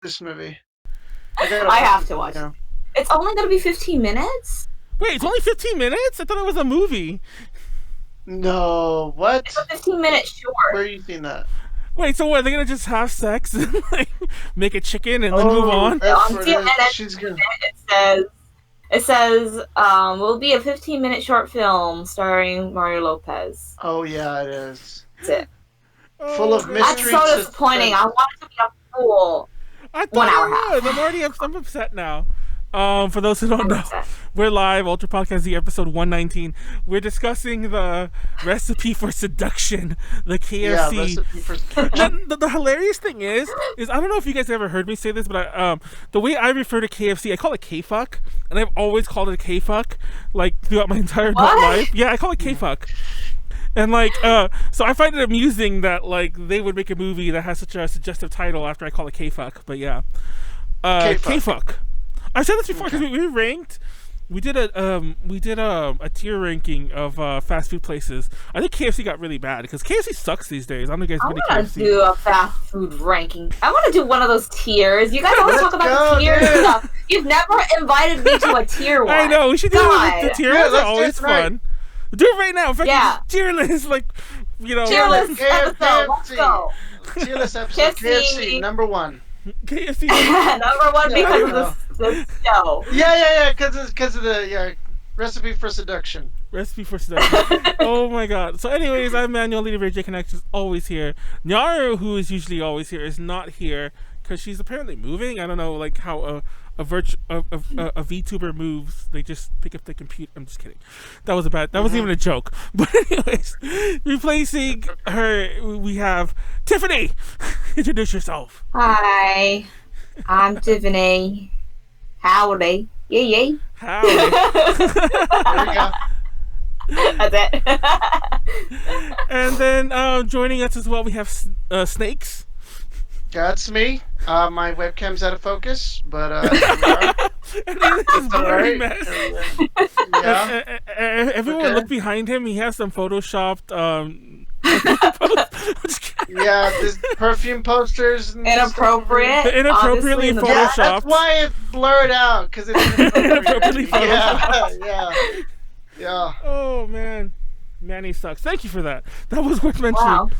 this movie. I have to watch it. It's only going to be 15 minutes? Wait, it's only 15 minutes? I thought it was a movie. No, what? It's a 15-minute short. Where are you seeing that? Wait, so what? They're gonna just have sex and like make a chicken and then move on? It says will be a 15-minute short film starring Mario Lopez. Oh yeah, it is. That's it. Full of mystery. That's so disappointing. I wanted to be a full 1 hour half. I'm upset now. For those who don't know, we're live, Ultra Podcast Z, episode 119. We're discussing the recipe for seduction, the KFC. Yeah, recipe for seduction. The hilarious thing is I don't know if you guys ever heard me say this, but the way I refer to KFC, I call it K-fuck, and I've always called it K-fuck, like, throughout my entire adult life. Yeah, I call it K-fuck. And like, so I find it amusing that like they would make a movie that has such a suggestive title after I call it K-fuck, but yeah. K-fuck. I've said this before because we ranked. We did a tier ranking of fast food places. I think KFC got really bad because KFC sucks these days. I don't know if you guys. I want to do a fast food ranking. I want to do one of those tiers. You guys always talk about the tiers stuff. You've never invited me to a tier one. I know we should do it. The tier ones are always fun. Do it right now. Yeah. Tier list, like, you know. Tier list episode. Let's go. Tier list episode. KFC number 1. KFC number 1 because of the show. Yeah, because of the recipe for seduction. Recipe for seduction. Oh my god. So anyways, I'm Manuel, leader of JPop is always here. Nyaru, who is usually always here, is not here because she's apparently moving. I don't know, like how a VTuber moves. They just pick up the computer. I'm just kidding. That was that wasn't even a joke. But anyways, replacing her, we have Tiffany. Introduce yourself. Hi, I'm Tiffany. Howdy. Yeah. Howdy. There you go. That's it. And then joining us as well, we have Snakz. That's me. My webcam's out of focus, but and then this blurry mess. Yeah. Everyone look behind him. He has some photoshopped. Yeah, this perfume posters. And inappropriately photoshopped. Yeah, that's why it blurred out because it's inappropriately photoshopped. Yeah. Oh man, Manny sucks. Thank you for that. That was worth mentioning.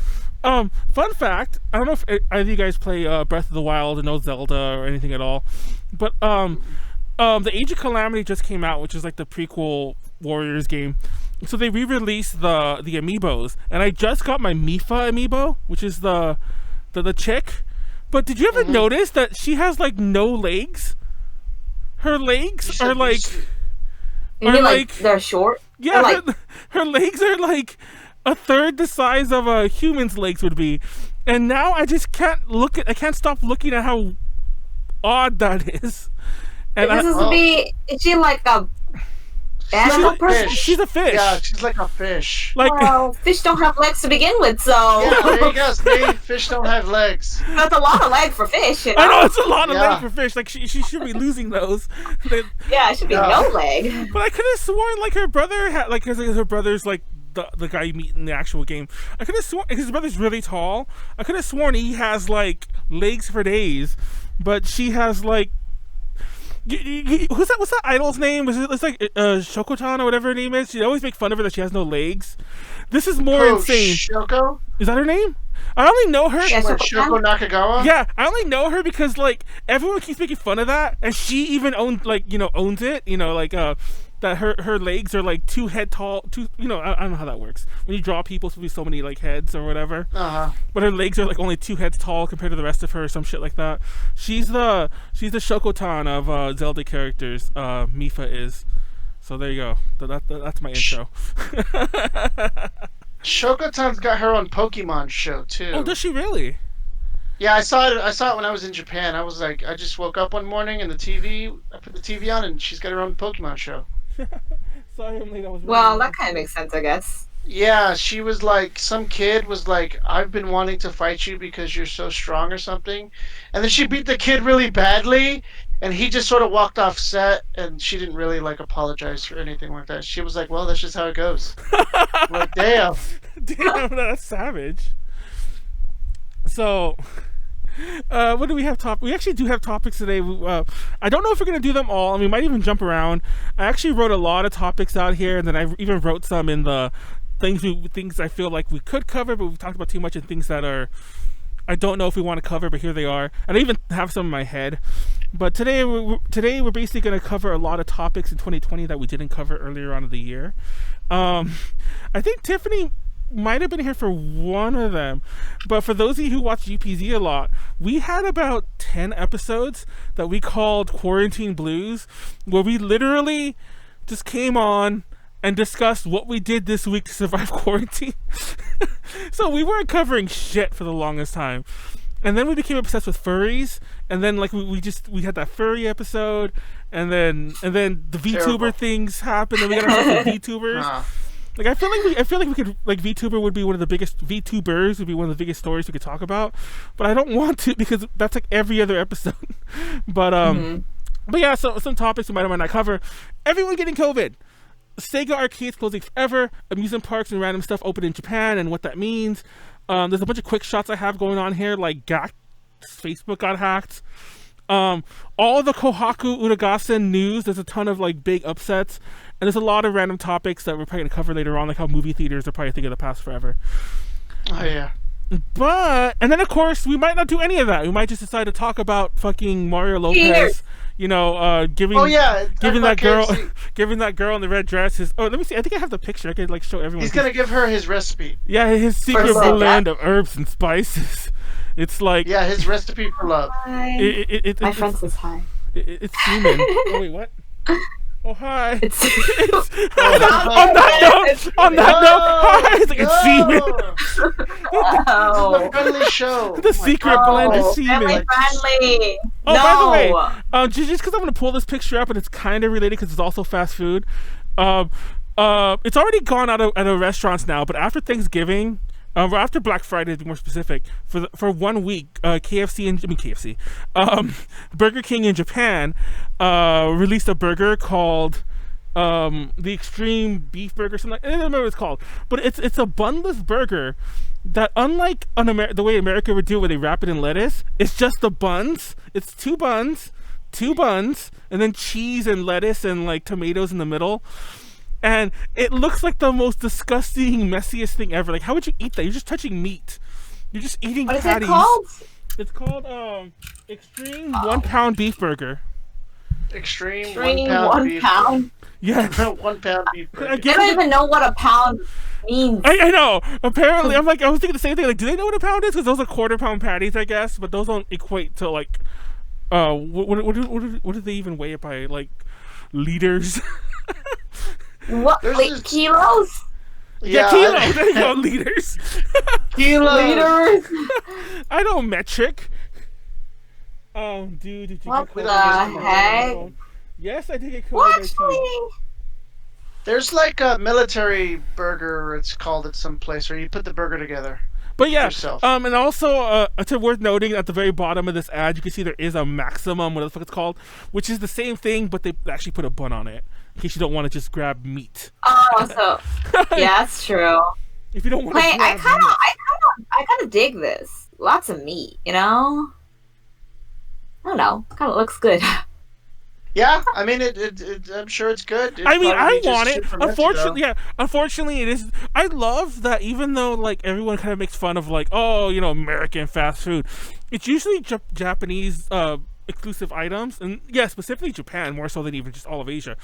Wow. Fun fact, I don't know if either of you guys play Breath of the Wild and no Zelda or anything at all, but the Age of Calamity just came out, which is like the prequel Warriors game. So they re-released the amiibos, and I just got my Mipha amiibo, which is the chick. But did you ever notice that she has like no legs? Her legs are like. You mean like they're short? Yeah, like... her legs are like a third the size of a human's legs would be, and now I just can't stop looking at how odd that is. And is she like a animal person? She's a fish. Yeah, she's like a fish. Like, well, fish don't have legs to begin with, so. Yeah, there you go. See, fish don't have legs. That's a lot of legs for fish. You know? I know it's a lot of legs for fish. Like she should be losing those. Yeah, it should be no leg. But I could have sworn like her brother had like her brother's like the guy you meet in the actual game. I could have sworn his brother's really tall. I could have sworn he has like legs for days, but she has like. What's that idol's name? It's like Shokotan or whatever her name is. She always make fun of her that she has no legs. This is more insane. Shoko? Is that her name? I only know her. Yeah, Shoko Nakagawa? Yeah, I only know her because like everyone keeps making fun of that, and she even owns it. You know, like that her legs are like 2 head tall. I don't know how that works. When you draw people, it's supposed to be so many like heads or whatever. But her legs are like only 2 heads tall compared to the rest of her, or some shit like that. She's the Shokotan of Zelda characters. Mipha is. So there you go. That's my intro. Shokotan's got her own Pokemon show too. Oh, does she really? Yeah, I saw it when I was in Japan. I was like, I just woke up one morning and I put the TV on and she's got her own Pokemon show. Sorry, I'm late. That kind of makes sense, I guess. Yeah, she was like, some kid was like, I've been wanting to fight you because you're so strong or something. And then she beat the kid really badly, and he just sort of walked off set, and she didn't really like apologize for anything like that. She was like, well, that's just how it goes. I'm like, damn. Damn, that's savage. So, What do we have? We actually do have topics today. I don't know if we're gonna do them all, and we might even jump around. I actually wrote a lot of topics out here, and then I even wrote some in the things I feel like we could cover, but we've talked about too much, and things that are I don't know if we want to cover, but here they are. And I even have some in my head. But today we're basically going to cover a lot of topics in 2020 that we didn't cover earlier on in the year. I think Tiffany might have been here for one of them, but for those of you who watch UPZ a lot, we had about 10 episodes that we called Quarantine Blues, where we literally just came on and discussed what we did this week to survive quarantine. So we weren't covering shit for the longest time. And then we became obsessed with furries, and then like we had that furry episode, and then the VTuber things happened, and we got obsessed with VTubers. Like I feel like we could, like, VTuber would be one of the biggest, VTubers would be one of the biggest stories we could talk about, but I don't want to because that's like every other episode. But but yeah, so some topics we might or might not cover. Everyone getting COVID. SEGA Arcades closing forever. Amusement parks and random stuff open in Japan and what that means. There's a bunch of quick shots I have going on here, like Facebook got hacked. All the Kohaku Uragasen news. There's a ton of like big upsets, and there's a lot of random topics that we're probably gonna cover later on, like how movie theaters are probably a thing of the past forever. Oh yeah. And then of course we might not do any of that. We might just decide to talk about fucking Mario Lopez. You know, giving that girl in the red dress his. Oh, let me see. I think I have the picture. I could like show everyone. He's gonna give her his recipe. Yeah, his secret blend of herbs and spices. It's like his recipe for love. Hi. My friend says hi. It's semen. Oh wait, what? Oh hi. It's on that note, hi. It's like it's semen. Oh. This is a friendly show. The secret blend is semen. Friendly. Oh, by the way, just because I'm gonna pull this picture up and it's kind of related because it's also fast food. It's already gone out of restaurants now, but after Thanksgiving, or after Black Friday to be more specific, for 1 week, Burger King in Japan released a burger called the Extreme Beef Burger, something like, I don't remember what it's called, but it's a bunless burger that, unlike the way America would do it, where they wrap it in lettuce, it's just the buns. It's two buns, and then cheese and lettuce and like tomatoes in the middle. And it looks like the most disgusting, messiest thing ever. Like, how would you eat that? You're just touching meat. You're just eating patties. What is it called? It's called Extreme 1 pound beef burger. Extreme 1 pound beef. pound? Yeah. 1 pound beef burger. I don't even know what a pound means. I know. Apparently, I was thinking the same thing. Like, do they know what a pound is? Because those are quarter-pound patties, I guess. But those don't equate to, like, what do they even weigh it by? Like, liters? What? Wait, kilos? Yeah, kilos. There you go, liters. Liters? I know metric. Oh, dude, did you what get the heck? Yes, I did get COVID. What? There's like a military burger, it's called at some place, where you put the burger together. But yeah, yourself. And also, it's worth noting at the very bottom of this ad, you can see there is a maximum, whatever the fuck it's called, which is the same thing, but they actually put a bun on it, in case you don't want to just grab meat. Oh, so yeah, that's true. If you don't want to, to, I kind of dig this. Lots of meat, you know. I don't know. Kind of looks good. Yeah, I mean, I'm sure it's good. I mean, I want it. Unfortunately, it is. I love that even though like everyone kind of makes fun of like, oh, you know, American fast food, it's usually Japanese exclusive items, and yeah, specifically Japan more so than even just all of Asia.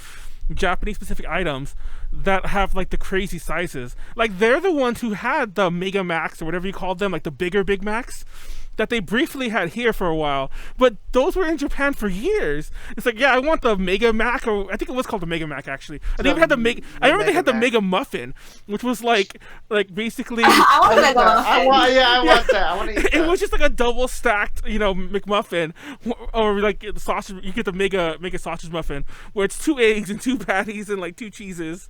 Japanese specific items that have like the crazy sizes. Like they're the ones who had the Mega Max or whatever you called them, like the bigger Big Macs. That they briefly had here for a while, but those were in Japan for years. It's like, yeah, I want the Mega Mac, or I think it was called the Mega Mac actually. I think had the I remember they had the Mega Muffin, which was like basically. I want that. I want that. I want to eat that. It was just like a double stacked, you know, McMuffin, or like the sausage. You get the mega sausage muffin, where it's 2 eggs and 2 patties and like 2 cheeses.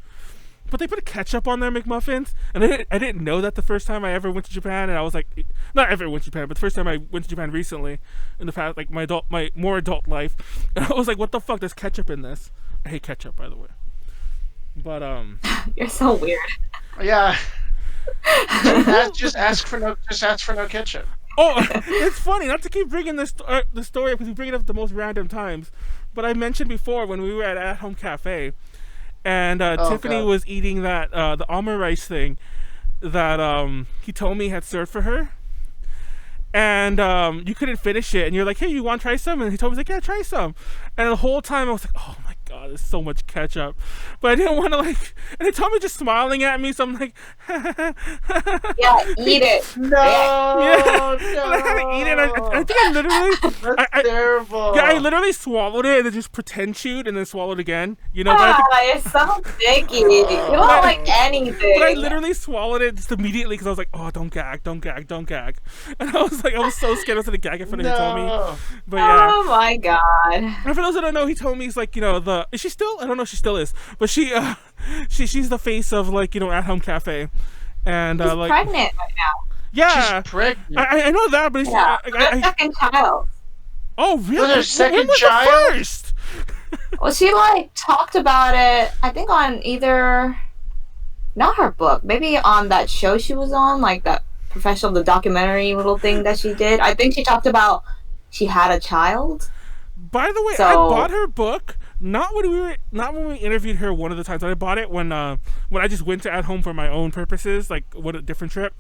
But they put more on their McMuffins, and I didn't know that the first time I ever went to Japan, and I was like, not ever went to Japan, but the first time I went to Japan recently, in the past, like my more adult life, and I was like, what the fuck, there's ketchup in this? I hate ketchup, by the way. But You're so weird. Yeah. Just ask for no ketchup. Oh, it's funny not to keep bringing this the story up because we bring it up at the most random times. But I mentioned before when we were at Home Cafe, and Tiffany was eating that the almond rice thing that he told me he had served for her. And you couldn't finish it, and you're like, "Hey, you want to try some?" And he told me, he's like, "Yeah, try some." And the whole time I was like, "Oh my god, there's so much ketchup," but I didn't want to like. And he told me just smiling at me, so I'm like, "Yeah, eat it." No, yeah. no. And I had to eat it. I think I literally. That's terrible. Yeah, I literally swallowed it and then just pretend chewed and then swallowed again. You know, you're so picky. You don't like anything. But I literally swallowed it just immediately because I was like, "Oh, don't gag, don't gag, don't gag," and I was so scared I was gonna gag in front of him. He told me. But yeah. Oh my god. And for those that don't know, he told me he's like, is she still? I don't know if she still is, but she's the face of like, At Home Cafe, and she's like pregnant right now. Yeah, she's pregnant. I know that, but second child. Oh really? Her second when was child? The first? Well, she like talked about it. I think on either, not her book, maybe on that show she was on, like that the documentary little thing that she did. I think she talked about she had a child. By the way, I bought her book not when we interviewed her one of the times. I bought it when I just went to At Home for my own purposes, like what a different trip.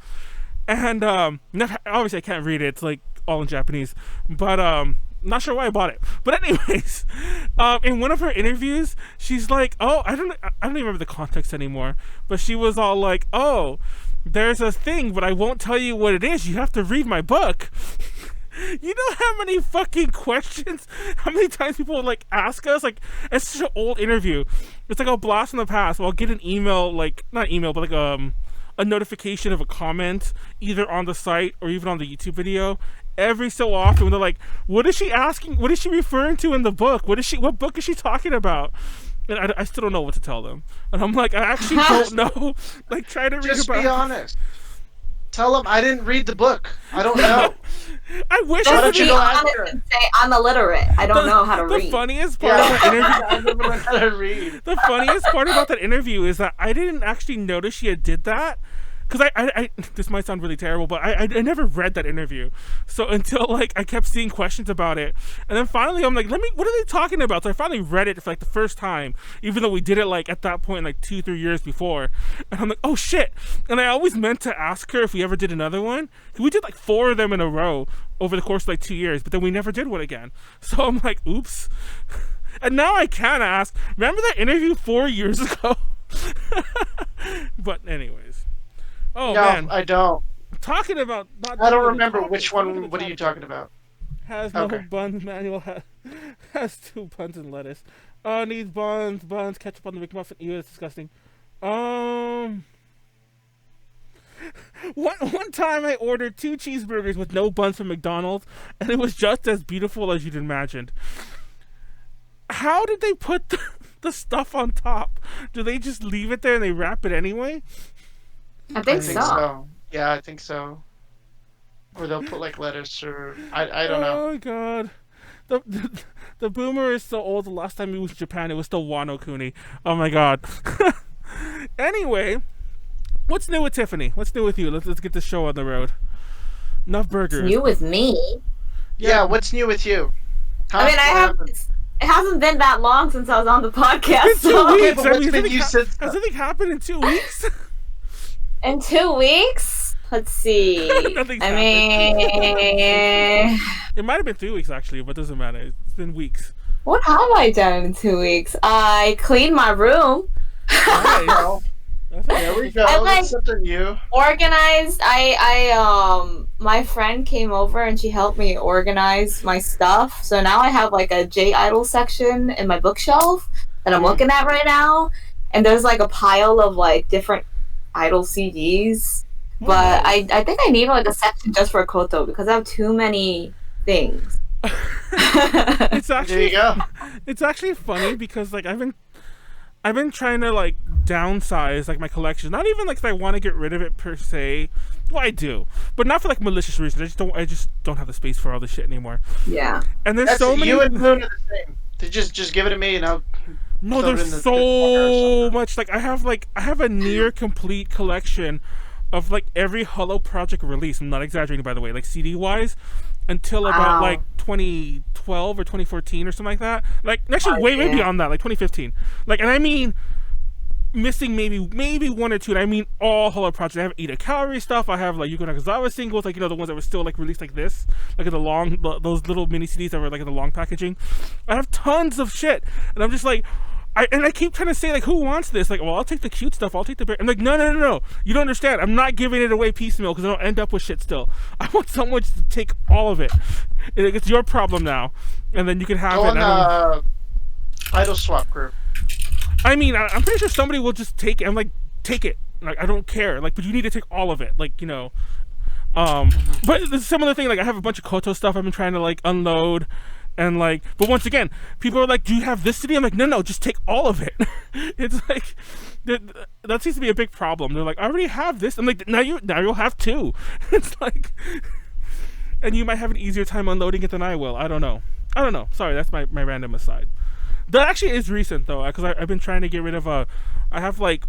And obviously I can't read it. It's like all in Japanese, but not sure why I bought it. But anyways, in one of her interviews, she's like, "Oh, I don't even remember the context anymore." But she was all like, "Oh, there's a thing, but I won't tell you what it is. You have to read my book." You know how many fucking questions, how many times people like ask us? Like, it's such an old interview. It's like a blast from the past. Well, I'll get an email, like, not email, but like a notification of a comment, either on the site or even on the YouTube video. Every so often, when they're like, "What is she asking? What is she referring to in the book? What book is she talking about?" And I still don't know what to tell them. And I'm like, I actually don't know. Like, try to read Just about. Be honest. Tell them I didn't read the book. I don't know. I wish Why I don't could you be go honest after it? and say I'm illiterate. I don't know how to read. The funniest part of that interview. I never learned how to read. The funniest part about that interview is that I didn't actually notice she did that. Because I this might sound really terrible, but I never read that interview. So until like I kept seeing questions about it, and then finally I'm like, what are they talking about? So I finally read it for like the first time, even though we did it like at that point like 2-3 years before. And I'm like, oh shit! And I always meant to ask her if we ever did another one. We did like 4 of them in a row over the course of like 2 years, but then we never did one again. So I'm like, oops. And now I can ask. Remember that interview 4 years ago? But anyways. Oh, no, man. I don't. Talking about... I don't remember which one. What are you talking about? Has no buns. Manuel has 2 buns and lettuce. Needs buns, ketchup on the McMuffin. Ew, that's disgusting. One time I ordered 2 cheeseburgers with no buns from McDonald's, and it was just as beautiful as you'd imagined. How did they put the stuff on top? Do they just leave it there and they wrap it anyway? I think so. Yeah, I think so. Or they'll put like lettuce or I don't know. Oh my god. The boomer is so old. The last time we went to Japan, it was still Wano Kuni. Oh my god. Anyway, what's new with Tiffany? What's new with you? Let's get this show on the road. Enough burgers. What's new with me? Yeah, what's new with you? It hasn't been that long since I was on the podcast. It's been 2 weeks. Okay, has anything happened in 2 weeks? In 2 weeks? Let's see. Nothing's I mean... It might have been 3 weeks, actually, but it doesn't matter. It's been weeks. What have I done in 2 weeks? I cleaned my room. Nice. There we go. I That's something new. Organized. My friend came over and she helped me organize my stuff. So now I have like a J Idol section in my bookshelf that I'm looking at right now. And there's like a pile of like different Idol CDs. But I think I need like a section just for Koto because I have too many things. It's actually, there you go. It's actually funny because like I've been trying to like downsize like my collection. Not even like 'cause I want to get rid of it per se. Well, I do, but not for like malicious reasons. I just don't have the space for all this shit anymore. Yeah. And there's so many. You and Moon are the same. They just give it to me and I'll. No, there's so much. Like I have a near complete collection of like every Hollow Project release. I'm not exaggerating, by the way, like CD wise, until about like 2012 or 2014 or something like that. Like actually way beyond that, like 2015. Like, and I mean missing maybe one or two, and I mean all Hollow Project. I have Ida Calorie stuff. I have like Yuko Nakazawa singles, like, you know, the ones that were still like released like this, like in the long, those little mini CDs that were like in the long packaging. I have tons of shit, and I'm just like, I keep trying to say, like, who wants this? Like, well, I'll take the cute stuff. I'll take the... I'm like, no. You don't understand. I'm not giving it away piecemeal because I don't end up with shit still. I want someone to take all of it. It's your problem now. And then you can have it. On Idol Swap group. I mean, I'm pretty sure somebody will just take it. I'm like, take it. Like, I don't care. Like, but you need to take all of it. Like, you know. But there's some other thing. Like, I have a bunch of Koto stuff I've been trying to, like, unload. And like, but once again, people are like, do you have this CD? I'm like, no, just take all of it. It's like, that seems to be a big problem. They're like, I already have this. I'm like, now you'll have two. It's like, and you might have an easier time unloading it than I will. I don't know. Sorry, that's my random aside. That actually is recent though, because I've been trying to get rid of I have like,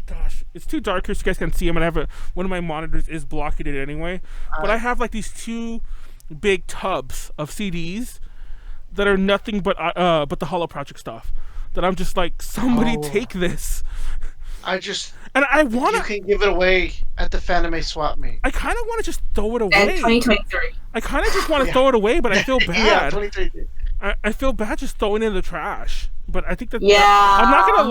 gosh, it's too dark here so you guys can see them, and I have one of my monitors is blocking it anyway. But I have like these two big tubs of CDs that are nothing but the Hollow Project stuff. That I'm just like, somebody take this. And I want to... You can give it away at the Fanime Swap Meet. I kind of want to just throw it away. And 2023. I kind of just want to throw it away, but I feel bad. Yeah, 2023. I feel bad just throwing it in the trash. But I think that... Yeah. I'm not going to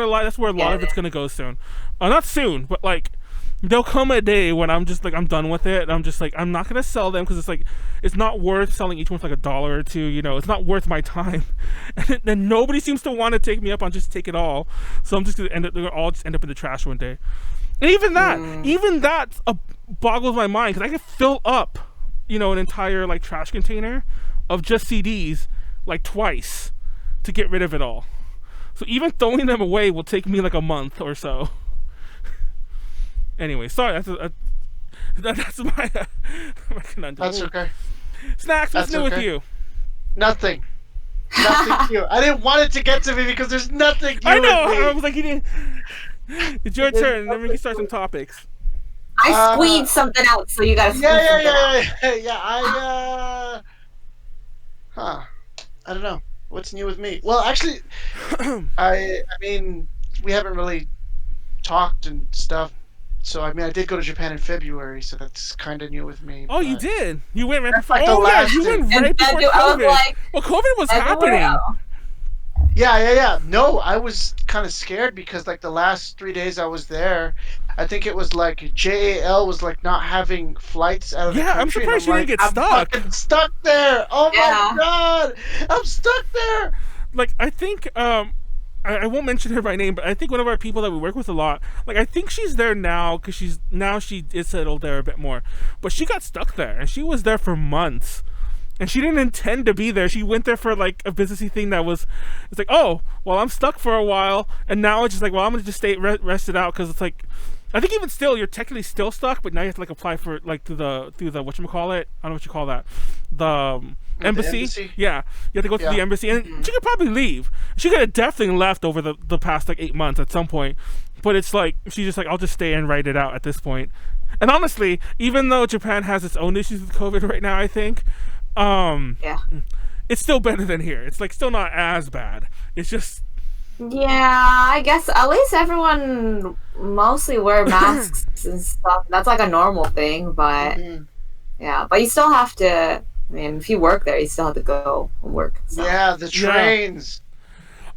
lie. That's where a lot of it's going to go soon. Not soon, but like... There'll come a day when I'm just like, I'm done with it, and I'm just like, I'm not gonna sell them because it's like, it's not worth selling each one for like $1 or $2, you know, it's not worth my time. And then nobody seems to want to take me up on just take it all, so I'm just gonna they're all just end up in the trash one day. And even that boggles my mind, because I could fill up, you know, an entire like trash container of just CDs like twice to get rid of it all. So even throwing them away will take me like a month or so. Anyway, sorry, that's my conundrum. That's okay. Snacks, what's new with you? Nothing new. I didn't want it to get to me because there's nothing new. I know. With me. I was like, you didn't. It's your turn. Then we can start some topics. I squeezed something out, so you gotta squeeze something out. I don't know. What's new with me? Well, actually, I mean, we haven't really talked and stuff. So, I mean, I did go to Japan in February, so that's kind of new with me. Oh, you did? You went right before? Like you went right before COVID. Like, well, COVID was happening. Yeah. No, I was kind of scared because, like, the last 3 days I was there, I think it was, like, JAL was, like, not having flights out of the country. Yeah, I'm surprised you didn't get stuck. I'm fucking stuck there. Oh, my God. I'm stuck there. Like, I think, I won't mention her by name, but I think one of our people that we work with a lot, like, I think she's there now because she is settled there a bit more, but she got stuck there and she was there for months, and she didn't intend to be there. She went there for like a businessy thing it's like, oh, well, I'm stuck for a while, and now it's just like, well, I'm gonna just stay rested out, because it's like, I think even still you're technically still stuck, but now you have to like apply for like through the whatchamacallit, I don't know what you call that, the embassy. Yeah, you have to go to the embassy, and she could probably leave. She could have definitely left over the past like 8 months at some point, but it's like she's just like, I'll just stay and write it out at this point. And honestly, even though Japan has its own issues with COVID right now, I think it's still better than here. It's like still not as bad. It's just, yeah, I guess at least everyone mostly wear masks and stuff. That's like a normal thing, but yeah, but you still have to. I mean, if you work there, you still have to go and work. So. Yeah, the trains.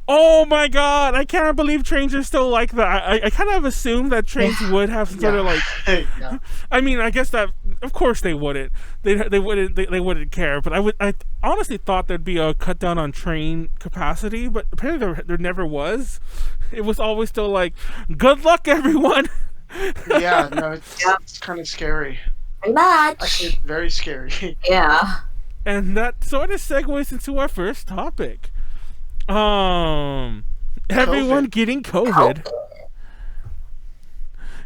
Oh my God! I can't believe trains are still like that. I kind of assumed that trains would have some sort of like. I mean, I guess that of course they wouldn't. They wouldn't care. But I honestly thought there'd be a cut down on train capacity, but apparently there never was. It was always still like, good luck, everyone. Yeah, no, it's kind of scary. Pretty much. Actually, very scary. Yeah. And that sort of segues into our first topic. Everyone getting COVID.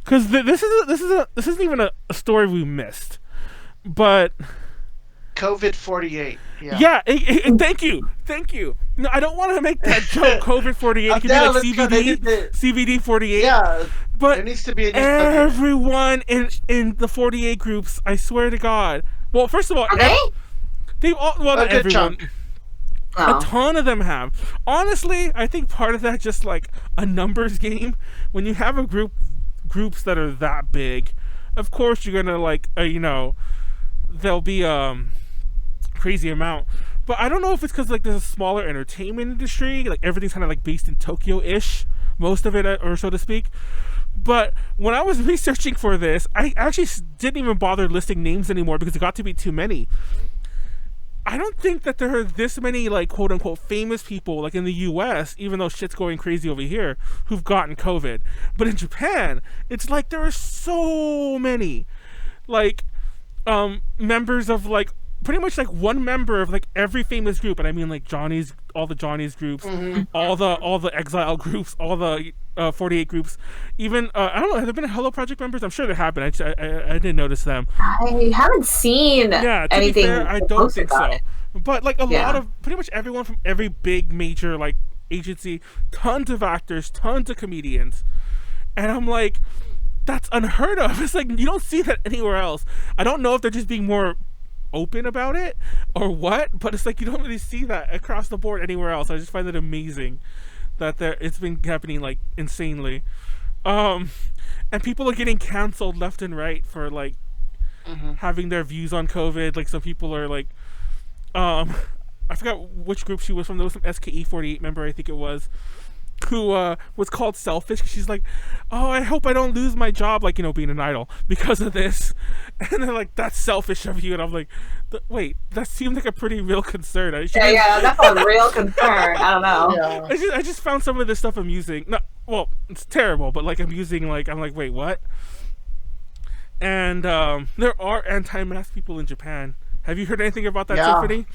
Because this isn't even a story we missed, but COVID 48. Yeah. Thank you. No, I don't want to make that joke. COVID 48. It could be like CVD 48. Yeah. But There needs to be a new everyone in the 48 groups, I swear to God. Well, first of all, Are they? they've all, well, not good everyone. chunk. Oh. A ton of them have. Honestly, I think part of that just like a numbers game. When you have a groups that are that big, of course you're gonna like there'll be crazy amount. But I don't know if it's because like there's a smaller entertainment industry, like everything's kind of like based in Tokyo-ish, most of it, or so to speak. But when I was researching for this, I actually didn't even bother listing names anymore because it got to be too many. I don't think that there are this many like quote unquote famous people like in the US, even though shit's going crazy over here, who've gotten COVID. But in Japan, it's like there are so many like members of like pretty much like one member of like every famous group, and I mean like all the Johnny's groups, all the Exile groups, all the 48 groups, even I don't know, have there been Hello Project members? I'm sure there have been. I didn't notice them. I haven't seen Yeah, to anything. be fair, I don't think so. It. But like a lot of pretty much everyone from every big major like agency, tons of actors, tons of comedians, and I'm like, that's unheard of. It's like you don't see that anywhere else. I don't know if they're just being more open about it or what, but it's like you don't really see that across the board anywhere else. I just find it amazing that it's been happening like insanely, and people are getting canceled left and right for like having their views on COVID. Like some people are like, I forgot which group she was from. There was some SKE48 member, I think it was, who was called selfish because she's like, oh, I hope I don't lose my job, like, being an idol because of this. And they're like, that's selfish of you. And I'm like, wait, that seemed like a pretty real concern. Yeah, that's a real concern. I don't know. Yeah. I just found some of this stuff amusing. No, well, it's terrible, but like amusing. Like I'm like, wait, what? And there are anti-mask people in Japan. Have you heard anything about that, Tiffany?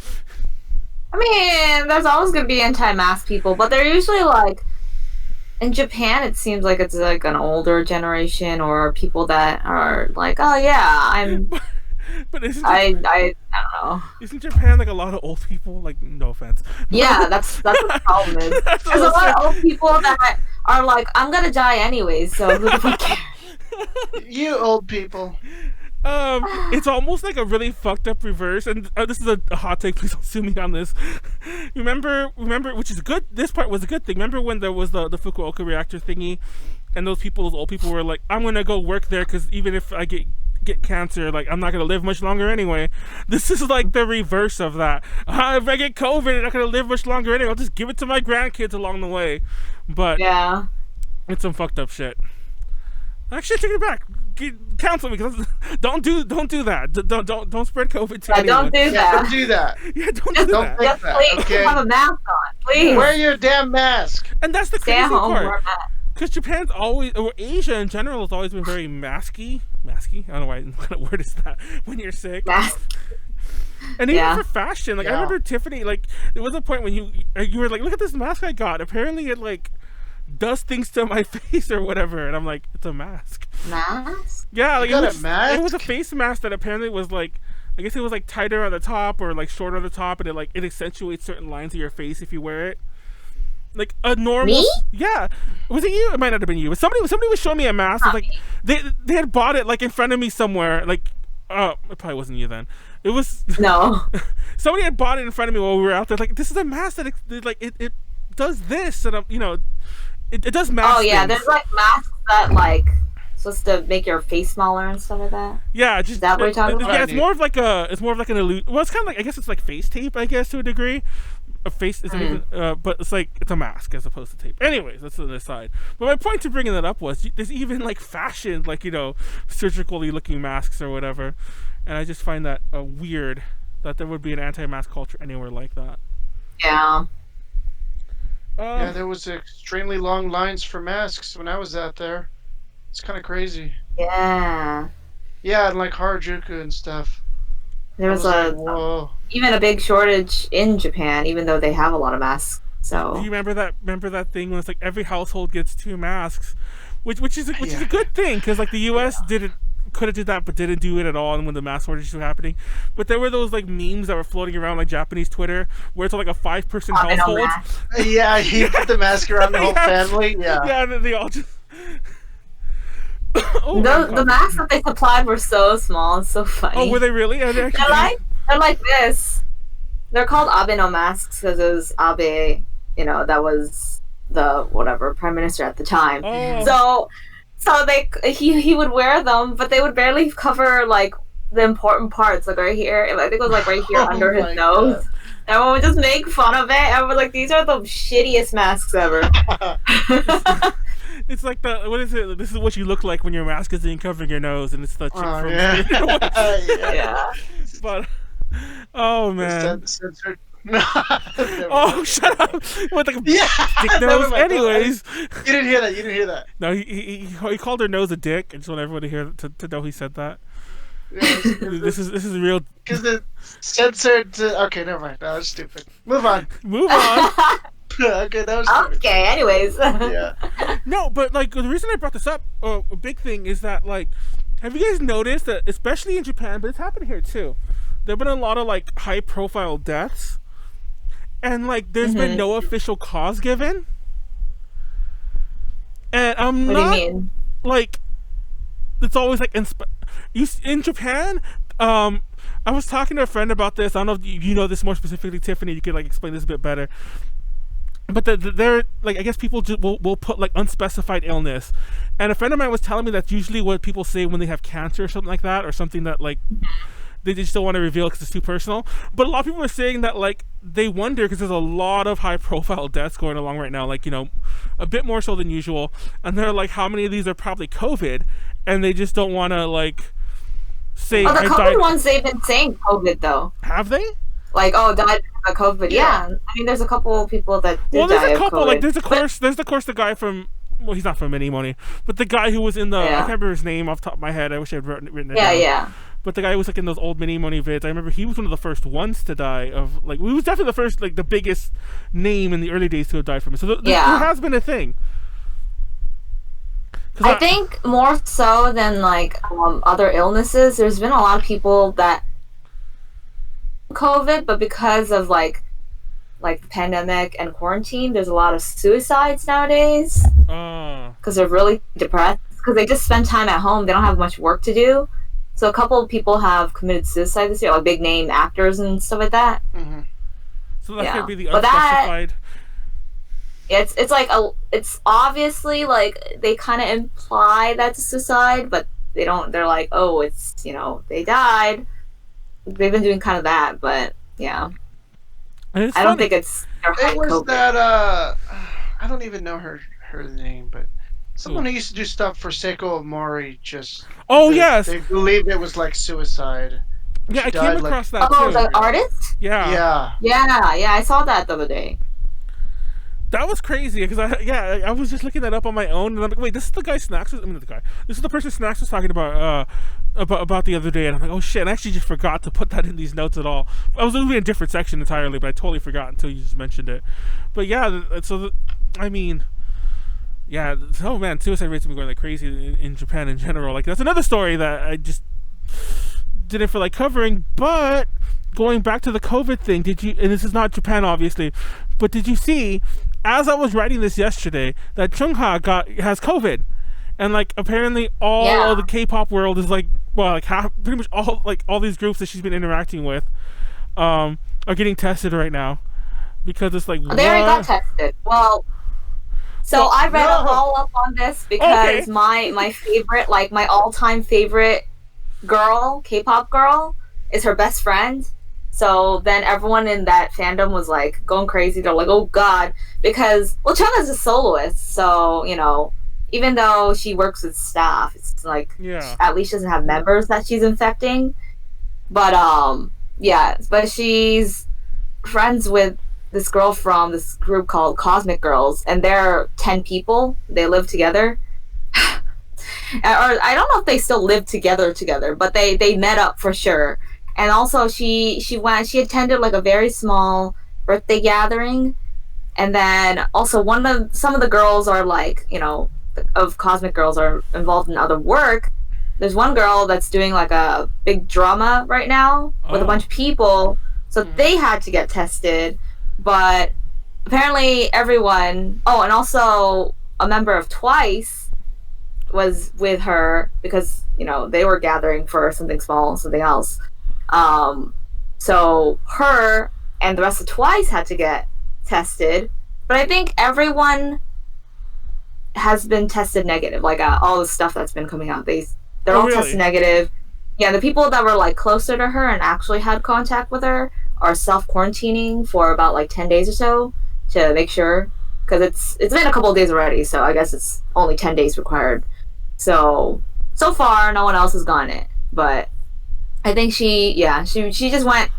I mean, there's always going to be anti-mask people, but they're usually like, in Japan, it seems like it's like an older generation or people that are like, oh yeah, But I don't know. Isn't Japan like a lot of old people? Like, no offense. Yeah, that's what the problem is. There's a lot of old people that are like, I'm gonna die anyways, so who the fuck cares? You old people. It's almost like a really fucked up reverse, and this is a hot take. Please don't sue me on this. Remember, which is good. This part was a good thing. Remember when there was the Fukuoka reactor thingy, and those old people were like, "I'm gonna go work there because even if I get cancer, like I'm not gonna live much longer anyway." This is like the reverse of that. If I get COVID, I'm not gonna live much longer anyway. I'll just give it to my grandkids along the way. But yeah, it's some fucked up shit. Actually, take it back. Counsel me, because don't do that. Don't spread COVID to anyone. Don't do that. Yeah, don't do that. Yeah, don't do that. Just please Okay. have a mask on, please. Wear your damn mask. And that's the Stay crazy at home. part. Because Japan's always, or Asia in general, has always been very masky. I don't know what kind of word is that when you're sick. Mask. And even for fashion, like I remember Tiffany, like there was a point when you were like, look at this mask I got. Apparently it like does things to my face or whatever, and I'm like, it's a mask. Mask? Yeah, like a mask? it was a face mask that apparently was like, I guess it was like tighter on the top or like shorter on the top, and it accentuates certain lines of your face if you wear it. Like a normal. Me? Yeah, was it you? It might not have been you. But somebody was showing me a mask. Like they had bought it like in front of me somewhere. Like it probably wasn't you then. It was No. somebody had bought it in front of me while we were out there. Like, this is a mask that it does this, and it does mask. Oh yeah, things. there's like masks that like supposed to make your face smaller and stuff like that. Yeah, just Is that what you're talking about? Yeah, it's more of like an illusion. Well, it's kind of like, I guess it's like face tape, I guess, to a degree. A face isn't even, but it's like it's a mask as opposed to tape. Anyways, that's an aside. But my point to bringing that up was there's even like fashion, like surgically looking masks or whatever, and I just find that weird that there would be an anti-mask culture anywhere like that. Yeah. Yeah, there was extremely long lines for masks when I was out there. It's kind of crazy. Yeah. Yeah, and like Harajuku and stuff. There was like, whoa. even a big shortage in Japan, even though they have a lot of masks. So Do you remember that thing when it's like every household gets 2 masks, which is a good thing, because like the U.S. could have did that but didn't do it at all, and when the mask shortage was happening. But there were those like memes that were floating around like Japanese Twitter where it's like a 5-person household. Yeah, he put the mask around the whole family. Yeah. Yeah, and then they all just Oh, The masks that they supplied were so small and so funny. oh, were they really? Are they actually... They're like this. They're called Abe no masks because it was Abe, that was the whatever prime minister at the time. Oh. So he would wear them, but they would barely cover like the important parts, like right here. I think it was like right here under his nose. God. Everyone would just make fun of it. And we're like, these are the shittiest masks ever. It's like what is it? This is what you look like when your mask isn't covering your nose, and it's the chick from... Yeah. But oh man. No. Oh, shut up! With like a dick nose. Anyways, you didn't hear that. No, he called her nose a dick. I just want everyone to hear to know he said that. Yeah, this is real. Because the censored. Okay, never mind. That was stupid. Move on. Okay, that was stupid. Okay. Anyways. Yeah. No, but like the reason I brought this up, a big thing is that like, have you guys noticed that, especially in Japan, but it's happened here too, there've been a lot of like high-profile deaths, and like there's been no official cause given. And I'm what not do you mean? Like, it's always like in Japan. I was talking to a friend about this. I don't know if you know this more specifically, Tiffany. You could like explain this a bit better. But they're like, I guess people will put like unspecified illness, and a friend of mine was telling me that's usually what people say when they have cancer or something like that, or something that like they just don't want to reveal because it's too personal. But a lot of people are saying that like they wonder because there's a lot of high profile deaths going along right now, like a bit more so than usual, and they're like, how many of these are probably COVID, and they just don't want to like say. Oh, the COVID ones, they've been saying COVID though. Have they? Like, died of COVID. Yeah. I mean, there's a couple people that did there's die a couple. of COVID. Like, there's of course the guy from. Well, he's not from Minimoni, but the guy who was in the. I can't remember his name off the top of my head. I wish I had written it down. Yeah. But the guy who was like in those old Minimoni vids, I remember he was one of the first ones to die of like. He was definitely the first, like the biggest name in the early days to have died from it. So there has been a thing. I think more so than like other illnesses, there's been a lot of people that COVID, but because of like the pandemic and quarantine, there's a lot of suicides nowadays because they're really depressed because they just spend time at home. They don't have much work to do, so a couple of people have committed suicide this year, like big name actors and stuff like that. So that could be the unspecified. It's like it's obviously like they kind of imply that's suicide, but they don't. They're like, oh, it's they died. They've been doing kind of that, but yeah. I don't think it's. It was that I don't even know her name, but someone who used to do stuff for Seiko Mori just. Oh yes. They believed it was like suicide. Yeah, I came across that too. Oh, the artist. Yeah. I saw that the other day. That was crazy because I was just looking that up on my own, and I'm like, wait, this is the guy Snakz was. I mean, the guy. This is the person Snakz was talking about the other day, and I'm like, oh shit! I actually just forgot to put that in these notes at all. I was literally in a different section entirely, but I totally forgot until you just mentioned it. But yeah, I mean, yeah. Oh man, suicide rates have been going like crazy in Japan in general. Like that's another story that I just didn't feel like covering. But going back to the COVID thing, did you? And this is not Japan, obviously, but did you see? As I was writing this yesterday, that Chungha has COVID, and like apparently all of the K-pop world is like, well, like pretty much all these groups that she's been interacting with, are getting tested right now, because it's like they already got tested. Well, so I read a follow-up on this because my favorite, like my all-time favorite girl, K-pop girl, is her best friend. So then everyone in that fandom was like going crazy. They're like, oh god, because Chungha's a soloist, so even though she works with staff, it's like at least she doesn't have members that she's infecting. But but she's friends with this girl from this group called Cosmic Girls, and they're 10 people. They live together. Or I don't know if they still live together, but they met up for sure. And also she attended like a very small birthday gathering, and then also some of the girls are like of Cosmic Girls are involved in other work. There's one girl that's doing like a big drama right now with a bunch of people, so they had to get tested. But apparently everyone. Oh, and also a member of Twice was with her because they were gathering for something small, something else. So her and the rest of Twice had to get tested, but I think everyone has been tested negative. Like all the stuff that's been coming out, they're all tested negative. Yeah, the people that were like closer to her and actually had contact with her are self-quarantining for about like 10 days or so to make sure, because it's been a couple of days already, so I guess it's only 10 days required. So far no one else has gotten it, but I think she just went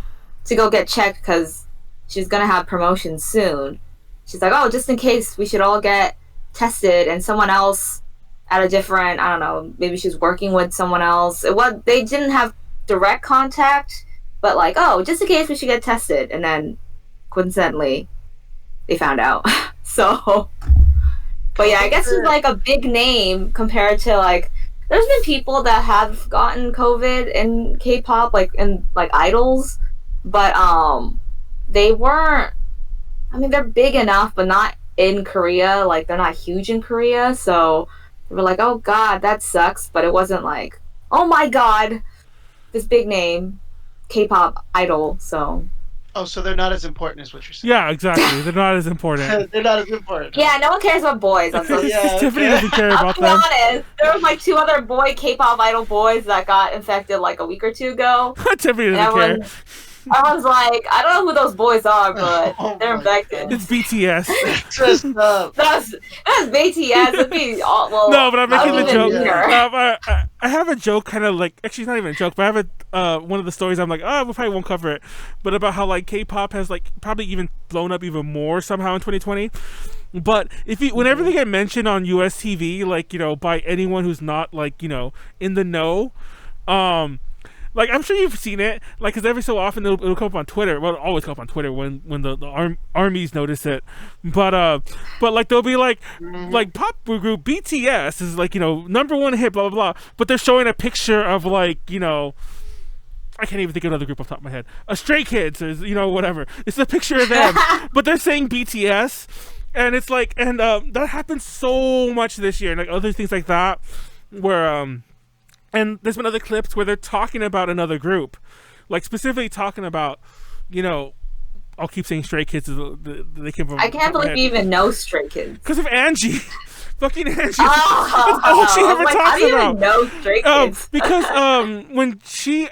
to go get checked because she's gonna have promotion soon. She's like, oh, just in case, we should all get tested, and someone else at a different, I don't know, maybe she's working with someone else. They didn't have direct contact, but like, oh, just in case, we should get tested, and then coincidentally they found out. So, but yeah, I guess it's like a big name compared to like, there's been people that have gotten COVID in K-pop, like in like idols, but they weren't. I mean, they're big enough, but not in Korea. Like, they're not huge in Korea, so they were like, oh god, that sucks. But it wasn't like, oh my god, this big name K-pop idol. So. Oh, so they're not as important as what you're saying. Yeah, exactly. They're not as important. They're not as important. Yeah, no one cares about boys. I'm so Yeah, Tiffany doesn't care about them. I'll be honest. There was like 2 other K-pop idol boys that got infected like a week or 2 ago. Tiffany doesn't care. Everyone's like, I don't know who those boys are, but they're infected. It's BTS. Just That's BTS. It'd be well, no, but I'm making the joke. Yeah. I have a joke, kind of like, actually, it's not even a joke, but I have one of the stories. I'm like, oh, we probably won't cover it, but about how like K-pop has like probably even blown up even more somehow in 2020. But whenever they get mentioned on US TV, like by anyone who's not like in the know, like, I'm sure you've seen it, like, because every so often it'll come up on Twitter. Well, it'll always come up on Twitter when the armies notice it. But like, they'll be like, like, pop group BTS is, like, #1 hit, blah, blah, blah. But they're showing a picture of, like, I can't even think of another group off the top of my head. Stray Kids, or, whatever. It's a picture of them. But they're saying BTS. And it's like, and that happens so much this year. And, like, other things like that, where, and there's been other clips where they're talking about another group, like specifically talking about, I'll keep saying Stray Kids. They came from. I can't believe you even know Stray Kids. Because of Angie, fucking Angie. Oh, that's all she ever talks how do you about. even know Stray Kids? Because when she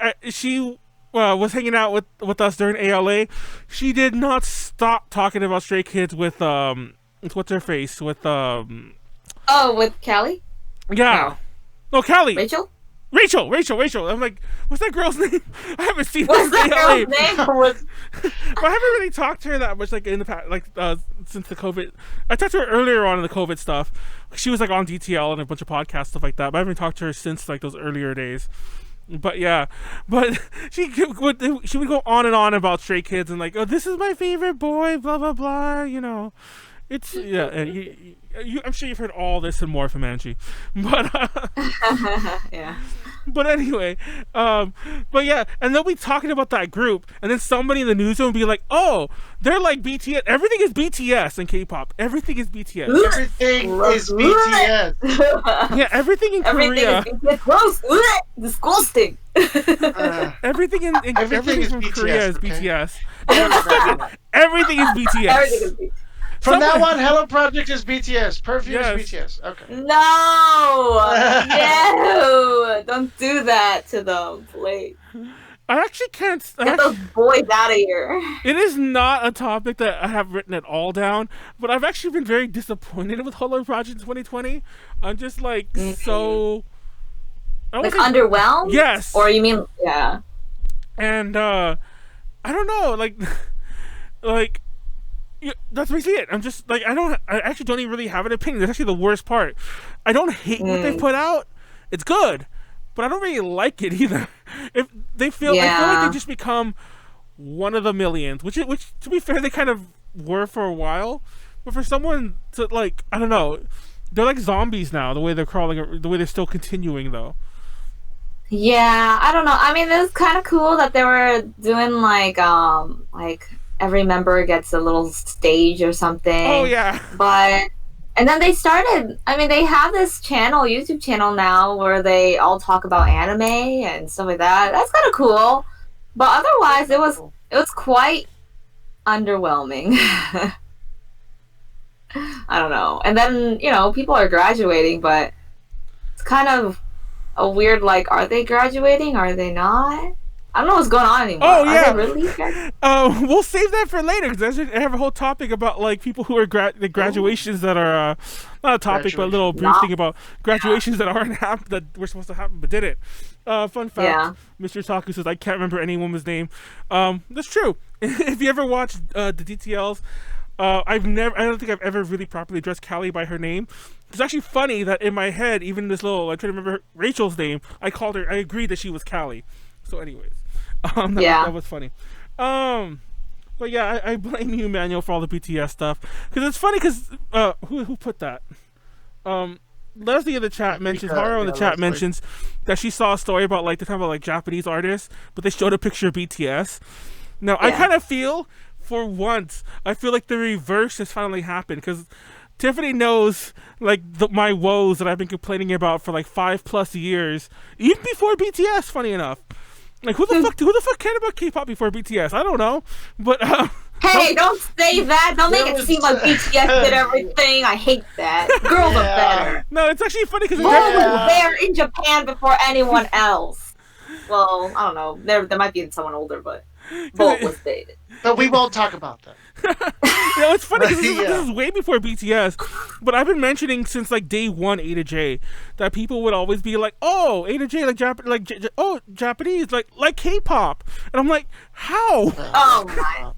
was hanging out with us during ALA, she did not stop talking about Stray Kids with what's her face with with Callie. Yeah. No, Callie. Rachel. I'm like, what's that girl's name? I haven't seen her What's that in girl's name? But I haven't really talked to her that much, like in the past, like since the COVID. I talked to her earlier on in the COVID stuff. She was like on DTL and a bunch of podcast stuff like that. But I haven't talked to her since like those earlier days. But yeah, she would go on and on about Stray Kids and like, oh, this is my favorite boy, blah blah blah. It's and I'm sure you've heard all this and more from Angie, but yeah. But anyway, but yeah, and they'll be talking about that group, and then somebody in the newsroom will be like, "Oh, they're like BTS. Everything is BTS in K-pop. Everything is BTS. Everything is BTS. Yeah, everything in Korea. Everything is gross, disgusting. Everything from BTS, Korea is okay? BTS. Everything is BTS. Everything is BTS. From now on, Hello Project is BTS. Perfume is BTS. Okay. No, don't do that to them, please. I actually can't. Get those boys out of here. It is not a topic that I have written at all down, but I've actually been very disappointed with Hello Project 2020. I'm just like so. Like underwhelmed? Yes. Or you mean yeah? And I don't know, like. Yeah, that's basically it. I'm just like I actually don't even really have an opinion. That's actually the worst part. I don't hate what they put out. It's good, but I don't really like it either. If they feel, I feel like they just become one of the millions, which to be fair, they kind of were for a while. But for someone to like, I don't know, they're like zombies now. The way they're crawling, the way they're still continuing though. Yeah, I don't know. I mean, it was kind of cool that they were doing like every member gets a little stage or something. Oh yeah. But And then they started. I mean, they have this channel, YouTube channel now, where they all talk about anime and stuff like that. That's kind of cool. But otherwise, it was quite underwhelming. I don't know. And then people are graduating, but it's kind of a weird like, are they graduating? Are they not? I don't know what's going on anymore. Oh yeah, are they really? We'll save that for later because I have a whole topic about like people who are the graduations that are not a topic but a little brief thing about graduations that aren't that were supposed to happen but didn't. Fun fact: Mr. Taku says I can't remember any woman's name. That's true. If you ever watched the DTLs, I don't think I've ever really properly addressed Callie by her name. It's actually funny that in my head, even this little, I try to remember Rachel's name. I agreed that she was Callie. So, anyways, that was funny. But yeah, I blame you, Manuel, for all the BTS stuff because it's funny because who put that? Leslie in the chat mentions, Haru in the chat mentions that she saw a story about like they're talking about like Japanese artists, but they showed a picture of BTS. Now I kind of feel, for once, I feel like the reverse has finally happened because Tiffany knows like my woes that I've been complaining about for like 5+ years, even before BTS. Funny enough. Like who the fuck cared about K-pop before BTS? I don't know, but hey, don't say that. Don't make it seem like BTS did everything. I hate that. Girls are better. No, it's actually funny because Bolt was there in Japan before anyone else. Well, I don't know. There might be someone older, but Bolt was dated. But we won't talk about that. It's funny because this is way before BTS, but I've been mentioning since like day one A to J that people would always be like, "Oh, A to J like Japanese like K-pop," and I'm like, "How?" Oh my!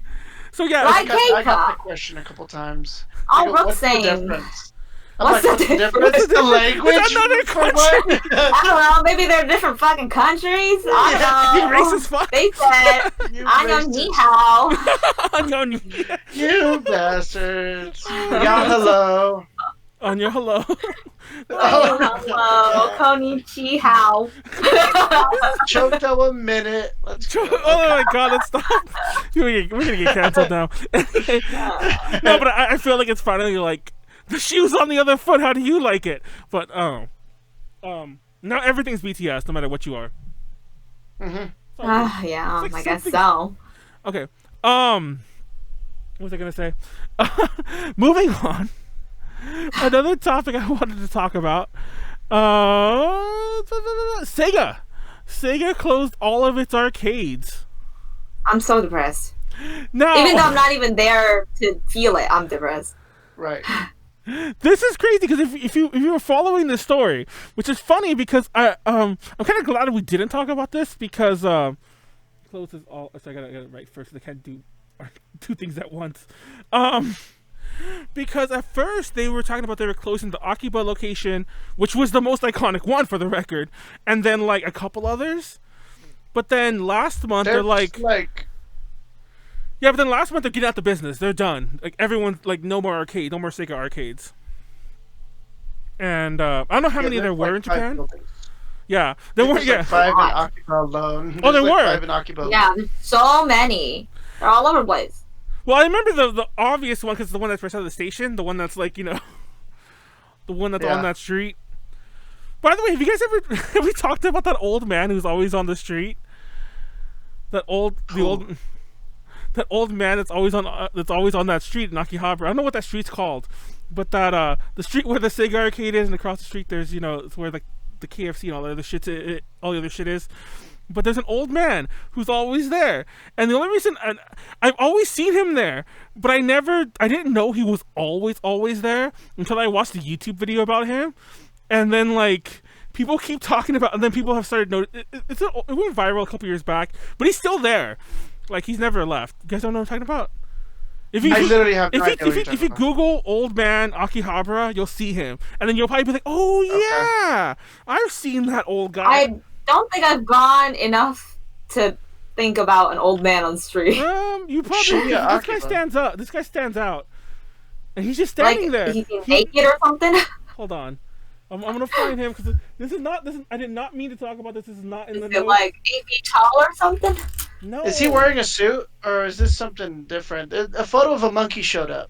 So yeah, like K-pop. I got that question a couple times. All what's Brooke's saying. What's the difference? It's The language? It's another country. I don't know. Maybe they're different fucking countries. I don't know. You racist fuck. They said, "I know ni hao." You bastards. Yeah, hello. On your hello. Hello. Konnichi hao. Choto a minute. Let's go. Oh my god, let's stop. We're gonna get canceled now. No, but I feel like it's finally like the shoe's on the other foot. How do you like it? But now everything's BTS, no matter what you are. Yeah, I guess so. Okay. What was I gonna say? Moving on. Another topic I wanted to talk about. Sega. Sega closed all of its arcades. I'm so depressed. No. Even though I'm not even there to feel it, I'm depressed. Right. This is crazy because if you were following this story, which is funny because I'm kind of glad we didn't talk about this because closes all. So I gotta get it right first. They can't do two things at once. Because at first they were talking about they were closing the Akihabara location, which was the most iconic one for the record, and then like a couple others. But then last month they're like. Yeah, but then last month they're getting out the business. They're done. Like everyone's like, no more arcade, no more SEGA Arcades. And I don't know how many there were in Japan. Buildings. Yeah, there were. Yeah, 5 in Akihabara alone. Oh, there were 5 in Akihabara. Yeah, there's so many. They're all over the place. Well, I remember the obvious one because it's the one that's right out of the station, the one that's like the one that's on that street. By the way, have you guys ever have we talked about that old man who's always on the street? That old man that's always on that street in Akihabara. I don't know what that street's called, but that the street where the SEGA Arcade is, and across the street there's it's where like the KFC and all the other shit is. But there's an old man who's always there, and the only reason I've always seen him there, but I didn't know he was always there until I watched a YouTube video about him, and then like people keep talking about, and then people have started noticing. It went viral a couple years back, but he's still there. Like he's never left. You guys don't know what I'm talking about? I literally have no idea if you Google old man Akihabara, you'll see him, and then you'll probably be like, "Oh yeah, I've seen that old guy." I don't think I've gone enough to think about an old man on the street. You probably this guy stands up. This guy stands out, and he's just standing there. He's naked or something. Hold on. I'm gonna find him because this is not. I did not mean to talk about this. This is not in the. Is it like 8 feet tall or something? No. Is he wearing a suit or is this something different? A photo of a monkey showed up.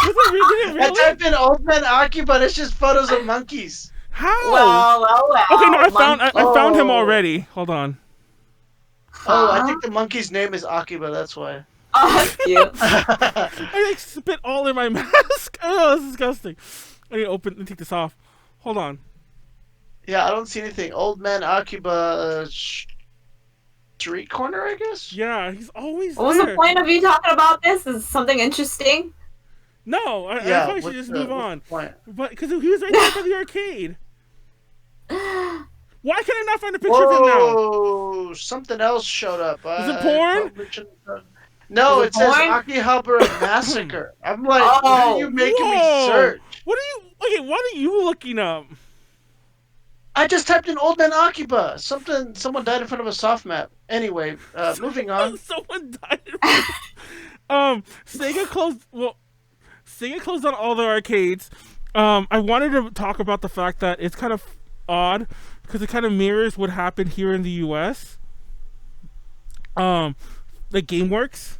Did it I really? typed in old man Akiba, it's just photos of monkeys. How? Well. Okay, no, I found him Oh. already. Hold on. Oh, I think the monkey's name is Akiba, that's why. Oh, that's cute. I like spit all in my mask. Oh, that's disgusting. I need to open and take this off. Hold on. Yeah, I don't see anything. Old man Akiba street corner, I guess? Yeah, he's always What was there. the point of you talking about this? Is something interesting? No, I Yeah, probably should just move on. Point? But because he was right there by the arcade. Why can I not find a picture of him now? Whoa, something else showed up. Is it porn? No, Is it it says porn? Akihabara Massacre. I'm like, why are you making me Whoa. search? What are you? Okay, what are you looking up? I just typed in Old Man Akiba. Someone died in front of a soft map. Anyway, moving on. Someone died. Sega closed. Well, Sega closed down all their arcades. I wanted to talk about the fact that it's kind of odd because it kind of mirrors what happened here in the U.S. Like GameWorks.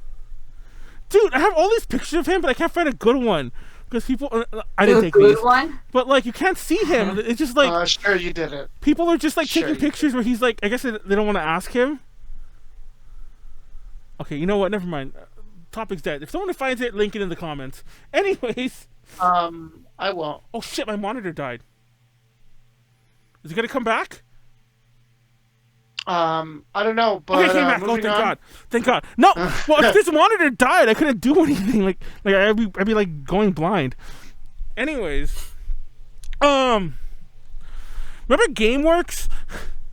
Dude, I have all these pictures of him, but I can't find a good one because people. I didn't take good these, one. but like you can't see him. It's just like Sure you did it. people are just like Sure taking you did. pictures where he's like. I guess they don't want to ask him. Okay, you know what? Never mind. Topic's dead. If someone finds it, link it in the comments. Anyways. I won't. Oh shit! My monitor died. Is it gonna come back? I don't know, but Okay, it came back. Oh, moving thank on. God! Thank God! No. Well, if this monitor died, I couldn't do anything. Like I'd be like going blind. Anyways, remember GameWorks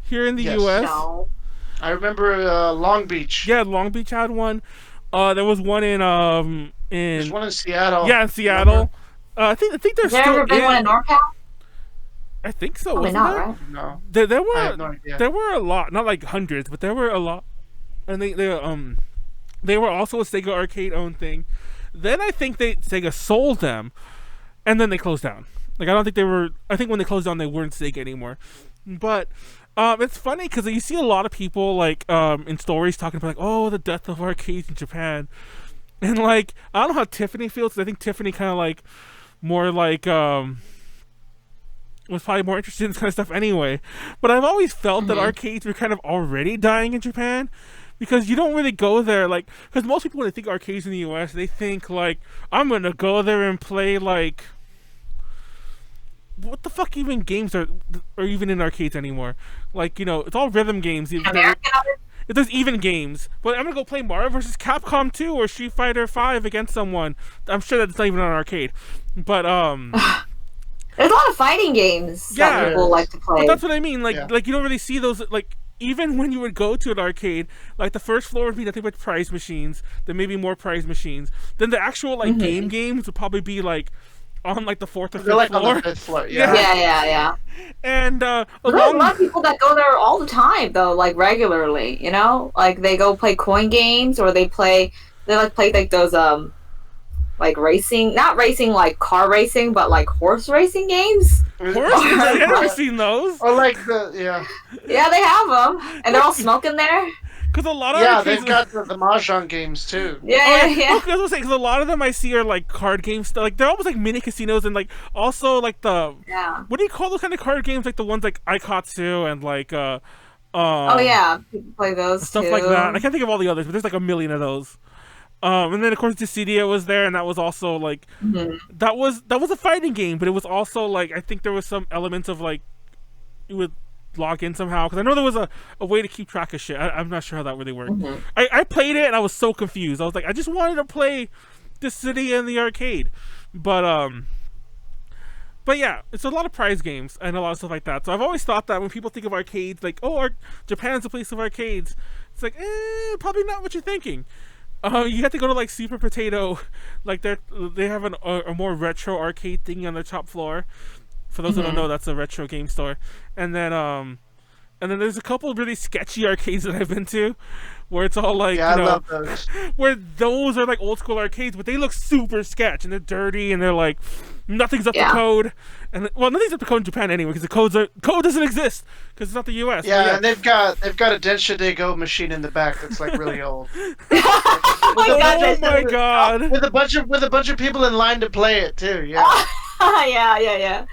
here in the Yes. U.S. No. I remember Long Beach. Yeah, Long Beach had one. There was one in There's one in Seattle. yeah, in Seattle. I think there's Has there still ever been one in NorCal? I think so. Probably Wasn't not, there? right? No, There I were have no idea. there were a lot, not like hundreds, but there were a lot, and they were also a Sega Arcade owned thing. Then I think Sega sold them, and then they closed down. Like I don't think they were. I think when they closed down, they weren't Sega anymore. But it's funny because you see a lot of people like in stories talking about like, oh, the death of arcades in Japan, and like I don't know how Tiffany feels. 'Cause I think Tiffany kind of like more like was probably more interested in this kind of stuff anyway. But I've always felt that arcades were kind of already dying in Japan because you don't really go there like because most people when they think arcades in the US they think like I'm gonna go there and play like what the fuck even games are even in arcades anymore, like you know it's all rhythm games. American of it? If there's even games, but I'm gonna go play Mario vs. Capcom 2 or Street Fighter 5 against someone. I'm sure that's not even on an arcade, but There's a lot of fighting games Yeah. that people like to play. But that's what I mean. Like, Yeah. like you don't really see those. Like, even when you would go to an arcade, like the first floor would be nothing but prize machines. Then maybe more prize machines. Then the actual like games would probably be like on like the fourth or They're fifth like floor. on the fifth floor. Yeah. Yeah. And But there's a lot of people that go there all the time, though, like regularly. You know, like they go play coin games, or they play like those like racing, not racing like car racing, but like horse racing games. horses, I've never seen those. Or like yeah, Yeah, they have them, and they're all smoking there. Because a lot of yeah, arcades they've got the mahjong games too. Yeah. Okay, I was gonna say because a lot of them I see are like card games. Like they're almost like mini casinos and like also like the Yeah. what do you call those kind of card games? Like the ones like Aikatsu and like Oh yeah, people play those stuff too. like that. And I can't think of all the others, but there's like a million of those. And then of course Dissidia was there, and that was also like that was a fighting game, but it was also like I think there was some elements of like you would log in somehow because I know there was a way to keep track of shit. I'm not sure how that really worked. I played it and I was so confused. I was like I just wanted to play Dissidia in the arcade, but yeah, it's a lot of prize games and a lot of stuff like that. So I've always thought that when people think of arcades, like oh, Japan's a place of arcades, it's like probably not what you're thinking. You have to go to like Super Potato, like they have a more retro arcade thingy on their top floor. For those who don't know, that's a retro game store. And then there's a couple of really sketchy arcades that I've been to, where it's all like Yeah, you I know, love those. where those are like old school arcades, but they look super sketch and they're dirty and they're like nothing's up to code, and well, nothing's up to code in Japan anyway because the code doesn't exist because it's not the U.S. Yeah, and they've got a Densha de Go machine in the back that's like really old. Oh my god! With a bunch of people in line to play it too. Yeah. yeah.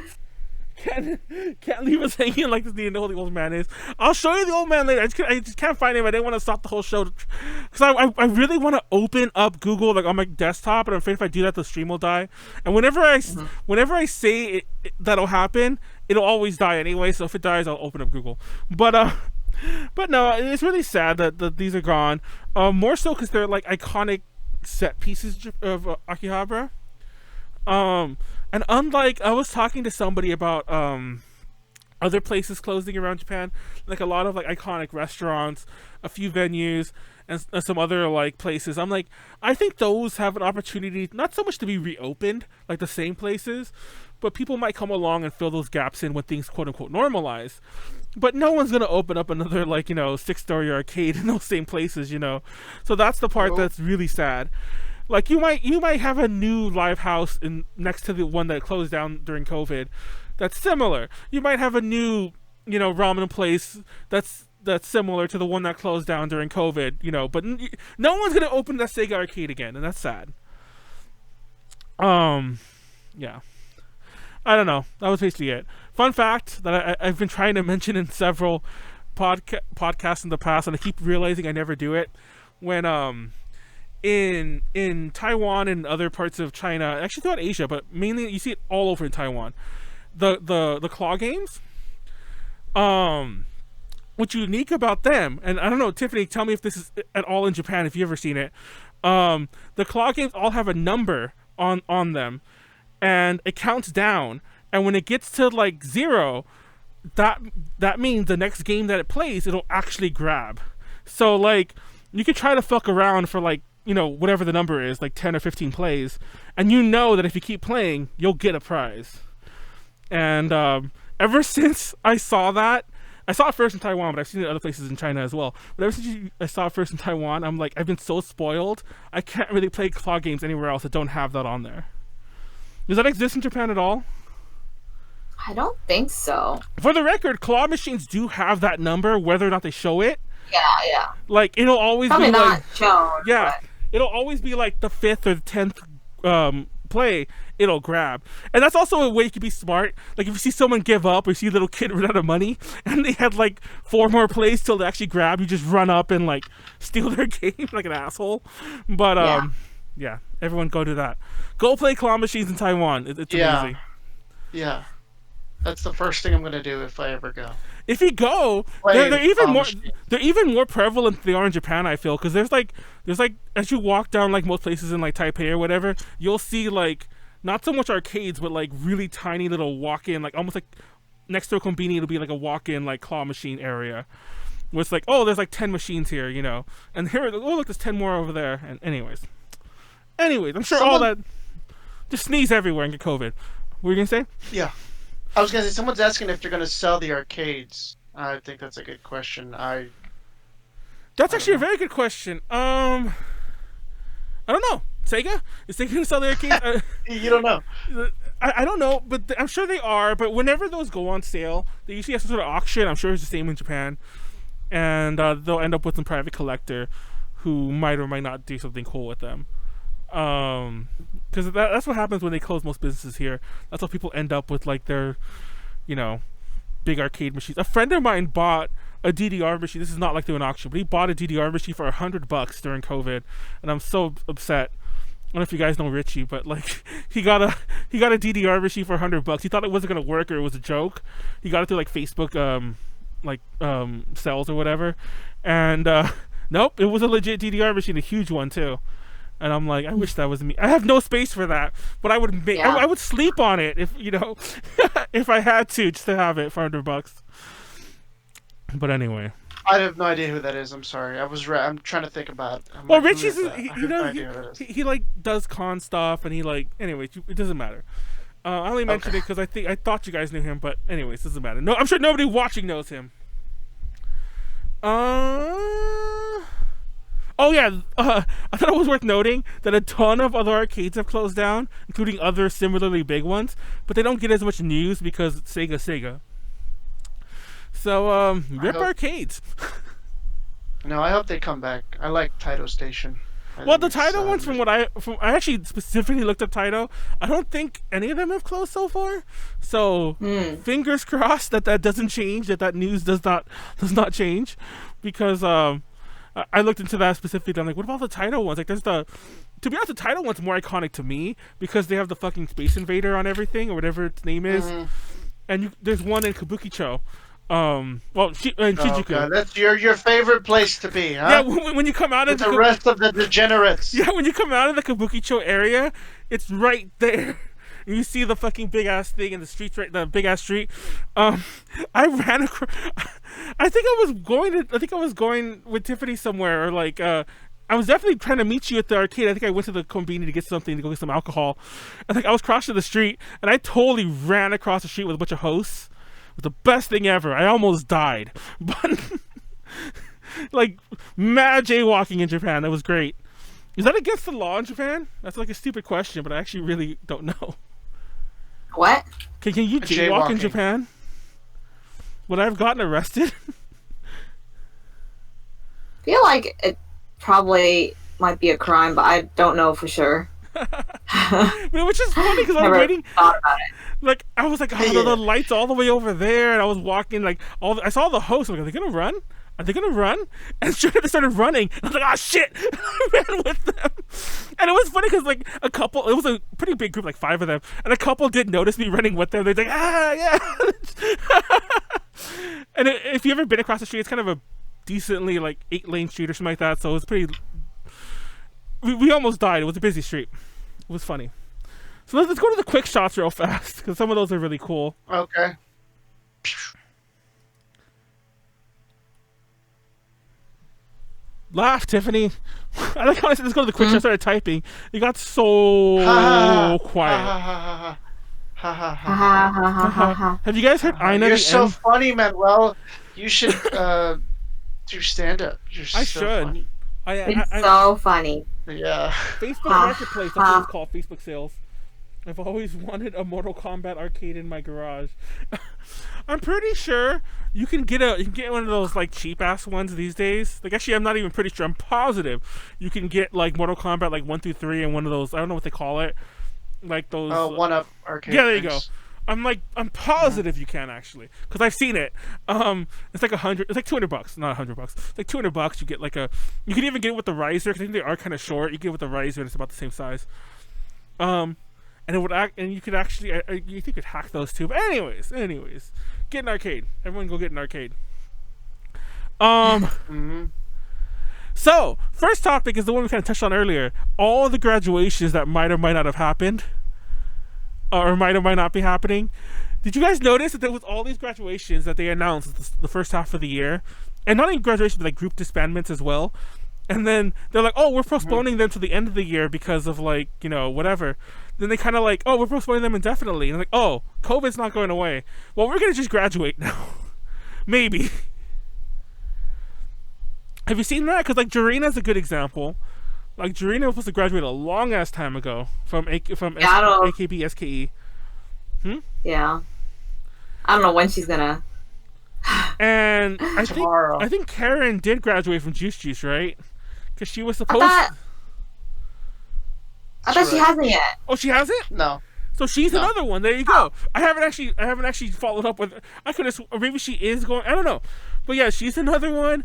Can't leave us hanging like this. You know who the old man is. I'll show you the old man later. I just can't find him. I didn't want to stop the whole show because I really want to open up Google like on my desktop, and I'm afraid if I do that, the stream will die. And whenever I say that'll happen, it'll always die anyway. So if it dies, I'll open up Google. But no, it's really sad that these are gone. More so because they're like iconic set pieces of Akihabara. And unlike, I was talking to somebody about other places closing around Japan, like a lot of like iconic restaurants, a few venues, and some other like places. I'm like, I think those have an opportunity not so much to be reopened, like the same places, but people might come along and fill those gaps in when things quote unquote normalize. But no one's gonna open up another 6-story arcade in those same places, So that's the part that's really sad. Like you might have a new live house next to the one that closed down during COVID that's similar. You might have a new, ramen place that's similar to the one that closed down during COVID, but no one's going to open that SEGA Arcade again, and that's sad. Yeah. I don't know. That was basically it. Fun fact that I've been trying to mention in several podcasts in the past, and I keep realizing I never do it. When in Taiwan and other parts of China, actually throughout Asia, but mainly you see it all over in Taiwan, the claw games, what's unique about them, and I don't know, Tiffany, tell me if this is at all in Japan, if you've ever seen it. The claw games all have a number on them, and it counts down, and when it gets to 0, that means the next game that it plays, it'll actually grab. So you could try to fuck around for whatever the number is, 10 or 15 plays, and that if you keep playing, you'll get a prize. And ever since I saw that, I saw it first in Taiwan, but I've seen it other places in China as well. But ever since I saw it first in Taiwan, I'm I've been so spoiled. I can't really play claw games anywhere else that don't have that on there. Does that exist in Japan at all? I don't think so. For the record, claw machines do have that number, whether or not they show it. Yeah. It'll always probably be not shown. Yeah. But It'll always be the 5th or the 10th play, it'll grab. And that's also a way you can be smart. If you see someone give up or you see a little kid run out of money and they had 4 more plays till they actually grab, you just run up and steal their game like an asshole. But yeah, everyone go do that. Go play claw machines in Taiwan. It's amazing. Yeah. That's the first thing I'm going to do if I ever go. If you go, they're even more prevalent than they are in Japan, I feel, because there's as you walk down most places in Taipei or whatever, you'll see not so much arcades, but really tiny little walk-in, almost next to a konbini, it'll be a walk-in claw machine area. Where it's there's 10 machines here, and here, look, there's 10 more over there. And anyways, I'm sure all that just sneeze everywhere and get COVID. What were you gonna say? Yeah. I was going to say, someone's asking if they're going to sell the arcades. I think that's a good question. That's actually a very good question. I don't know. SEGA? Is SEGA going to sell the arcades? You don't know. I don't know, but I'm sure they are. But whenever those go on sale, they usually have some sort of auction. I'm sure it's the same in Japan. And they'll end up with some private collector who might or might not do something cool with them. Because that's what happens when they close most businesses here. That's how people end up with their, big arcade machines. A friend of mine bought a DDR machine. This is not through an auction, but he bought a DDR machine for $100 during COVID, and I'm so upset. I don't know if you guys know Richie, but he got a DDR machine for $100. He thought it wasn't gonna work or it was a joke. He got it through Facebook sales or whatever, and nope, it was a legit DDR machine, a huge one too. And I'm I wish that was me. I have no space for that, but I would I would sleep on it if if I had to, just to have it for $100. But anyway, I have no idea who that is. I'm sorry. I'm trying to think about. Well, Richie's he does con stuff, and he anyways, it doesn't matter. I only mentioned it because I thought you guys knew him, but anyways, it doesn't matter. No, I'm sure nobody watching knows him. Oh yeah, I thought it was worth noting that a ton of other arcades have closed down, including other similarly big ones, but they don't get as much news because it's Sega. So, rip arcades. No, I hope they come back. I like Taito Station. Well, the Taito ones, I actually specifically looked up Taito. I don't think any of them have closed so far. So fingers crossed that doesn't change. That news does not change, because I looked into that specifically. I'm like, what about the Taito ones? Like, there's to be honest, the Taito one's more iconic to me because they have the fucking Space Invader on everything or whatever its name is, and there's one in Kabukicho. Shinjuku. God, that's your favorite place to be, huh? Yeah, when you come out of the rest of the degenerates. Yeah, when you come out of the Kabukicho area, it's right there. And you see the fucking big ass thing in the streets, right? The big ass street. I ran across. I think I was going with Tiffany somewhere, or like. I was definitely trying to meet you at the arcade. I think I went to the convenience to get something, to go get some alcohol. I think I was crossing the street, and I totally ran across the street with a bunch of hosts. It was the best thing ever. I almost died, but like mad jaywalking in Japan. That was great. Is that against the law in Japan? That's like a stupid question, but I actually really don't know. What? Can you jaywalk in Japan? Would I have gotten arrested? I feel like it probably might be a crime, but I don't know for sure. Which is funny because I was waiting. Thought about it. Like I was like, the lights all the way over there, and I was walking like I saw the host. I'm like, are they gonna run? Are they gonna run? And sure, they started running. I was like, oh shit! I ran with them, and it was funny because like a couple, it was a pretty big group, like 5 of them, and a couple did notice me running with them. They're like, yeah. And if you ever been across the street, it's kind of a decently like 8-lane street or something like that. So it was pretty. We almost died. It was a busy street. It was funny. So let's go to the quick shots real fast, because some of those are really cool. Okay. Laugh, Tiffany. I like how I said let's go to the quick shots. I started typing. It got so quiet. Have you guys heard Aina? You're so funny, Manuel. You should do stand-up. I should. Funny. It's so funny. Yeah. Facebook Marketplace, that's what it's called, Facebook sales. I've always wanted a Mortal Kombat arcade in my garage. I'm pretty sure you can get one of those like cheap ass ones these days. Like actually, I'm not even pretty sure. I'm positive you can get like Mortal Kombat like 1 through 3 and one of those. I don't know what they call it. Like those. Oh, 1-up arcade. Yeah, there you go. I'm positive you can actually, because I've seen it. It's like $100. It's like $200, not $100. It's like $200. You get like you can even get it with the riser, because I think they are kind of short. You get it with the riser, and it's about the same size. And it would and you could actually, you think you could hack those too. But anyways, get an arcade. Everyone go get an arcade. So first topic is the one we kind of touched on earlier. All the graduations that might or might not have happened, or might or might not be happening. Did you guys notice that there was all these graduations that they announced the first half of the year, and not only graduations but like group disbandments as well? And then they're like, oh, we're postponing them to the end of the year because of like, whatever. Then they kind of like, oh, we're postponing them indefinitely. And like, oh, COVID's not going away. Well, we're going to just graduate now. Maybe. Have you seen that? Because like Jarina's a good example. Like Jarina was supposed to graduate a long ass time ago from AKB SKE. Yeah. I don't know when she's gonna. And I think Karen did graduate from Juice Juice, right? Because she was supposed. I thought she hasn't yet. Oh, she hasn't? No. So she's another one. There you go. I haven't actually followed up with. I could have. Or maybe she is going. I don't know. But yeah, she's another one.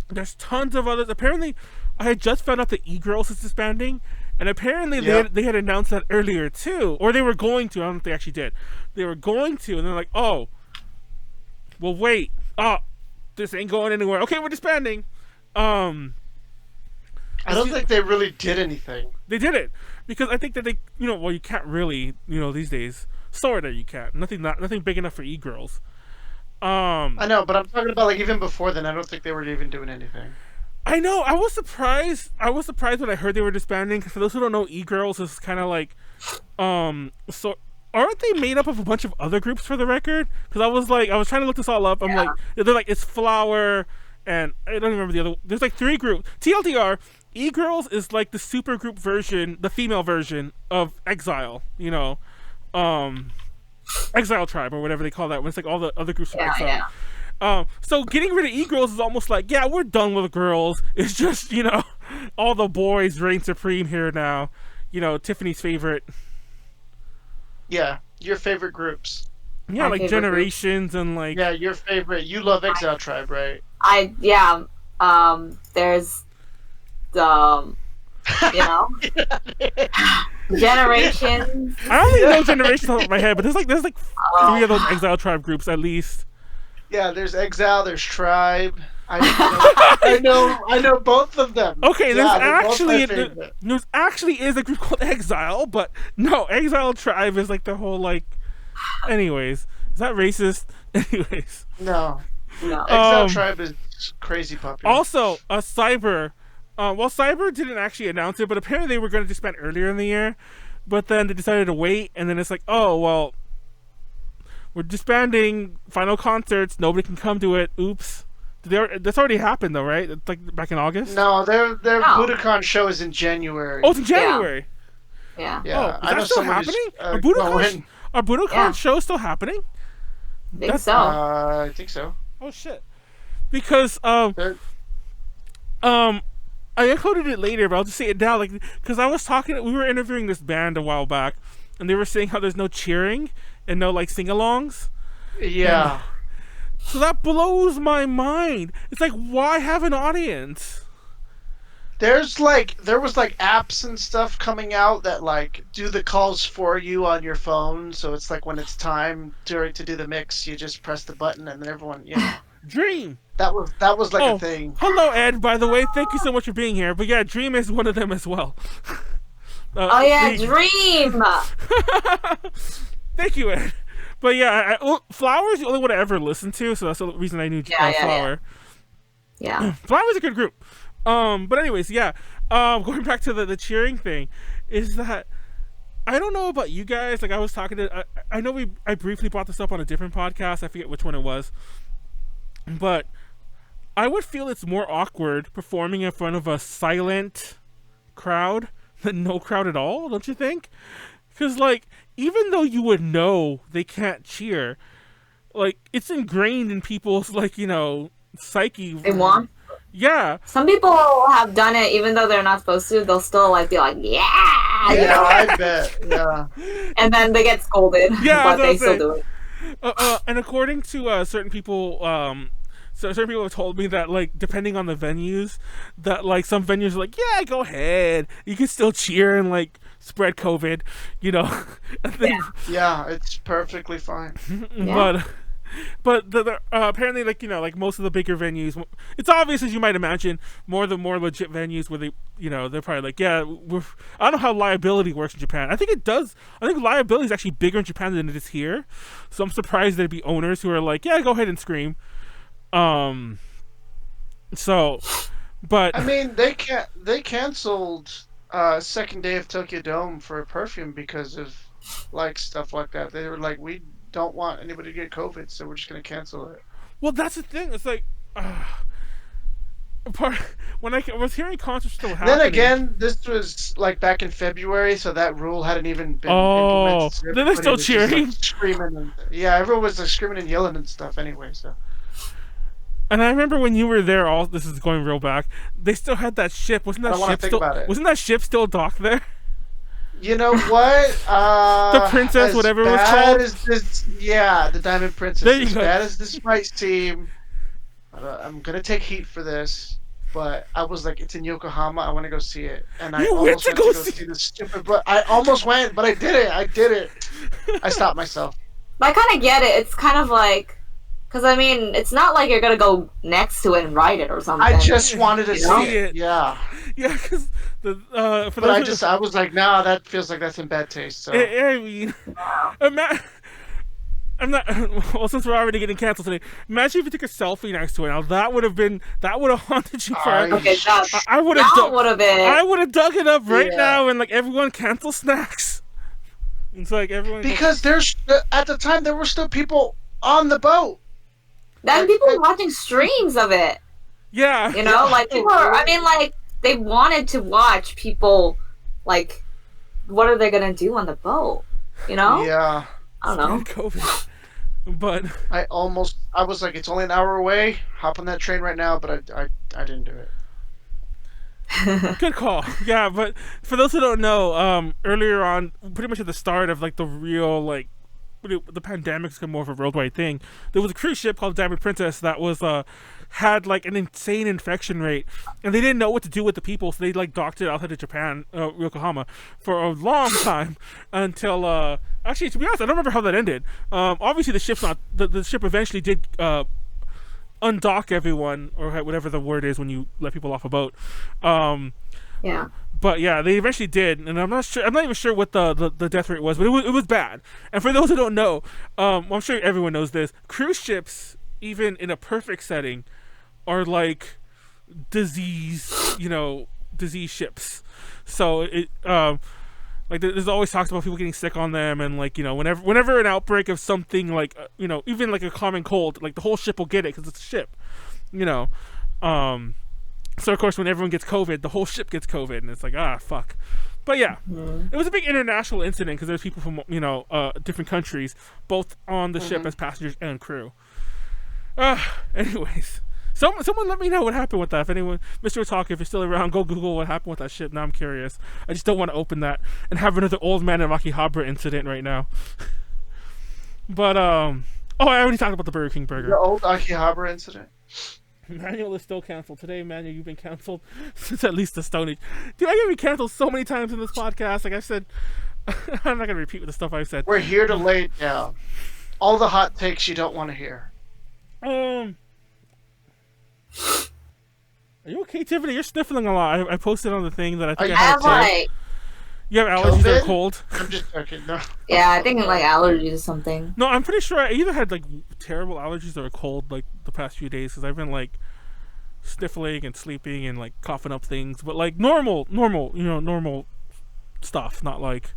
There's tons of others. Apparently, I had just found out that E-Girls is disbanding, and apparently they had announced that earlier too, or they were going to. I don't know if they actually did. They were going to, and they're like, oh, well, wait. Oh, this ain't going anywhere. Okay, we're disbanding. I don't think they really did anything. They did it because I think that they, well, you can't really, these days. Sorta, you can't. Nothing big enough for E-Girls. I know, but I'm talking about like even before then. I don't think they were even doing anything. I know. I was surprised when I heard they were disbanding. For those who don't know, E-Girls is kind of like, so aren't they made up of a bunch of other groups for the record? Because I was trying to look this all up. I'm like, they're like it's Flower and I don't remember the other. There's like 3 groups. TLDR, E-Girls is like the super group version, the female version of Exile. You know, Exile Tribe or whatever they call that. When it's like all the other groups from Exile. So getting rid of E-Girls is almost like, yeah, we're done with the girls. It's just, you know, all the boys reign supreme here now. You know, Tiffany's favorite. Yeah, your favorite groups. Yeah, My like favorite Generations and like. Yeah, your favorite. You love Exile Tribe, right? There's the you know Generations. I don't even know Generations off the top of my head, but there's like 3 of those Exile Tribe groups at least. Yeah, there's Exile, there's Tribe. I know both of them. Okay, yeah, there's actually is a group called Exile, but no, Exile Tribe is like the whole like. Anyways, is that racist? Anyways. No. Exile Tribe is crazy popular. Also, Cyber. Cyber didn't actually announce it, but apparently they were going to disband earlier in the year, but then they decided to wait, and then it's like, oh well, we're disbanding final concerts. Nobody can come to it. Oops. That's already happened though, right? It's like back in August. No, their Budokan show is in January. Oh, it's in January. Yeah. Yeah. Oh, is that still happening? Are Budokan shows still happening? I think so. Oh shit! Because I included it later, but I'll just say it now, like because we were interviewing this band a while back, and they were saying how there's no cheering and no like sing-alongs. Yeah. So that blows my mind. It's like, why have an audience? There was like apps and stuff coming out that like do the calls for you on your phone. So it's like when it's time to do the mix, you just press the button and then everyone, Dream. That was like a thing. Hello, Ed. By the way, thank you so much for being here. But yeah, Dream is one of them as well. Dream. Thank you, Ed. But yeah, Flower is the only one I ever listened to, so that's the reason I knew Flower. Yeah. Flower's a good group. But anyways, going back to the cheering thing, is that I don't know about you guys. Like I was talking to, I know I briefly brought this up on a different podcast. I forget which one it was, but I would feel it's more awkward performing in front of a silent crowd than no crowd at all. Don't you think? Because like even though you would know they can't cheer, like it's ingrained in people's like psyche. They want. Yeah. Some people have done it even though they're not supposed to. They'll still like be like, yeah. I bet. Yeah. And then they get scolded. Yeah, but they still do it. And according to certain people, certain people have told me that like depending on the venues, that like some venues are like, yeah, go ahead, you can still cheer and like spread COVID, Yeah, it's perfectly fine. But apparently, like most of the bigger venues, it's obvious as you might imagine. The more legit venues where they're probably like, yeah, I don't know how liability works in Japan. I think it does. I think liability is actually bigger in Japan than it is here. So I'm surprised there'd be owners who are like, yeah, go ahead and scream. So, but I mean, they canceled second day of Tokyo Dome for Perfume because of like stuff like that. They were like, we don't want anybody to get COVID, so we're just going to cancel it. Well, that's the thing. It's like when I was hearing concerts still happening. Then again, this was like back in February, so that rule hadn't even been implemented. So then they're still cheering, like, screaming, everyone was like screaming and yelling and stuff. Anyway, so. And I remember when you were there. This is going real back. They still had that ship. Wasn't that ship still docked there? You know what? The princess, whatever it was called. The Diamond Princess. As bad as this might seem, I'm gonna take heat for this. But I was like, it's in Yokohama. I want to go see it, and I almost went to go see the stupid. But I almost went, but I did it. I stopped myself. But I kind of get it. It's kind of like, because I mean, it's not like you're gonna go next to it and ride it or something. I just wanted to see it. Yeah. Yeah, because I was like, nah, that feels like that's in bad taste. So. I mean, I'm not. Well, since we're already getting canceled today, imagine if you took a selfie next to it. Now that would have haunted you forever. Okay, I would have dug it up right now and like everyone cancel snacks. It's like everyone because at the time there were still people on the boat. Then people were watching streams of it. Yeah. You know, like people are, I mean, like they wanted to watch people, like, what are they gonna do on the boat? You know? Yeah. I don't know. COVID. But I was like, it's only an hour away. Hop on that train right now, but I didn't do it. good call. Yeah, but for those who don't know, earlier on, pretty much at the start of like the real like the pandemic's become more of a worldwide thing. There was a cruise ship called Diamond Princess that was had like an insane infection rate, and they didn't know what to do with the people, so they like docked it outside of Japan, Yokohama, for a long time until actually, to be honest, I don't remember how that ended. Obviously, the ship's not the ship eventually did undock everyone, or whatever the word is when you let people off a boat. Yeah. But yeah, they eventually did, and I'm not even sure what the death rate was, but it was bad. And for those who don't know, I'm sure everyone knows this. Cruise ships, even in a perfect setting, are like disease ships. So it like there's always talks about people getting sick on them, and like whenever an outbreak of something like even like a common cold, like the whole ship will get it because it's a ship, So of course, when everyone gets COVID, the whole ship gets COVID, and it's like fuck. But yeah, it was a big international incident because there's people from different countries, both on the ship as passengers and crew. Anyways, someone let me know what happened with that. If anyone, Mr. Otaku, if you're still around, go Google what happened with that ship. Now I'm curious. I just don't want to open that and have another old man of Akihabara incident right now. But I already talked about the Burger King burger. The old Akihabara incident. Manuel is still canceled. Today, Manuel, you've been canceled since at least the Stone Age. Dude, I get been canceled so many times in this podcast. Like I said, I'm not going to repeat the stuff I've said. We're here to lay it down. All the hot takes you don't want to hear. Are you okay, Tiffany? You're sniffling a lot. I posted on the thing that I think I had like, you have allergies COVID? or cold? I'm just joking. No. yeah, I think like allergies or something. No, I'm pretty sure I either had like terrible allergies or a cold like the past few days because I've been like sniffling and sleeping and like coughing up things, but like normal stuff, not like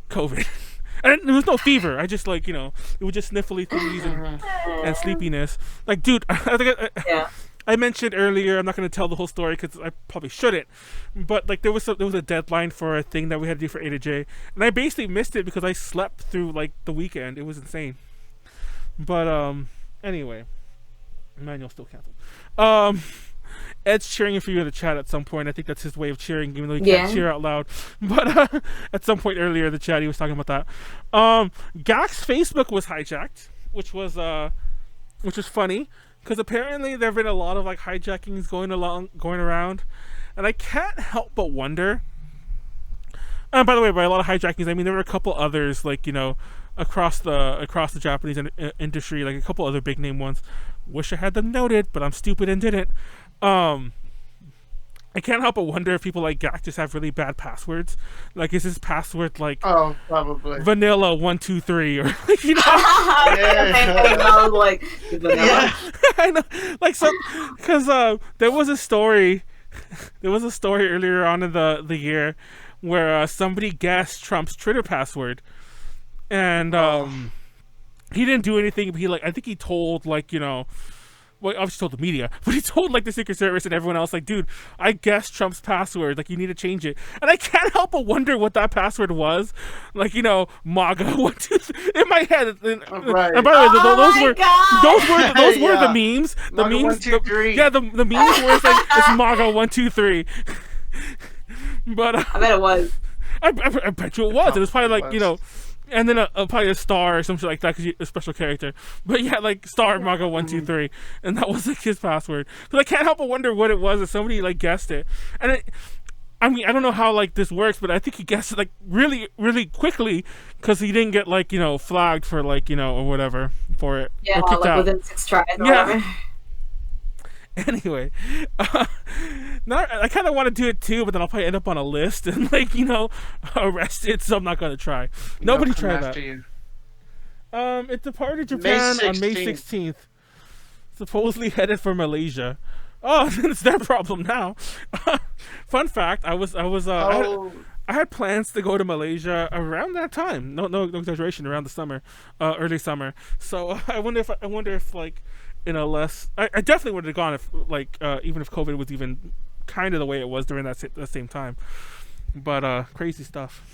COVID. And there was no fever. I just like it was just sniffly things and sleepiness. Like, dude, I think I mentioned earlier, I'm not going to tell the whole story because I probably shouldn't, but like there was a deadline for a thing that we had to do for A to J, and I basically missed it because I slept through like the weekend. It was insane. But anyway, Manuel's still canceled. Ed's cheering for you in the chat at some point. I think that's his way of cheering, even though he can't cheer out loud. But at some point earlier in the chat, he was talking about that. Gak's Facebook was hijacked, which was funny. Because apparently there have been a lot of like hijackings going around, and I can't help but wonder. And by the way, by a lot of hijackings, I mean there were a couple others like across the Japanese industry, like a couple other big name ones. Wish I had them noted, but I'm stupid and didn't. I can't help but wonder if people like Gak just have really bad passwords. Like, is his password like probably vanilla 123 or like, like vanilla. I know, like so, because there was a story earlier on in the year where somebody guessed Trump's Twitter password, and he didn't do anything. But I think he told well, obviously told the media, but he told like the Secret Service and everyone else, like, dude, I guessed Trump's password, like you need to change it. And I can't help but wonder what that password was, like MAGA 1 2 3 in my head. Right. And by the way, those were the memes. The MAGA memes, 1 2 3. the memes where it's like it's MAGA 1 2 3. But I bet it was. I bet you it was. It was probably like and then probably a star or something like that because a special character. But yeah, like star MAGA 1 2 3, and that was like his password. Because I can't help but wonder what it was if somebody like guessed it. And I mean, I don't know how like this works, but I think he guessed it like really, really quickly because he didn't get like flagged for like or whatever for it. Yeah, or kicked like out. within 6 tries. Or whatever. Anyway, now I kind of want to do it too, but then I'll probably end up on a list and arrested. So I'm not gonna try. Nobody tried that. It departed Japan on May 16th. Supposedly headed for Malaysia. Oh, it's their problem now. Fun fact: I had plans to go to Malaysia around that time. No exaggeration. Around the summer, early summer. So I wonder if like in a less. I definitely would have gone if like even if COVID was even kind of the way it was during that same time. But crazy stuff.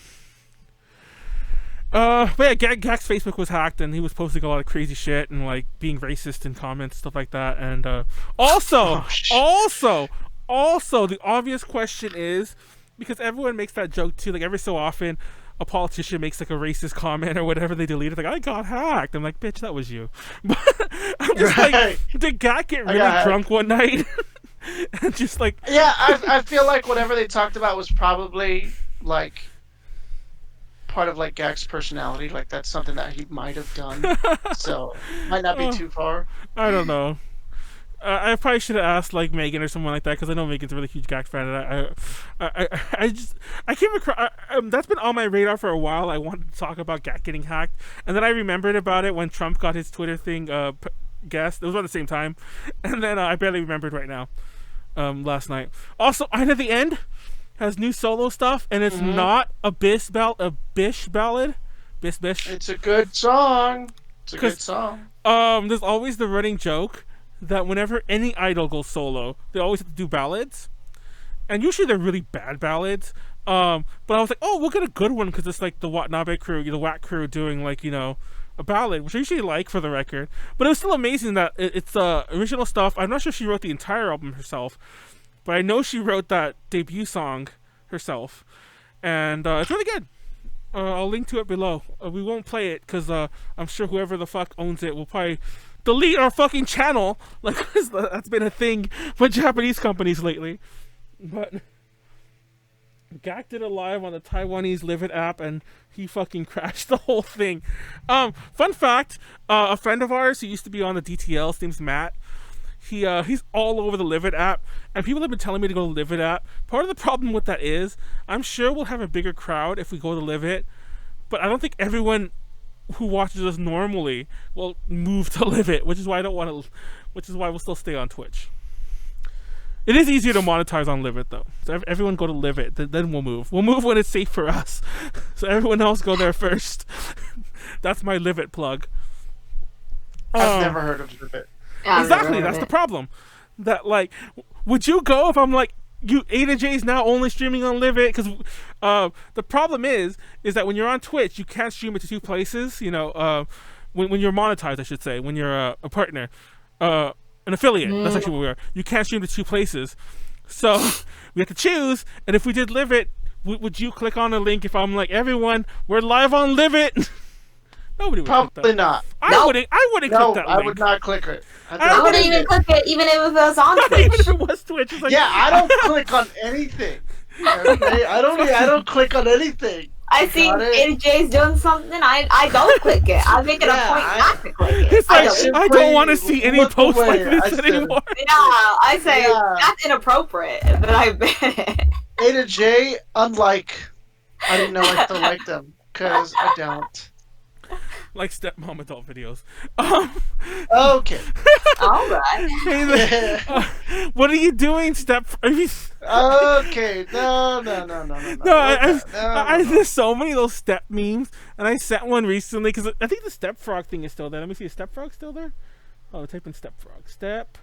But yeah, Gak's Facebook was hacked, and he was posting a lot of crazy shit and like being racist in comments, stuff like that. And also, the obvious question is, because everyone makes that joke too, like every so often, a politician makes like a racist comment or whatever, they delete it, like I got hacked. I'm like, bitch, that was you. But I'm just like, did Gak get really drunk one night? And just like, yeah, I feel like whatever they talked about was probably like part of like Gak's personality, like that's something that he might have done, so might not be too far. I don't know. I probably should have asked like Megan or someone like that, because I know Megan's a really huge Gak fan, and I came across that's been on my radar for a while. I wanted to talk about Gak getting hacked, and then I remembered about it when Trump got his Twitter thing guest. It was about the same time, and then I barely remembered right now. Last night. Also, Eye to the End has new solo stuff, and it's not a Bish ballad. Bish. It's a good song. It's a good song. There's always the running joke that whenever any idol goes solo, they always have to do ballads, and usually they're really bad ballads. But I was like, oh, we'll get a good one, because it's like the Watanabe crew, the Wack crew doing like, you know, a ballad, which I usually like for the record. But it was still amazing that it's original stuff. I'm not sure she wrote the entire album herself, but I know she wrote that debut song herself, and it's really good. I'll link to it below. We won't play it because I'm sure whoever the fuck owns it will probably delete our fucking channel. Like, that's been a thing with Japanese companies lately. But Gak did it live on the Taiwanese Live It app, and he fucking crashed the whole thing. Fun fact, a friend of ours who used to be on the DTL, his name's Matt, he's all over the Live It app, and people have been telling me to go to Live It app. Part of the problem with that is, I'm sure we'll have a bigger crowd if we go to Live It, but I don't think everyone who watches us normally will move to Live It, which is why we'll still stay on Twitch. It is easier to monetize on Live It, though. So everyone go to Live It, then we'll move. We'll move when it's safe for us. So everyone else go there first. That's my Live It plug. I've never heard of Live It. Yeah, Exactly, that's the problem. That, like, would you go if I'm like, you A to J is now only streaming on Live It? Because the problem is that when you're on Twitch, you can't stream it to two places. You know, when you're monetized, I should say, when you're a partner. An affiliate. That's actually what we are. You can't stream to two places, so we have to choose. And if we did Live It, would you click on a link if I'm like, everyone, we're live on Live It? Nobody would. Probably not. I wouldn't click that link. I would not click it. I wouldn't even click it, even if it was on Twitch. Even if it was Twitch. It's like, yeah, I don't click on anything. Okay? I don't click on anything. I see AJ's doing something, I don't click it. I make it a point not to click it. It's like, I don't want to see any posts like this anymore. Yeah, I say that's inappropriate, but I ban it. A to J, unlike, I didn't know I still like them, because I don't. Like stepmom adult videos. Okay. All right. What are you doing, Okay. No. There's so many of those step memes, and I sent one recently because I think the step frog thing is still there. Let me see, is step frog still there? Oh, type in step frog. Step.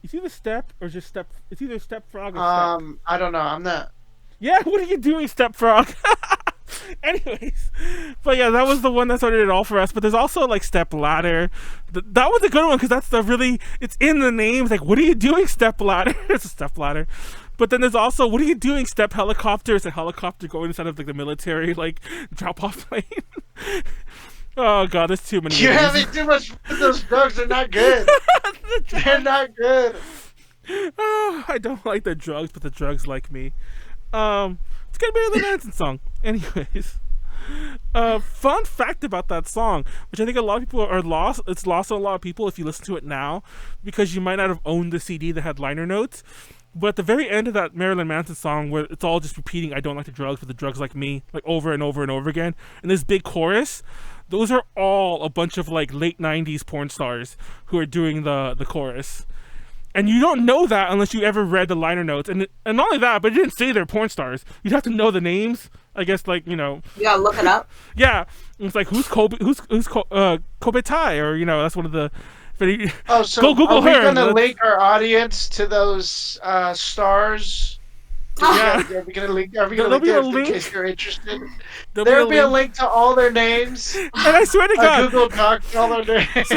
It's either step or just step. It's either step frog or step. I don't know. I'm not. Yeah, what are you doing, step frog? Anyways, but yeah, that was the one that started it all for us. But there's also like step ladder. That was a good one because that's it's in the name. It's like, what are you doing, step ladder? It's a step ladder. But then there's also, what are you doing, step helicopter? It's a helicopter going inside of like the military like drop off plane. Oh god, there's too many. You're having too much with those drugs. They're not good. They're not good. Oh, I don't like the drugs, but the drugs like me. It's gonna be Marilyn Manson song. Anyways, fun fact about that song, which I think a lot of people are lost. It's lost on a lot of people if you listen to it now, because you might not have owned the CD that had liner notes. But at the very end of that Marilyn Manson song, where it's all just repeating, "I don't like the drugs, but the drugs like me," like over and over and over again, and this big chorus, those are all a bunch of like late '90s porn stars who are doing the chorus. And you don't know that unless you ever read the liner notes. And not only that, but it didn't say they're porn stars. You'd have to know the names. I guess, like, you know. You gotta look it up. Yeah. It's like, who's Kobe Tai? Or, you know, that's one of the Oh, so go Google are we her. gonna link our audience to those stars? Yeah. Are we gonna link? Are we There'll gonna be a link them in link. case you're interested? There'll There'll be a link to all their names. And I swear to God, Google Doc, all their names.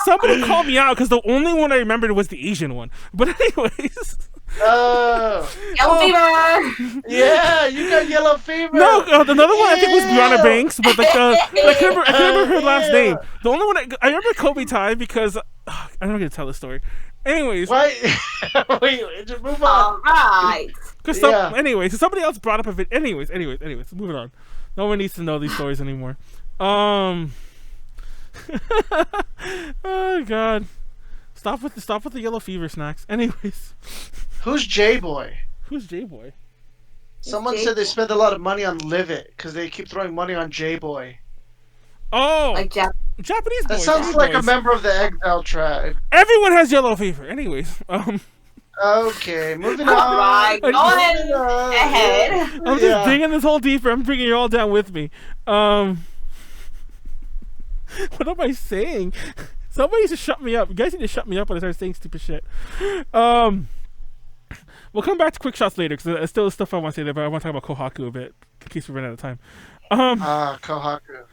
somebody called me out because the only one I remembered was the Asian one. But anyways. Oh. Yellow fever. Yeah, you got yellow fever. No, another one I think was Brianna Banks, but like I can't remember her last name. The only one I remember Kobe Tai because I'm not gonna tell the story. Anyways, Wait, just move on. All right. because anyways, somebody else brought up a bit. Anyways, moving on. No one needs to know these stories anymore. Oh God, stop with the yellow fever snacks. Anyways, Who's J-Boy? who's J Boy? Someone said they spend a lot of money on Live It because they keep throwing money on J-Boy. Oh, Like Japanese That boys. sounds J like a boys. member of the Exile tribe. Everyone has yellow fever. Anyways, Okay, moving all on. right, Moving going ahead. I'm just digging this hole deeper. I'm bringing you all down with me. What am I saying? Somebody needs to shut me up. You guys need to shut me up when I start saying stupid shit. We'll come back to quick shots later because there's still stuff I want to say there, but I want to talk about Kohaku a bit in case we run out of time. Kohaku.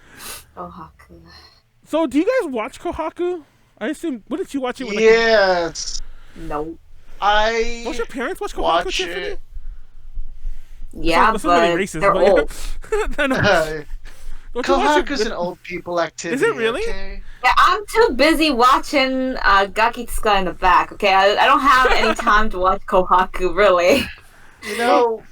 Kohaku. So, do you guys watch Kohaku? I assume. What did you watch it with? Yes. No. Don't your parents watch Kohaku, watch Tiffany? it. Yeah, That's but not really racist, they're but old. no. Don't you watch Kohaku's an old people activity. Is it really? Okay? Yeah, I'm too busy watching Gakitsuka in the back, okay? I don't have any time to watch Kohaku, really. You know,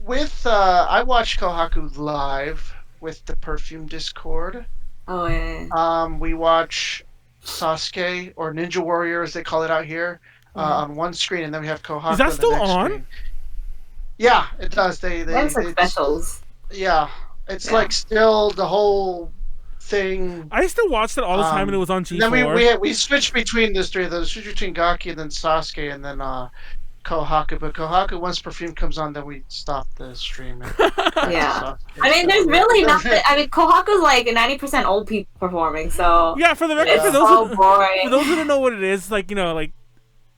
with I watched Kohaku live with the Perfume Discord. Oh, yeah. We watch Sasuke or Ninja Warrior as they call it out here on one screen, and then we have Kohaku. Is that on the still next on? screen. Yeah, it does. That's like specials. Yeah, it's like still the whole thing. I used to watch that all the time, and it was on G4. Then we switched between those three. Those switched between Gaki and then Sasuke and then Kohaku. But Kohaku, once Perfume comes on, then we stop the stream. Yeah. I mean, there's really nothing. I mean, Kohaku's like 90% old people performing, so. Yeah, for the record, it's for so those boring. who don't know what it is, like, you know, like,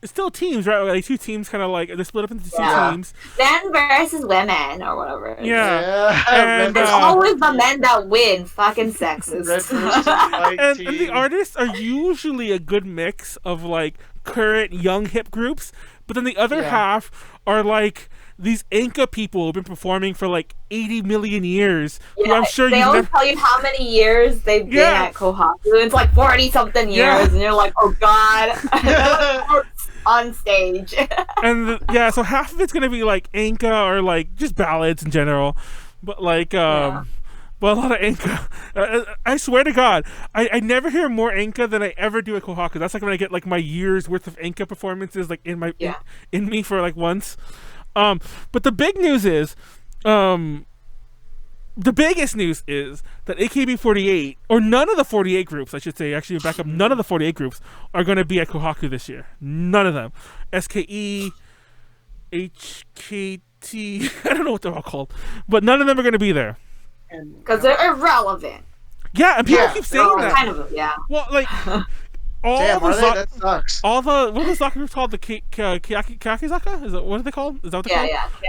it's still teams, right? Like, two teams kind of like, they're split up into two teams. Men versus women, or whatever. Yeah. And, it's always the men that win. Fucking sexist. and the artists are usually a good mix of, like, current young hip groups, but then the other half are, like, these Inca people who've been performing for like 80 million years. Who I'm sure they always tell you how many years they've been at Kohaku. It's like 40-something years, and you're like, oh god, on stage. And so half of it's gonna be like Inca or like just ballads in general, but like but a lot of Inca. I swear to God, I never hear more Inca than I ever do at Kohaku. That's like when I get like my year's worth of Inca performances like in my in me for like once. But the big news is, the biggest news is that AKB48, or none of the 48 groups, I should say, actually back up, none of the 48 groups are going to be at Kohaku this year. None of them. SKE, HKT, I don't know what they're all called, but none of them are going to be there. Because they're irrelevant. Yeah, and people keep saying that. Kind of, Well, like... That sucks. All the what are the soccer groups called? The Kakizaka? Is that what are they called? Is that what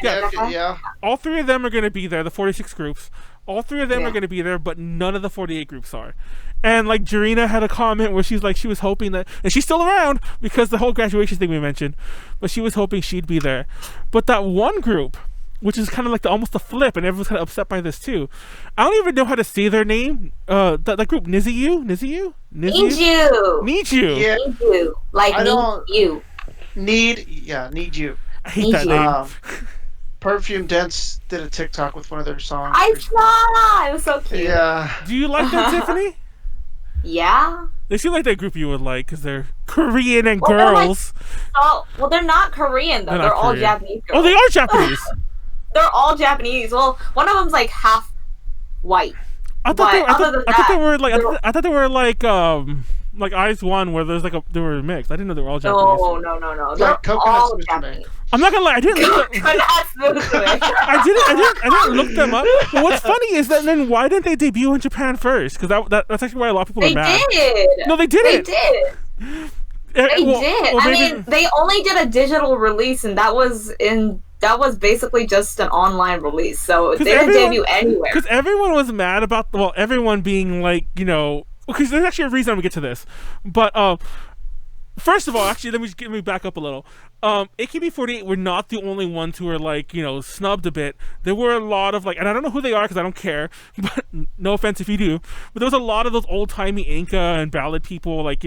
they're called? Yeah. All three of them are going to be there. The 46 groups. All three of them are going to be there, but none of the 48 groups are. And like Jarina had a comment where she's like she was hoping that, and she's still around because the whole graduation thing we mentioned, but she was hoping she'd be there. But that one group, which is kind of like almost a flip, and everyone's kind of upset by this too. I don't even know how to say their name. That group NiziU. NiziU. NiziU. Yeah. NiziU. Like Need you. I hate that name. Perfume Dance did a TikTok with one of their songs. I saw. It was so cute. Yeah. Do you like that, Tiffany? Yeah. They seem like that group you would like because they're Korean and girls. They're not Korean though. They're all Japanese girls. Oh, they are Japanese. They're all Japanese. Well, one of them's like half white. I thought they were like like Eyes One, where there's like they were mixed. I didn't know they were all Japanese. No. They're Like coconut all Smoothie Japanese. Man. I'm not gonna lie, I didn't look them. I didn't look them up. But what's funny is that then why didn't they debut in Japan first? Because that's actually why a lot of people are mad. They did. No, they didn't. They did. They did. I mean, they only did a digital release, and that was basically just an online release, so they didn't debut anywhere. Because everyone was mad about everyone being like, because there's actually a reason I'm gonna get to this, but first of all, actually, let me back up a little. AKB48 were not the only ones who were like, snubbed a bit. There were a lot of and I don't know who they are because I don't care, but no offense if you do, but there was a lot of those old-timey Inca and ballad people, a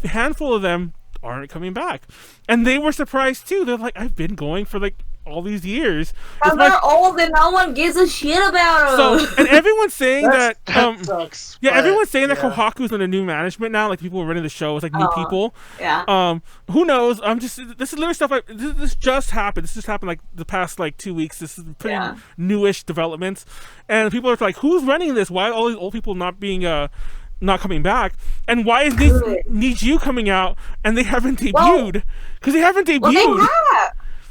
handful of them aren't coming back. And they were surprised too. They're like, I've been going for all these years. Because they're old and no one gives a shit about them. So, and everyone's saying that sucks. Yeah, everyone's saying that Kohaku's under new management now. Like people are running the show. It's like new people. Yeah. Who knows? This is literally stuff this just happened. This just happened like the past 2 weeks. This is pretty newish developments. And people are like, who's running this? Why are all these old people not being not coming back? And why is NiziU coming out and they haven't debuted? Because they haven't debuted. Well,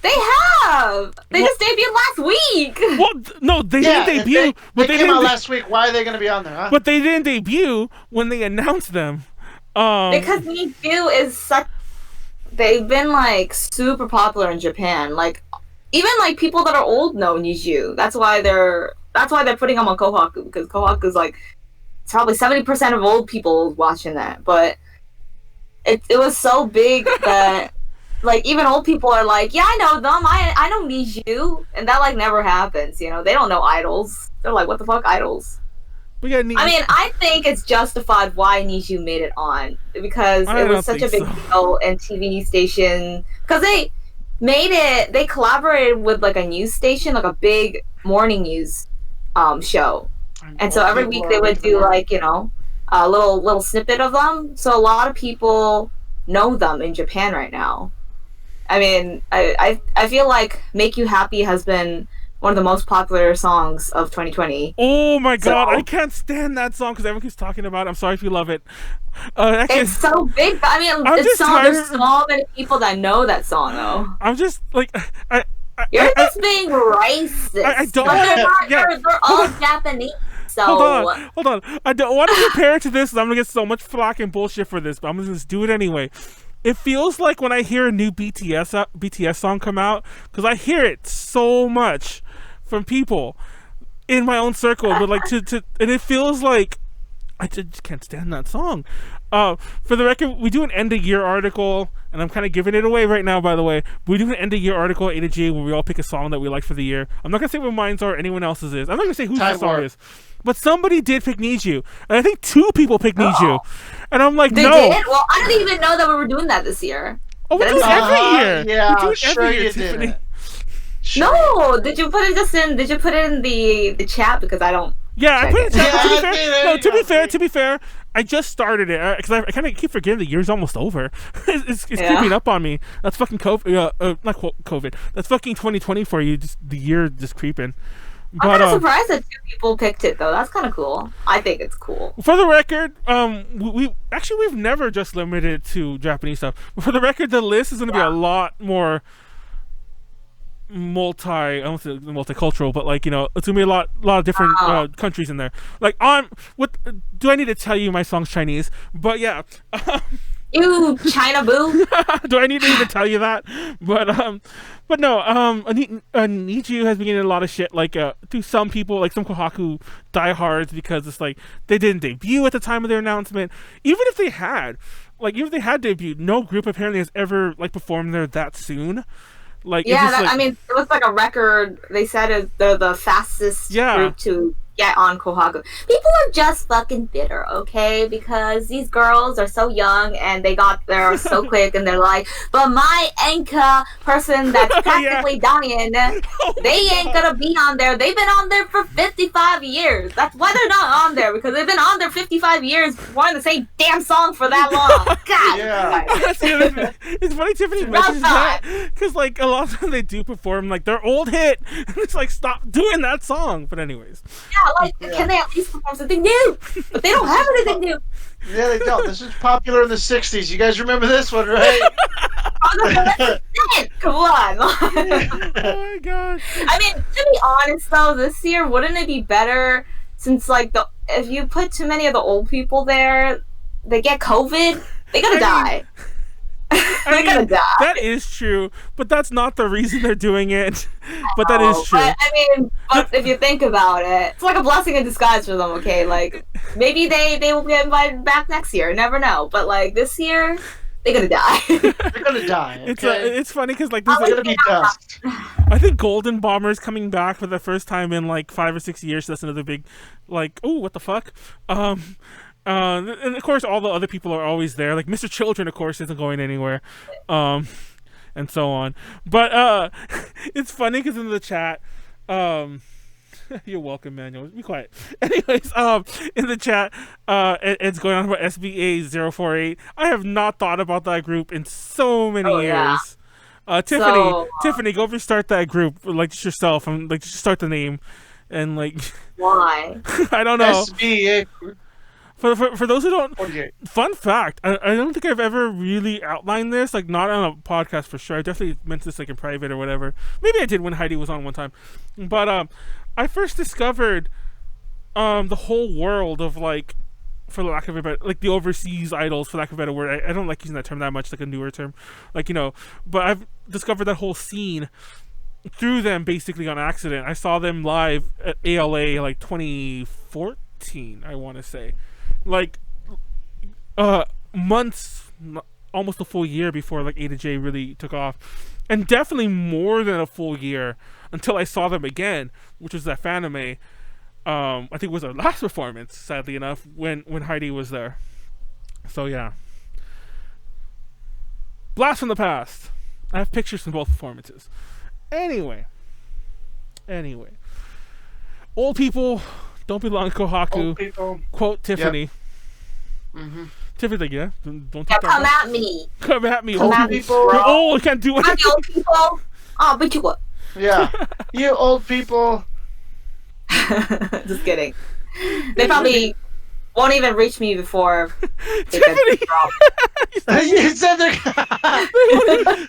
they have. They just debuted last week. Well, no, they didn't debut. They came out last week. Why are they going to be on there? Huh? But they didn't debut when they announced them. Because NiziU is such. They've been super popular in Japan. Even people that are old know NiziU. That's why they're putting them on Kohaku, because Kohaku's it's probably 70% of old people watching that. But it was so big that. Even old people are yeah, I know them. I know NiziU, and that never happens. They don't know idols. They're what the fuck, idols? I mean, I think it's justified why NiziU made it on, because it was such a big deal and TV station. Because they made it. They collaborated with a news station, a big morning news show, and so every week they would do a little snippet of them. So a lot of people know them in Japan right now. I mean, I feel like "Make You Happy" has been one of the most popular songs of 2020. Oh my god, I can't stand that song because everyone keeps talking about it. I'm sorry if you love it. It's so big. I mean, there's so many people that know that song, though. I'm just you're just being racist. I don't. They're all Japanese. So hold on. I don't want to compare it to this. I'm gonna get so much flack and bullshit for this, but I'm gonna just do it anyway. It feels like when I hear a new BTS song come out, because I hear it so much from people in my own circle, but and it feels like I just can't stand that song. For the record, we do an end of year article, and I'm kind of giving it away right now, by the way. We do an end of year article at A to G where we all pick a song that we like for the year. I'm not gonna say what mine's are or anyone else's is. I'm not gonna say whose the song is. But somebody did pick NiziU, and I think 2 people picked NiziU, and I'm like, they no. Did? Well, I didn't even know that we were doing that this year. Oh, we do it every year. Yeah, we do it every year, Tiffany. No, did you put it in the chat, because I don't. Yeah, I put it in the chat. To be fair, I just started it because I kind of keep forgetting the year's almost over. it's creeping up on me. That's fucking COVID. Not COVID. That's fucking 2020 for you. Just the year just creeping. But, I'm kind of surprised that 2 people picked it, though. That's kind of cool. I think it's cool. For the record, we've never just limited it to Japanese stuff. But for the record, the list is going to be a lot more I don't say multicultural, but it's gonna be a lot of different countries in there. Do I need to tell you my song's Chinese? But yeah. You China boo. Do I need to even tell you that? But no. NiziU has been getting a lot of shit to some people, some Kohaku diehards, because it's they didn't debut at the time of their announcement. Even if they had debuted, no group apparently has ever performed there that soon. I mean, it was a record. They said they're the fastest group to get on Kohaku. People are just fucking bitter, okay? Because these girls are so young and they got there so quick, and they're but my Enka person that's practically dying, they ain't gonna be on there. They've been on there for 55 years. That's why they're not on there, because they've been on there 55 years performing the same damn song for that long. God. Yeah. It's funny Tiffany mentions that, because like a lot of times they do perform like their old hit, and it's like stop doing that song. But anyways, Yeah, like can they at least perform something new? But they don't have anything new. Yeah, they don't. This was popular in the '60s. You guys remember this one, right? Come on. oh my god. I mean, to be honest though, this year wouldn't it be better since like if you put too many of the old people there, they get COVID, they gotta die. They're gonna die. That is true, but that's not the reason they're doing it. But that is true. But, I mean, but if you think about it, it's like a blessing in disguise for them. Okay, like maybe they will get invited back next year. Never know. But like this year, they're gonna die. They're gonna die. Okay? It's funny because like They're this, gonna be dust. I think Golden Bomber's coming back for the first time in like 5 or 6 years. So that's another big, like, oh, what the fuck. And of course, all the other people are always there. Like Mr. Children, of course, isn't going anywhere, and so on. But it's funny because in the chat, you're welcome, Manuel. Be quiet. Anyways, in the chat, it's going on about SBA 048. I have not thought about that group in so many years. Tiffany, go over and start that group, like just yourself, and like just start the name, and like. Why? I don't know. SBA. For those who don't, 48. Fun fact, I don't think I've ever really outlined this, like not on a podcast for sure. I definitely meant this like in private or whatever. Maybe I did when Heidi was on one time. But I first discovered the whole world of like, for lack of a better, like the overseas idols, for lack of a better word. I don't like using that term that much, like a newer term. Like, you know, but I've discovered that whole scene through them basically on accident. I saw them live at ALA like 2014, I want to say. Like months, almost a full year before like A to J really took off, and definitely more than a full year until I saw them again, which was that Fanime. I think it was our last performance, sadly enough, when Heidi was there. So yeah, blast from the past. I have pictures from both performances. Anyway, old people don't belong to Kohaku. Old people. Quote Tiffany. Yep. Mm-hmm. Tiffany's like, yeah, don't take Yeah, that come back. at me. Come at me, Come old at people. me, You're bro. old, can't do I'm anything. the old people. Oh, but you what? Yeah, you old people. Just kidding. They probably won't even reach me before they Tiffany! get dropped. You said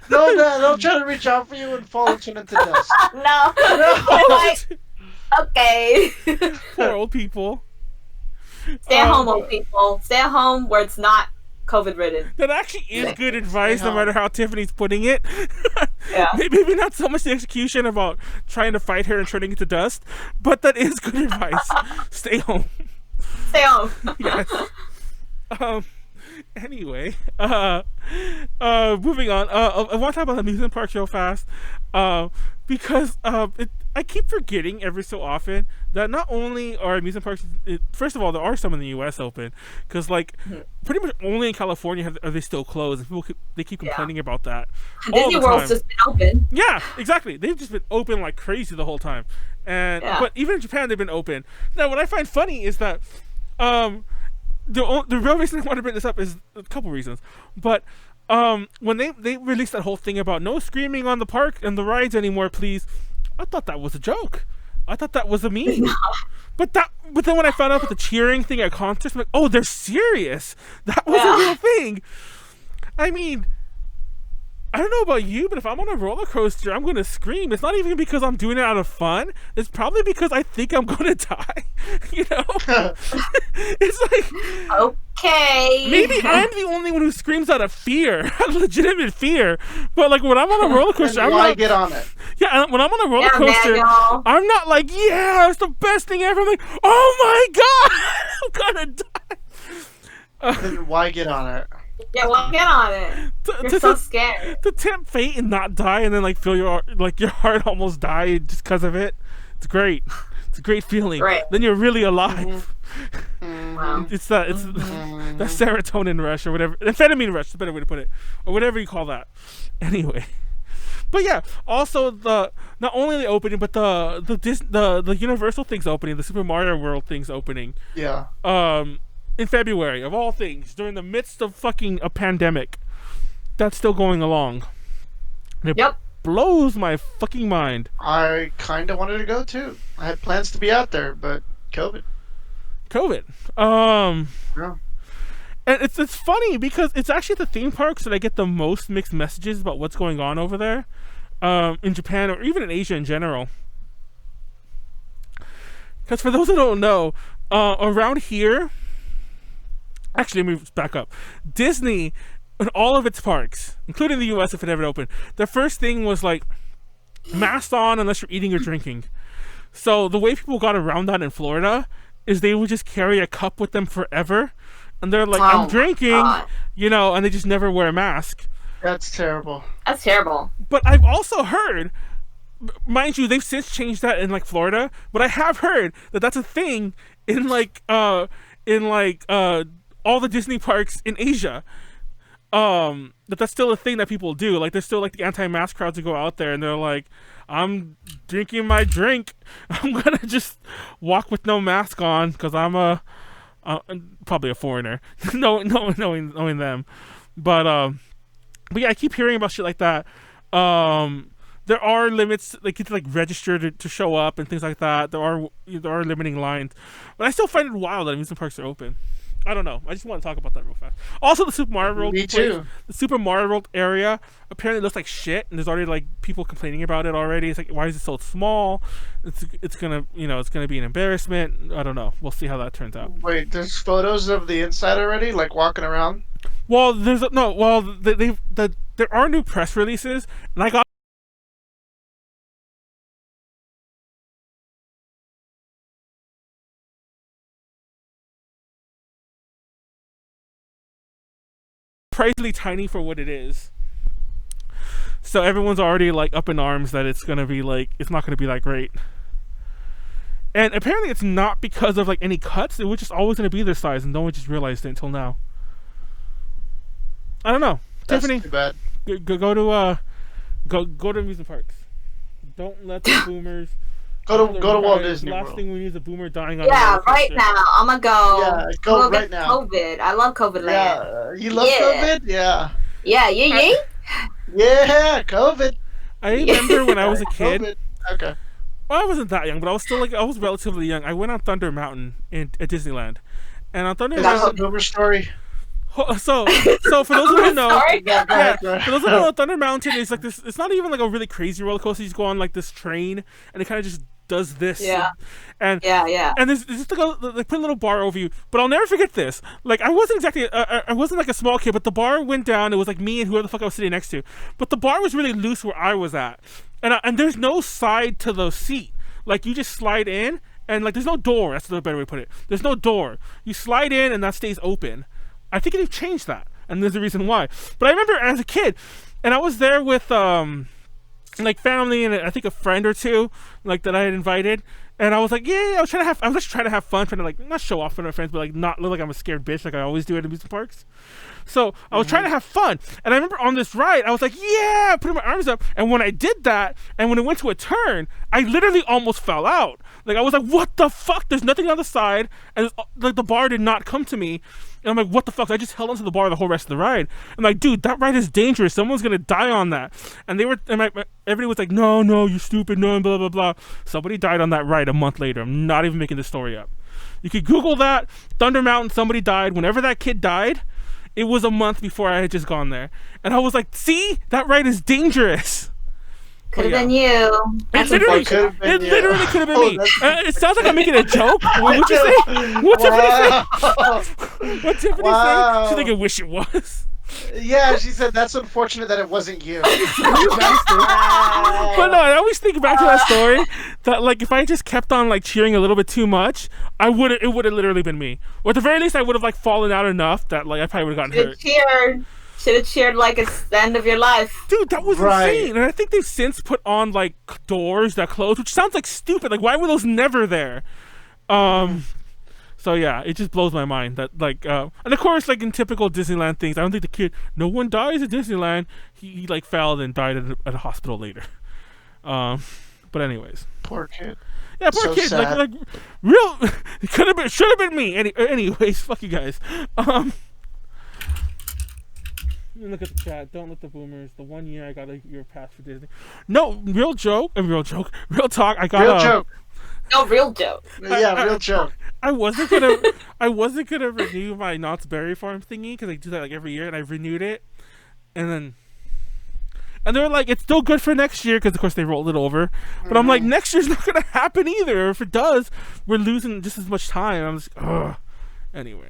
they'll try to reach out for you and fall and turn into dust. No. Like, okay. Poor old people. Stay at home, old people. Stay at home where it's not COVID ridden. That actually is good advice, no matter how Tiffany's putting it. Yeah. Maybe not so much the execution about trying to fight her and turning into dust, but that is good advice. Stay home. Stay home. Yes. Anyway, moving on. I want to talk about the amusement parks real fast, because I keep forgetting every so often that not only are amusement parks, first of all, there are some in the U.S. open, because like pretty much only in California are they still closed, and people they keep complaining about that. Disney World's just been open. Yeah, exactly. They've just been open like crazy the whole time, and but even in Japan they've been open. Now, what I find funny is that the real reason I want to bring this up is a couple reasons, but when they released that whole thing about no screaming on the park and the rides anymore, please, I thought that was a joke. I thought that was a meme. But then when I found out about the cheering thing at concerts, I'm like, oh, they're serious. That was a real thing. I mean, I don't know about you, but if I'm on a roller coaster, I'm going to scream. It's not even because I'm doing it out of fun. It's probably because I think I'm going to die. You know? It's like... Okay. Maybe I'm the only one who screams out of fear, legitimate fear. But like when I'm on a roller coaster, I'm why not get on it? Yeah, when I'm on a roller coaster, Manuel. I'm not like, yeah, it's the best thing ever. I'm like, oh my god, I'm gonna die. Then why get on it? Yeah, well, get on it. You're so scared. To tempt fate and not die, and then like feel your heart almost die just because of it. It's great. It's a great feeling. Right. Then you're really alive. Wow. It's that serotonin rush or whatever, amphetamine rush. Is a better way to put it, or whatever you call that. Anyway, but yeah. Also, not only the opening, but the Universal thing's opening, the Super Mario World thing's opening. Yeah. In February of all things, during the midst of fucking a pandemic, that's still going along. And it Yep. blows my fucking mind. I kind of wanted to go too. I had plans to be out there, but COVID. Yeah. And it's funny because it's actually the theme parks that I get the most mixed messages about what's going on over there, in Japan or even in Asia in general. Because for those who don't know, around here, actually, let me back up. Disney, in all of its parks, including the U.S. if it ever opened, the first thing was like mask on unless you're eating or drinking. So the way people got around that in Florida is they would just carry a cup with them forever, and they're like, "I'm drinking," you know, and they just never wear a mask. That's terrible. That's terrible. But I've also heard, mind you, they've since changed that in like Florida, but I have heard that that's a thing in like all the Disney parks in Asia. That's still a thing that people do. Like there's still like the anti-mask crowds that go out there and they're like, I'm drinking my drink. I'm gonna just walk with no mask on because I'm probably a foreigner. knowing them, but yeah, I keep hearing about shit like that. There are limits, like you have to like register to show up and things like that. There are limiting lines, but I still find it wild that amusement parks are open. I don't know. I just want to talk about that real fast. Also, the Super Mario World. Me too. The Super Mario World area apparently looks like shit, and there's already like people complaining about it already. It's like, why is it so small? It's gonna be an embarrassment. I don't know. We'll see how that turns out. Wait, there's photos of the inside already, like walking around. Well, there are new press releases, and I got surprisingly tiny for what it is. So everyone's already like up in arms that it's not gonna be that great. And apparently it's not because of like any cuts. It was just always gonna be this size, and no one just realized it until now. I don't know. That's Tiffany, too bad. go to amusement parks. Don't let the boomers. Go to Walt The Disney last World. thing we need is a boomer dying on. Yeah, a roller right coaster. now. I'm gonna go. Yeah, go get right now. COVID. I love COVID land. Yeah, you love Yeah. COVID? Yeah. Yeah. Yeah, COVID. I remember when I was a kid. COVID. Okay. Well, I wasn't that young, but I was still I was relatively young. I went on Thunder Mountain at Disneyland, and on Thunder Is that a Mountain. boomer story? So for those who don't know, Sorry. Yeah, go ahead, go for ahead. those who don't know, Thunder Mountain is like this. It's not even like a really crazy roller coaster. You just go on like this train, and it kind of just does this. Yeah. And Yeah. and there's just like put a little bar over you. But I'll never forget this. Like I wasn't exactly I wasn't like a small kid, but the bar went down. It was like me and whoever the fuck I was sitting next to. But the bar was really loose where I was at, and there's no side to the seat. Like you just slide in, and like there's no door. That's the better way to put it. There's no door. You slide in, and that stays open. I think they've changed that, and there's a reason why. But I remember as a kid, and I was there with like family and I think a friend or two like that I had invited, and I was like, yeah, I was just trying to have fun, trying to like not show off for my friends, but like not look like I'm a scared bitch like I always do at amusement parks. So I was trying to have fun, and I remember on this ride I was like, yeah, putting my arms up, and when I did that, and when it went to a turn, I literally almost fell out. Like I was like, what the fuck? There's nothing on the side, and like the bar did not come to me. And I'm like, what the fuck? I just held onto the bar the whole rest of the ride. I'm like, dude, that ride is dangerous. Someone's gonna die on that. And everybody was like, no, you stupid, no, blah, blah, blah. Somebody died on that ride a month later. I'm not even making this story up. You could Google that. Thunder Mountain, somebody died. Whenever that kid died, it was a month before I had just gone there. And I was like, see? That ride is dangerous. Could have been you. It literally could have been me. It sounds like I'm making a joke. What'd you say? What's Tiffany say? Wow. She's like, I wish it was. Yeah, she said that's unfortunate that it wasn't you. But no, I always think back to that story that like if I just kept on like cheering a little bit too much, it would have literally been me. Or at the very least I would have like fallen out enough that like I probably would have gotten hurt. Should have cheered like it's the end of your life. Dude, that was insane. And I think they've since put on like doors that close, which sounds like stupid. Like why were those never there? So yeah, it just blows my mind that like and of course like in typical Disneyland things, I don't think the kid, no one dies at Disneyland. He like fell and died at a hospital later. But anyways. Poor kid. Yeah, poor So kid. sad. Like real should have been me. Anyways, fuck you guys. Look at the chat. Don't let the boomers. The 1 year I got a year pass for Disney. No, real joke. Real talk. I got Real joke. No, real joke. Yeah, real joke. I wasn't gonna renew my Knott's Berry Farm thingy because I do that like every year, and I renewed it, and they were like, it's still good for next year because of course they rolled it over, but I'm like, next year's not gonna happen either. If it does, we're losing just as much time. I'm just, ugh. Anyway,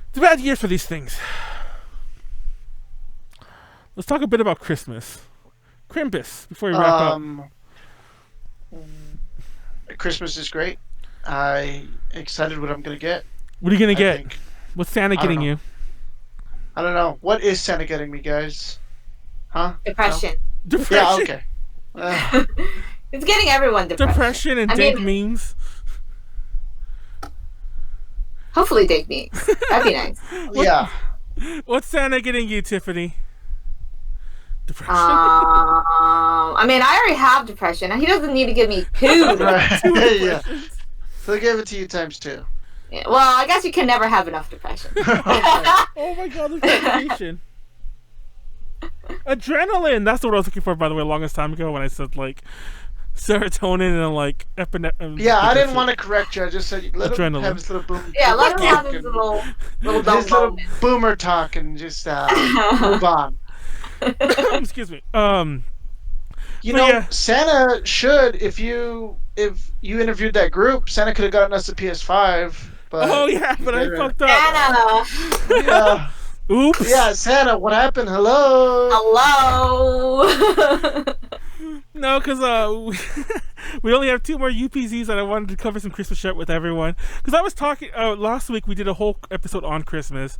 it's a bad year for these things. Let's talk a bit about Christmas. Krampus before we wrap up. Christmas is great. I excited what I'm gonna get. What are you gonna get? think. What's Santa getting you? I don't know. What is Santa getting me, guys? Huh? Depression. Depression. Yeah, okay. It's getting everyone depression. Depression and dank memes. Hopefully dank memes. That'd be nice. Yeah. What's Santa getting you, Tiffany? Depression. I mean, I already have depression. He doesn't need to give me two. Right. Yeah. So they gave it to you times 2. Yeah, well, I guess you can never have enough depression. Oh my god, the combination. Adrenaline. That's what I was looking for, by the way, longest time ago when I said like serotonin and like epinephrine. Yeah, I didn't want to correct you. I just said let him Adrenaline. have his little boom. Yeah, let him have his and- little dumb his little moment. boomer talk and just move on. Excuse me. You But know, yeah. Santa should if you interviewed that group, Santa could have gotten us a PS5. But Oh yeah, but I Yeah. fucked up. Anna, yeah, Oops. yeah, Santa, what happened? Hello. hello. No, because we only have 2 more UPZs and I wanted to cover some Christmas shit with everyone. Because I was talking, last week we did a whole episode on Christmas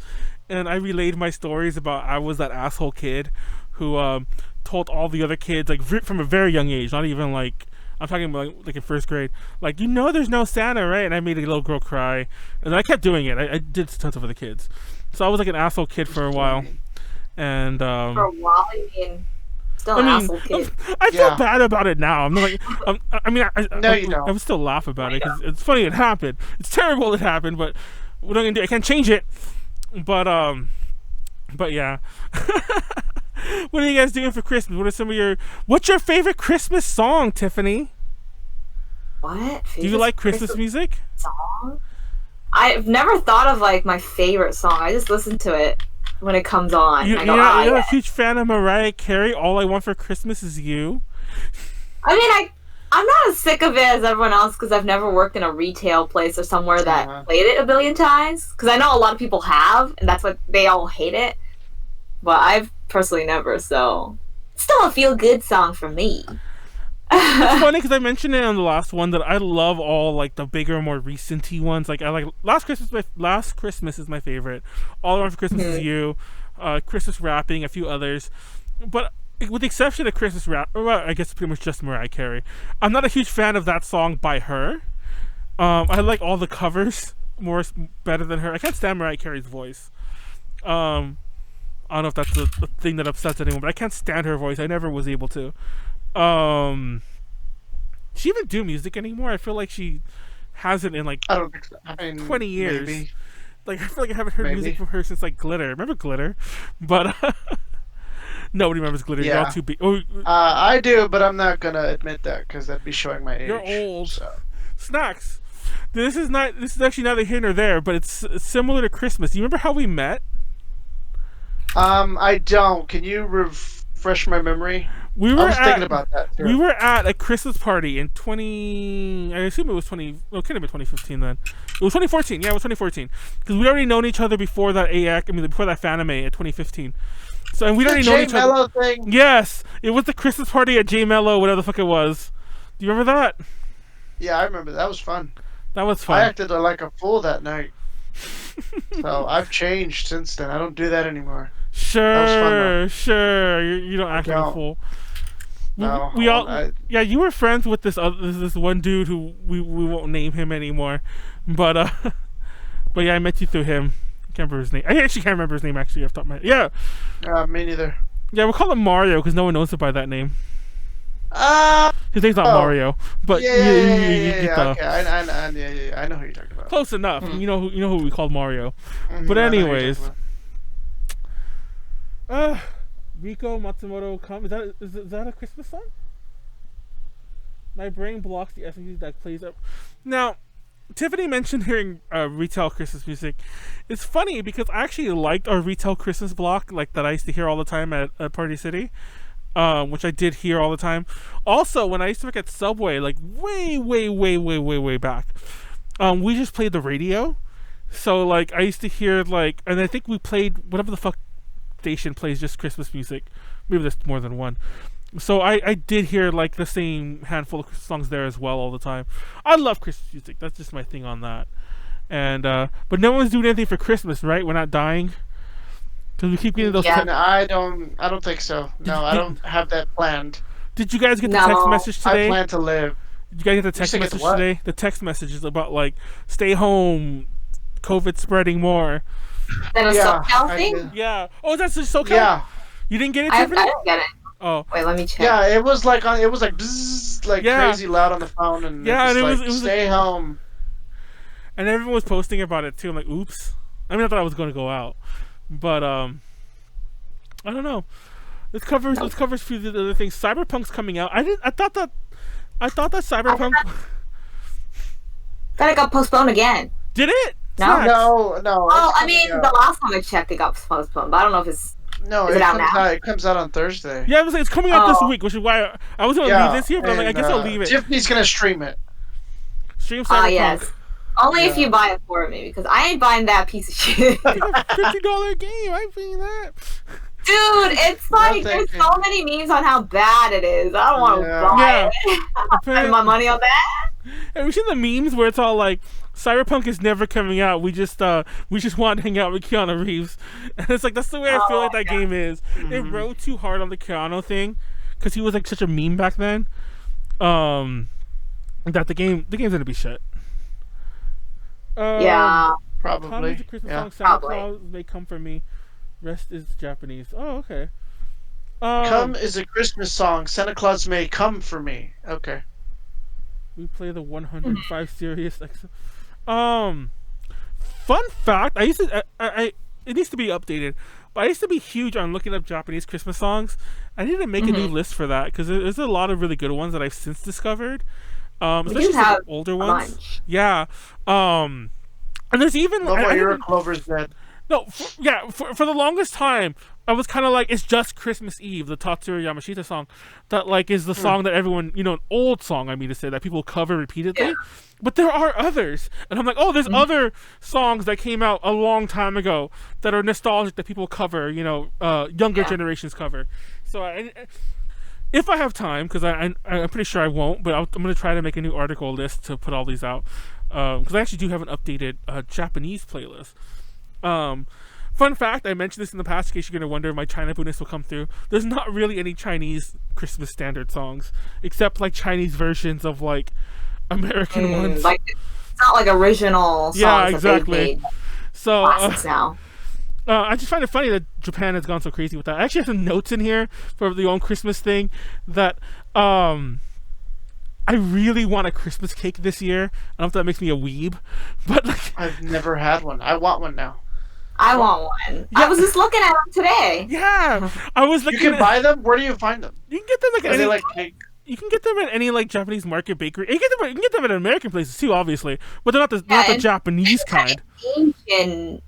and I relayed my stories about I was that asshole kid who told all the other kids, like from a very young age, not even like, I'm talking about like in 1st grade, like, you know there's no Santa, right? And I made a little girl cry. And I kept doing it. I did tons of other kids. So I was like an asshole kid for a while. And For a while, I mean, still an asshole kid. I feel Yeah. bad about it now. I'm not like, I mean, No, you don't. I would still laugh about it because it's funny it happened. It's terrible it happened, but what am I gonna do? I can't change it. But yeah. What are you guys doing for Christmas? What are some of your? What's your favorite Christmas song, Tiffany? What? Do you like Christmas music? song? I've never thought of like my favorite song. I just listen to it when it comes on. You're I go, ah, a yeah. huge fan of Mariah Carey. All I Want for Christmas Is You. I mean, I'm not as sick of it as everyone else because I've never worked in a retail place or somewhere that Uh-huh. played it a billion times. Because I know a lot of people have, and that's what they all hate it. But I've personally never, so it's still a feel good song for me. It's funny because I mentioned it on the last one that I love all like the bigger, more recenty ones. Like I like Last Christmas is my favorite. All I Want for Christmas Is You, Christmas Wrapping, a few others. But with the exception of Christmas Wrap, well, I guess pretty much just Mariah Carey. I'm not a huge fan of that song by her. I like all the covers better than her. I can't stand Mariah Carey's voice. I don't know if that's the thing that upsets anyone, but I can't stand her voice. I never was able to. She even do music anymore? I feel like she hasn't in like I don't think so. I mean, 20 years. Maybe. Like I feel like I haven't heard Maybe. music from her since like Glitter. Remember Glitter? But nobody remembers Glitter. You're Yeah. all too big. Oh, I do, but I'm not gonna admit that because that'd be showing my age. you're old. So. Snacks. This is actually neither here nor there, but it's similar to Christmas. Do you remember how we met? I don't. Can you refresh my memory? We I were was at, thinking about that too. We were at a Christmas party in 20. I assume it was 20. Well, it could have been 2015 then. It was 2014. Yeah, it was 2014. Because we'd already known each other before that before that Fanime at 2015. So and we'd already known J each other. Mello thing. Yes, it was the Christmas party at J Mello, whatever the fuck it was. Do you remember that? Yeah, I remember. That was fun. That was I fun. acted like a fool that night. So I've changed since then. I don't do that anymore. Sure, was fun, though. sure. You don't act like a don't. fool. No, we all, I- yeah. You were friends with this one dude who we won't name him anymore, but yeah, I met you through him. I can't remember his name. I actually can't remember his name actually off the top of my head. Yeah, Me neither. yeah. We'll call him Mario because no one knows him by that name. Uh, His name's not Oh. Mario, but yeah, you yeah, get the okay. I know who you're talking about. close enough. You know who we called Mario. Mhm, But I know who you're anyways. talking Riko Matsumoto come. Is that a Christmas song? My brain blocks the SMG that plays up. Now, Tiffany mentioned hearing retail Christmas music. It's funny because I actually liked our retail Christmas block, like that I used to hear all the time at Party City, which I did hear all the time. Also, when I used to work at Subway, like way back, we just played the radio. So like I used to hear like, and I think we played whatever the fuck station plays just Christmas music. Maybe there's more than one. So I did hear like the same handful of songs there as well all the time. I love Christmas music. That's just my thing on that. And but no one's doing anything for Christmas, right? We're not dying because we keep getting those. Yeah, no, I don't think so. No, I don't have that planned. Did you guys get the text message today? I plan to live. Did you guys get the text message today? The text message is about like stay home, COVID spreading more. That a SoCal thing? Yeah. Oh, that's just SoCal. Yeah. You didn't get it, I Tiffany? didn't get it. Oh. Wait, let me check. Yeah, it was like bzzz, like crazy loud on the phone, and it was stay home. And everyone was posting about it too. I'm like, oops. I mean, I thought I was going to go out, but I don't know. Let's cover a few of the other things. Cyberpunk's coming out. I thought that Cyberpunk. Then it got postponed again. Did it? No. Oh, I mean, the last time I checked, it got postponed, but I don't know if it's. No, it comes out on Thursday. Yeah, it's coming out this week, which is why I was gonna leave this here, but I'm like, I guess I'll leave it. Tiffany's gonna stream it. Stream Cyberpunk. Yes. Only if you buy it for me, because I ain't buying that piece of shit. $50 game. I'm paying that. Dude, it's like there's so many memes on how bad it is. I don't want to buy it. I'm not spending my money on that. Have you seen the memes where it's all like, Cyberpunk is never coming out. We just want to hang out with Keanu Reeves, and it's like that's the way I feel like that game is. Mm-hmm. It rode too hard on the Keanu thing because he was like such a meme back then. That the game's gonna be shit. Yeah, probably. The Christmas song Santa Claus may come for me. Rest is Japanese. Oh, okay. Come is a Christmas song. Santa Claus may come for me. Okay. We play the 105 series. Fun fact, it needs to be updated, but I used to be huge on looking up Japanese Christmas songs. I need to make a new list for that because there's a lot of really good ones that I've since discovered, especially some older ones. Yeah, and there's even Clover's Dead. No, for the longest time, I was kind of like, it's just Christmas Eve, the Tatsuro Yamashita song, that like is the song that everyone, an old song, I mean to say, that people cover repeatedly. Yeah. But there are others, and I'm like, oh, there's other songs that came out a long time ago that are nostalgic that people cover, younger generations cover. So if I have time, because I'm pretty sure I won't, but I'm going to try to make a new article list to put all these out, because I actually do have an updated Japanese playlist. Fun fact, I mentioned this in the past in case you're going to wonder if my China bonus will come through. There's not really any Chinese Christmas standard songs, except like Chinese versions of like American ones. Like, it's not like original songs. Yeah, exactly. So now. I just find it funny that Japan has gone so crazy with that. I actually have some notes in here for the own Christmas thing that I really want a Christmas cake this year. I don't know if that makes me a weeb, but like I've never had one. I want one now. I want one. Yeah. I was just looking at them today. Yeah, I was like, you can buy them. Where do you find them? You can get them you can get them at any like Japanese market bakery. You can get them at American places too, obviously, but they're not the Japanese kind. Asian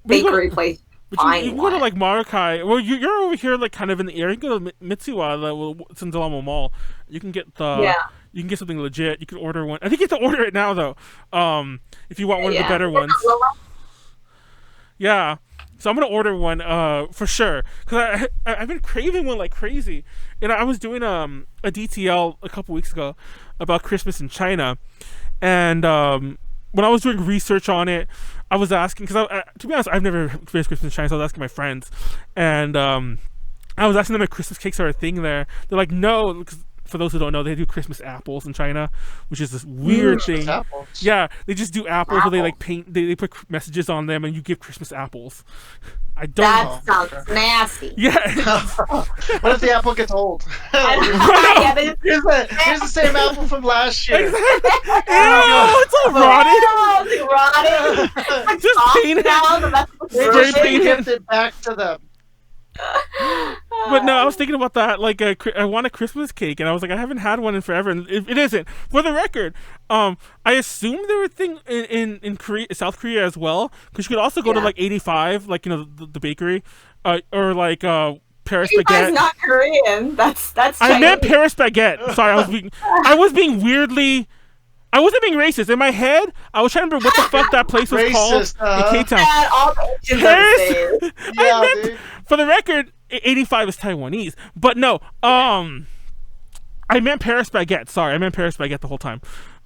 bakery place. But you can go to like Marakai. Well, you're over here like kind of in the area. You can go to Mitsuwa, it's in Delamo Mall. You can get you can get something legit. You can order one. I think you have to order it now though. If you want one of the better ones. Yeah, so I'm gonna order one for sure because I've been craving one like crazy. And I was doing a DTL a couple weeks ago about Christmas in China, and when I was doing research on it, I was asking because to be honest, I've never experienced Christmas in China, so I was asking my friends, and I was asking them if Christmas cakes are a thing there. They're like, no. Because for those who don't know, they do Christmas apples in China, which is this weird thing. Apples. Yeah, they just do apples where they like paint. They put messages on them, and you give Christmas apples. I don't know. That sounds nasty. Yeah. What if the apple gets old? Here's the same apple from last year. Exactly. Ew, it's all rotted. Rotted. Just paint it. spray just paint gift it. it back to them. But no, I was thinking about that. Like, I want a Christmas cake, and I was like, I haven't had one in forever, and it isn't. For the record, I assume there were thing in Korea, South Korea as well, because you could also go to like 85, like the bakery, or like Paris baguette. It's not Korean. That's Chinese. I meant Paris baguette. Sorry, I was being weirdly. I wasn't being racist. In my head, I was trying to remember what the fuck that place was Racist, called in K-Town. Yeah, all the Asians are Paris. the same. Yeah, I meant, dude. for the record, 85 is Taiwanese. But no, I meant Paris baguette. Sorry, I meant Paris baguette the whole time.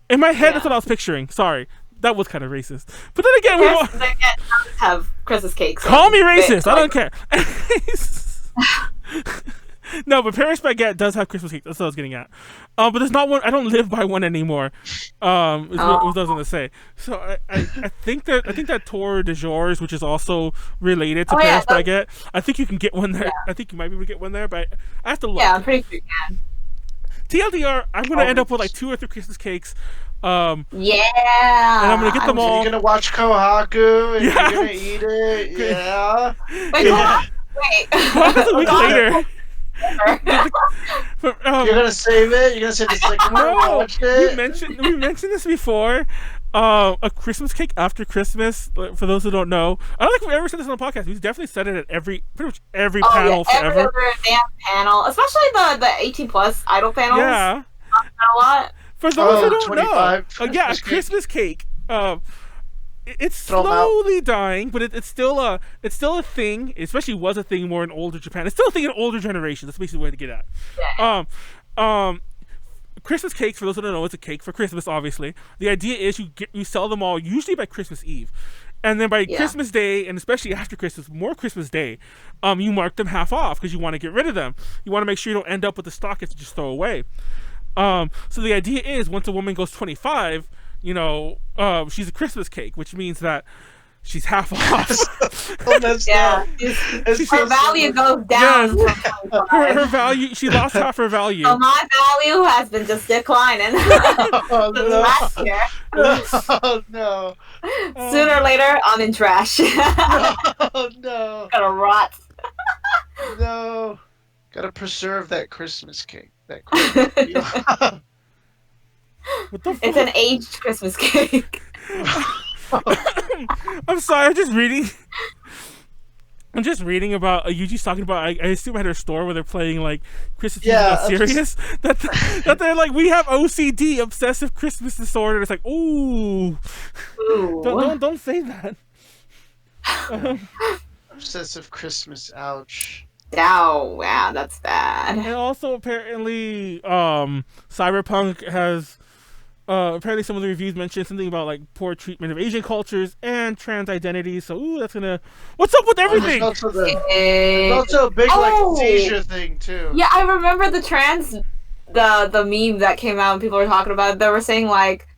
In my head, that's what I was picturing. Sorry, that was kind of racist. But then again, we Paris baguette does have Christmas cakes. call me racist. I don't care. No, but Paris baguette does have Christmas cake. That's what I was getting at. But there's not one. I don't live by one anymore. Is what I was going to say. So I think that Tour de Jours, which is also related to Paris baguette, I think you can get one there. Yeah. I think you might be able to get one there, but I have to look. Yeah, I'm pretty sure you can. TLDR, I'm going to end up with like 2 or 3 Christmas cakes. Yeah. And I'm going to get them all. You're going to watch Kohaku and you're going to eat it. Yeah. Wait. That's a week later. You're gonna save it. You're gonna save the second one. No, Watch it. we mentioned this before. A Christmas cake after Christmas. For those who don't know, I don't think we've ever said this on the podcast. We've definitely said it at pretty much every panel forever. Every other damn panel, especially the 18+ idol panels. Yeah, a lot. For those who don't 25 know, a Christmas cake. It's slowly dying, but it's still a thing. Especially was a thing more in older Japan. It's still a thing in older generations. That's basically the way to get at. Yeah. Christmas cakes, for those who don't know, it's a cake for Christmas. Obviously, the idea is you sell them all usually by Christmas Eve, and then by Christmas Day, and especially after Christmas, more Christmas Day, you mark them half off because you want to get rid of them. You want to make sure you don't end up with the stock you have to just throw away. So the idea is once a woman goes 25. She's a Christmas cake, which means that she's half off. Her value goes down. Yes. Her value, she lost half her value. So my value has been just declining last year. Oh no! Sooner or later, I'm in trash. Oh no! Gonna rot. No, gotta preserve that Christmas cake. That Christmas What the fuck? It's an aged Christmas cake. I'm sorry, I'm just reading about Yuji's talking about. I assume at her store where they're playing like Christmas music not serious. That they're like, we have OCD, obsessive Christmas disorder. It's like, ooh. Don't say that. Obsessive Christmas, ouch. Oh, wow, that's bad. And also apparently, Cyberpunk has. Apparently some of the reviews mentioned something about like poor treatment of Asian cultures and trans identities. So that's gonna. What's up with everything? It's also a big like seizure thing too. Yeah, I remember the the meme that came out and people were talking about it. They were saying like,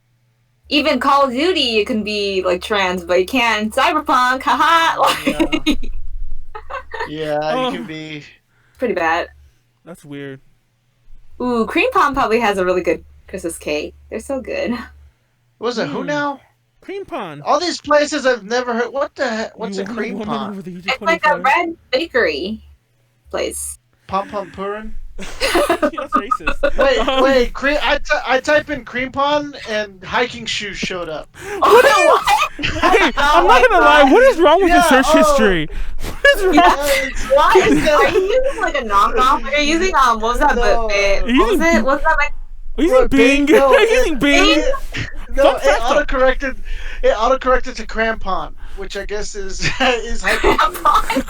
even Call of Duty you can be like trans, but you can't in Cyberpunk. Haha. Like, yeah, you can be. Pretty bad. That's weird. Ooh, Cream Pom probably has a really good Christmas cake. They're so good. What was it? Who now? Cream Pond. All these places I've never heard. What the heck? What's a cream pond? It's like a red bakery place. Pom Pom Purin? That's racist. Wait. I type in cream pond and hiking shoes showed up. What? Hey, I'm not gonna lie. What is wrong with your search history? What is wrong? Why? Are you using like a knockoff? Are you using what was that? What was that like? Are you using Bing? No, Are you using Bing? No, it autocorrected to crampon, which I guess is Crampon.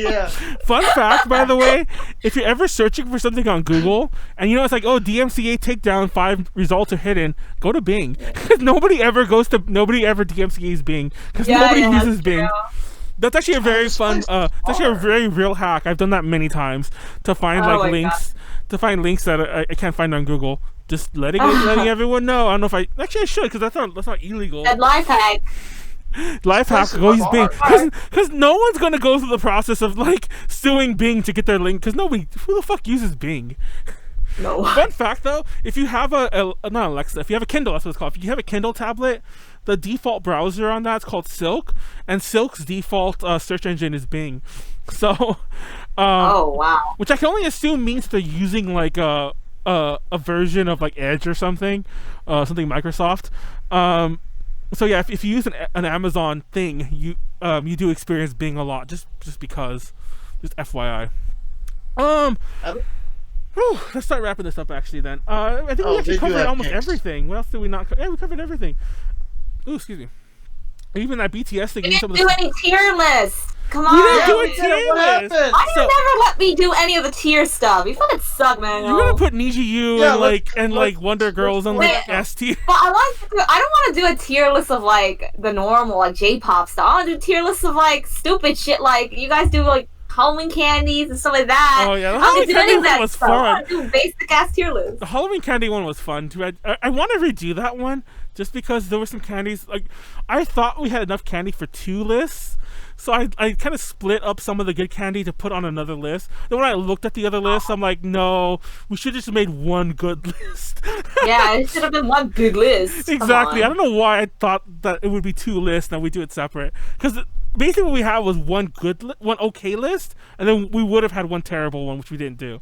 Yeah. Fun fact, by the way, if you're ever searching for something on Google and it's like, oh, DMCA takedown 5 results are hidden, go to Bing. Because nobody ever DMCA's Bing. Because nobody uses Bing. That's actually a very fun. It's actually a very real hack. I've done that many times to find links. To find links that I can't find on Google. Just letting everyone know. I don't know if I should because that's not illegal. That life hack. Life hack. Go use Bing because no one's gonna go through the process of like suing Bing to get their link because nobody. Who the fuck uses Bing? No. Fun fact though, if you have not Alexa, if you have a Kindle, that's what it's called. If you have a Kindle tablet, the default browser on that's called Silk, and Silk's default search engine is Bing. So, Oh wow. which I can only assume means they're using like a version of like Edge or something Microsoft. So yeah, if you use an Amazon thing, you do experience Bing a lot, just because, just FYI. Let's start wrapping this up actually then. I think we actually covered almost everything. What else did we not cover? Yeah, we covered everything. Ooh, excuse me. Even that BTS thing. We didn't do any tier lists. Come on. We didn't do a tier list. Why do you never let me do any of the tier stuff? You fucking suck, man. You're gonna put NiziU and like Wonder Girls and like S tier. But I don't want to do a tier list of like the normal like J-pop stuff. I want to do tier lists of like stupid shit like you guys do like Halloween candies and stuff like that. Oh yeah, the Halloween candy one was fun. I want to do basic ass tier list. The Halloween candy one was fun too. I want to redo that one just because there were some candies. Like I thought we had enough candy for 2 lists, so I kind of split up some of the good candy to put on another list. Then when I looked at the other list, I'm like, no, we should have just made one good list. Yeah, it should have been one good list. Exactly. I don't know why I thought that it would be 2 lists and we do it separate. Because basically what we had was one okay list, and then we would have had one terrible one, which we didn't do.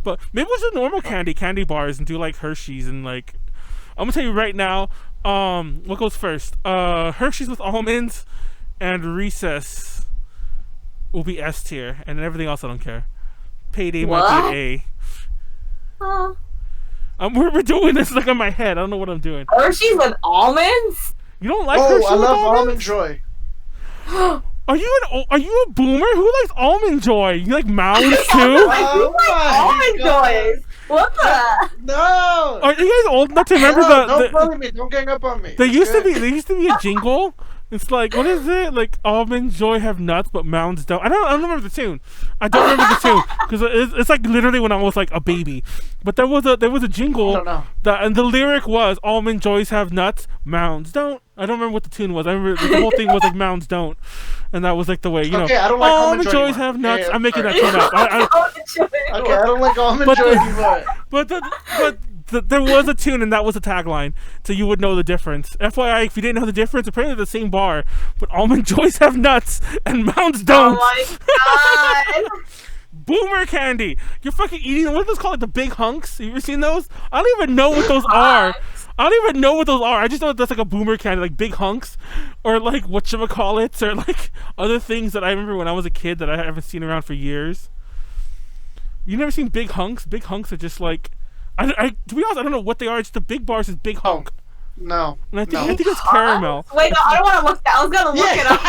But maybe we'll do normal candy bars and do like Hershey's and like, I'm gonna tell you right now, what goes first? Hershey's with almonds and Recess will be S tier, and then everything else I don't care. Payday might be A. We're doing this like in my head. I don't know what I'm doing. Hershey's with almonds? You don't like Hershey's I with love almonds? Almond Joy. Are you a boomer? Who likes Almond Joy? You like Mounds too? Who likes almond joys? What the? No. Are you guys old enough to remember Don't bully me. Don't gang up on me. There used to be a jingle. It's like, what is it? Like Almond Joy have nuts, but Mounds don't. I don't remember the tune. I don't remember the tune because it's like literally when I was like a baby. But there was a jingle. I don't know. And the lyric was Almond Joys have nuts, Mounds don't. I don't remember what the tune was. I remember the whole thing was like Mounds don't, and that was like the way Okay, I don't like Almond Joys have nuts. I'm making that tune up. Okay, I don't like Almond Joy anymore. But there was a tune and that was a tagline, so you would know the difference. FYI, if you didn't know the difference, apparently they're the same bar, but Almond Joys have nuts and Mounds don't. Oh my god. Boomer candy. You're fucking eating, what are those called? Like the big hunks? Have you ever seen those? I don't even know what those are. I just know that that's like a boomer candy, like big hunks, or like whatchamacallits, or like other things that I remember when I was a kid that I haven't seen around for years. You never seen big hunks? Big hunks are just like, to be honest, I don't know what they are. It's the big bars is big hunk. No. And I think it's caramel. Wait, no, I don't want to look that. I was gonna look it up.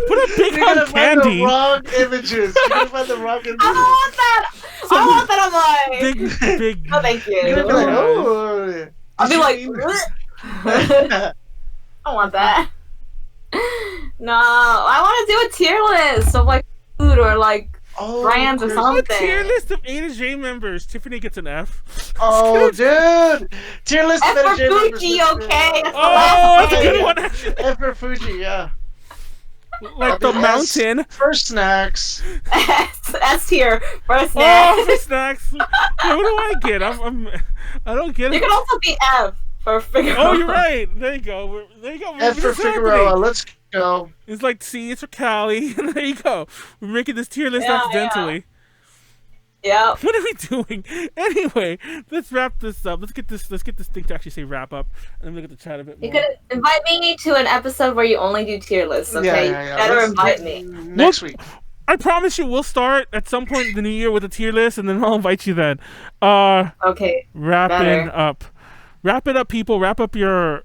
Put a big hunk candy. You're gonna find the wrong images. You're gonna find the wrong images. I don't want that. I want that on my. Big. Oh, thank you. You're gonna be like, oh. I'll be like, I don't want that. No, I want to do a tier list of like food or like brands or something. A tier list of A to J members. Tiffany gets an F. Oh, dude. Tier list of F A to for J members. Fuji, okay? Oh, that's a good one. F for Fuji, yeah. Like the mountain. For snacks. S tier for snacks. Oh, for snacks. What do I get? I don't get it. You can also be F for Figueroa. Oh, you're right. There you go. F for Figueroa. Let's go. It's like C is for Cali. There you go. We're making this tier list accidentally. Yeah. What are we doing? Anyway, let's wrap this up. Let's get this thing to actually say wrap up. And then look at the chat a bit more. You could invite me to an episode where you only do tier lists, okay? Yeah. You better invite me. Next week. I promise you we'll start at some point in the new year with a tier list, and then I'll invite you then. Okay. Wrapping up. Wrap it up, people. Wrap up your...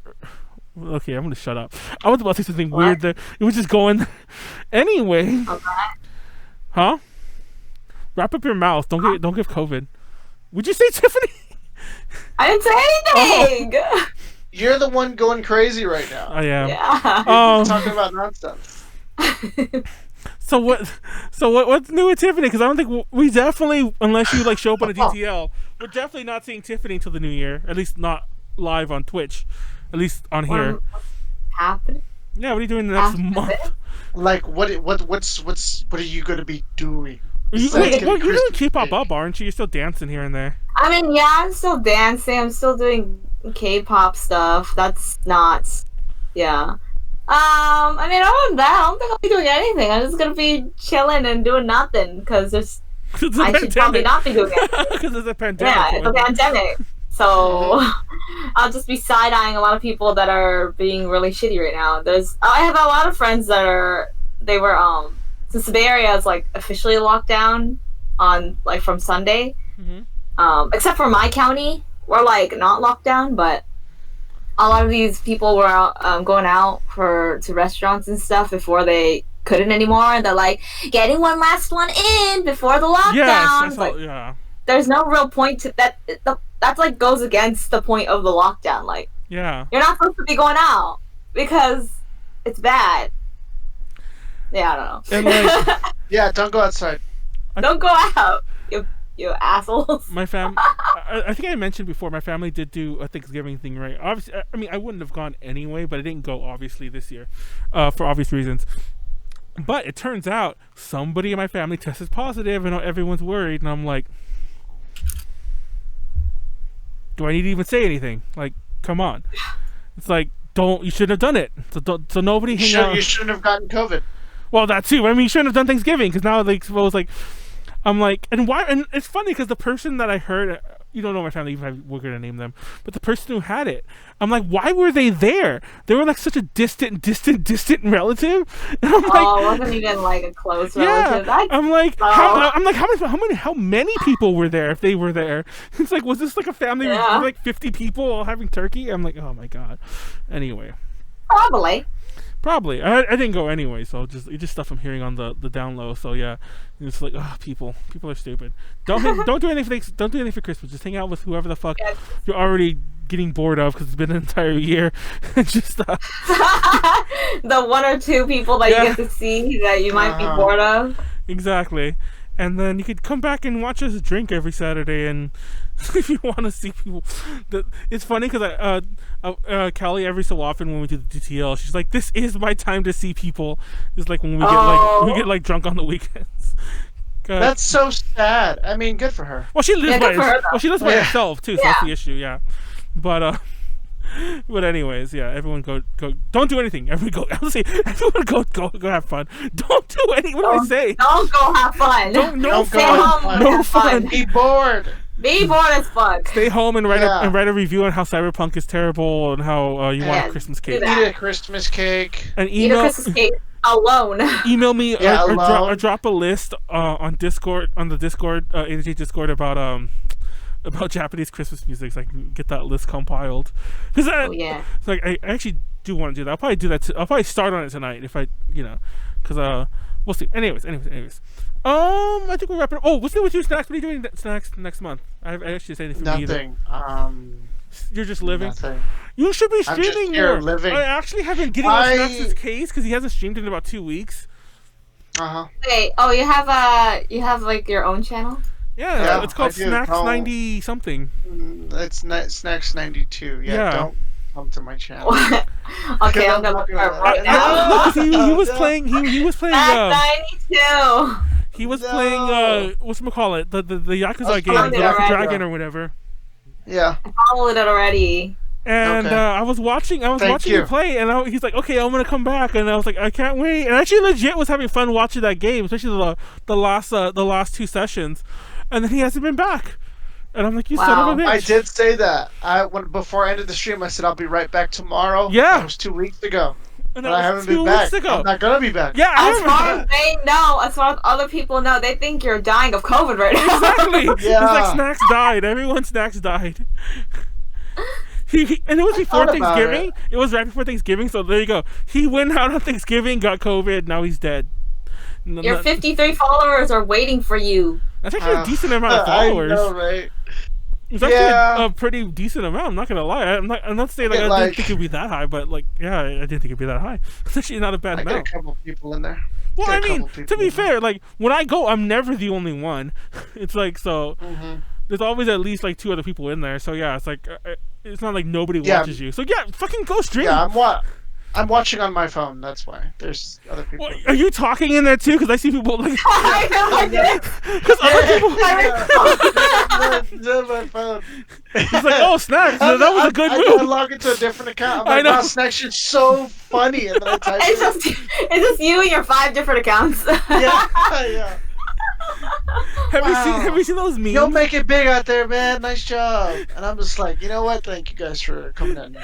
Okay, I'm gonna shut up. I was about to say something weird there. It was just going... Anyway. Okay. Huh? Wrap up your mouth. Don't give COVID. Would you say Tiffany? I didn't say anything. Oh. You're the one going crazy right now. I am. Yeah. Talking about nonsense. So what's new with Tiffany? Because I don't think we definitely, unless you like show up on a DTL, we're definitely not seeing Tiffany until the new year. At least not live on Twitch. At least on here. What's happening? Yeah, what are you doing the next month? Like what are you gonna be doing? Wait, well, you're doing K-pop up, aren't you? You're still dancing here and there. I mean, yeah, I'm still dancing. I'm still doing K-pop stuff. That's not, yeah. I mean, other than that, I don't think I'll be doing anything. I'm just gonna be chilling and doing nothing because there's. I should probably not be doing it. Because it's a pandemic. Yeah, it's a pandemic. So I'll just be side-eyeing a lot of people that are being really shitty right now. I have a lot of friends that were since the Bay Area is like officially locked down on like from Sunday. Except for my county, we're like not locked down, but a lot of these people were out, going out to restaurants and stuff before they couldn't anymore, and they're like getting one last one in before the lockdown. Yes, like, yeah. There's no real point to that. That's like goes against the point of the lockdown. Like, yeah, you're not supposed to be going out because it's bad. Yeah, I don't know. And like, yeah, don't go outside. Don't go out, you assholes. My family, I think I mentioned before, my family did do a Thanksgiving thing, right? Obviously, I mean, I wouldn't have gone anyway, but I didn't go obviously this year, for obvious reasons. But it turns out somebody in my family tested positive, and everyone's worried, and I'm like, do I need to even say anything? Like, come on. It's like, you shouldn't have done it. So nobody hang out. You shouldn't have gotten COVID. Well, that too. I mean, you shouldn't have done Thanksgiving, because now, like, suppose, like, I'm like, and why? And it's funny because the person that I heard, you don't know my family, even if we're gonna name them, but the person who had it, I'm like, why were they there? They were like such a distant relative. And I'm it wasn't even like a close relative. I'm like, how many people were there if they were there? It's like, was this like a family with like 50 people all having turkey? I'm like, oh my god. Anyway. Probably. I didn't go anyway, so it's just stuff I'm hearing on the down low. So yeah, it's like, people are stupid. Don't do anything. Don't do anything for Christmas. Just hang out with whoever the fuck you're already getting bored of because it's been an entire year. Just the one or two people that you get to see that you might be bored of. Exactly. And then you could come back and watch us drink every Saturday, and if you want to see people, it's funny because Callie every so often when we do the DTL, she's like, "This is my time to see people." It's like when we get like drunk on the weekends. That's so sad. I mean, good for her. Well, she lives by herself too, so that's the issue. Yeah, but anyways, yeah, everyone go. Don't do anything. Everyone go have fun. Don't do anything. What do I say? Don't go have fun. No Stay home. No fun. Be bored. Be bored as fuck. Stay home and write a review on how Cyberpunk is terrible and how you want a Christmas cake. Eat a Christmas cake. And eat a Christmas cake alone. Email me or drop a list on Discord, on the Discord, AJ Discord about Japanese Christmas music, so I can get that list compiled. Because like I actually do want to do that. I'll probably do that. I'll probably start on it tonight if I, because we'll see. Anyways. I think we're wrapping up. Oh, what's good with you, Snakz? What are you doing next month? I actually say anything. Nothing. You're just living. Nothing. You should be streaming I'm just here living. I actually have been getting on Snax's case because he hasn't streamed in about 2 weeks. Wait. Oh, you have like your own channel? Yeah, it's called Snakz 90 something. It's Snakz 92. Yeah, don't come to my channel. Okay, I'm gonna look right now. He was playing. He was playing. 92. He was playing. Whatchamacallit, the Yakuza game, the Yakuza Dragon or whatever. Yeah. I followed it already. And I was watching him play, and he's like, "Okay, I'm gonna come back," and I was like, "I can't wait." And I actually, legit, was having fun watching that game, especially the last 2 sessions. And then he hasn't been back, and I'm like, "You son of a bitch!" I did say that. Before I ended the stream, I said I'll be right back tomorrow. Yeah, that was 2 weeks ago. And I haven't been back. I'm not gonna be back. Yeah, as far as other people know, they think you're dying of COVID right now. Exactly. Yeah. It's like Snakz died. Everyone Snakz died. And it was before Thanksgiving. It was right before Thanksgiving, so there you go. He went out on Thanksgiving, got COVID, now he's dead. Your 53 followers are waiting for you. That's actually a decent amount of followers. I know, right? It's actually a pretty decent amount. I'm not gonna lie. I'm not saying I didn't think it'd be that high, but I didn't think it'd be that high. It's actually not a bad amount. I got a couple people in there. Well, I mean, to be fair, when I go, I'm never the only one. It's like so. Mm-hmm. There's always at least 2 other people in there. So yeah, it's like it's not like nobody watches you. So yeah, fucking go stream. Yeah, I'm watching on my phone. That's why. There's other people. What, are you talking in there too? Because I see people like. I know, I did. Because other people. That's my phone. He's like, oh, Snacks, that was a good I move. log into a different account. I'm I like, know. wow, Snacks, you're so funny. And then I type It's just you and your 5 different accounts. yeah. Have you seen those memes? You'll make it big out there, man. Nice job. And I'm just like, you know what? Thank you guys for coming in.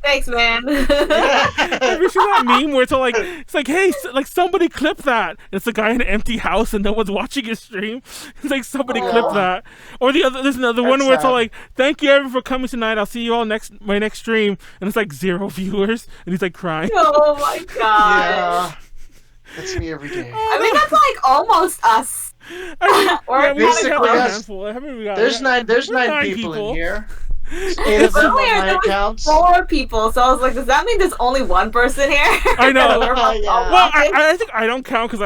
Thanks, man. Have you seen that meme where it's all like, hey, like somebody clip that. And it's a guy in an empty house and no one's watching his stream. It's like somebody clip that. Or there's another one where it's all like, thank you everyone for coming tonight. I'll see you all my next stream. And it's like 0 viewers, and he's like crying. Oh my god. Yeah. That's me every day. I mean, that's like almost us. I mean, basically, there's nine people in here. 8 of them on my accounts. 4 people, so I was like, does that mean there's only 1 person here? I know. Yeah. Well, I think I don't count because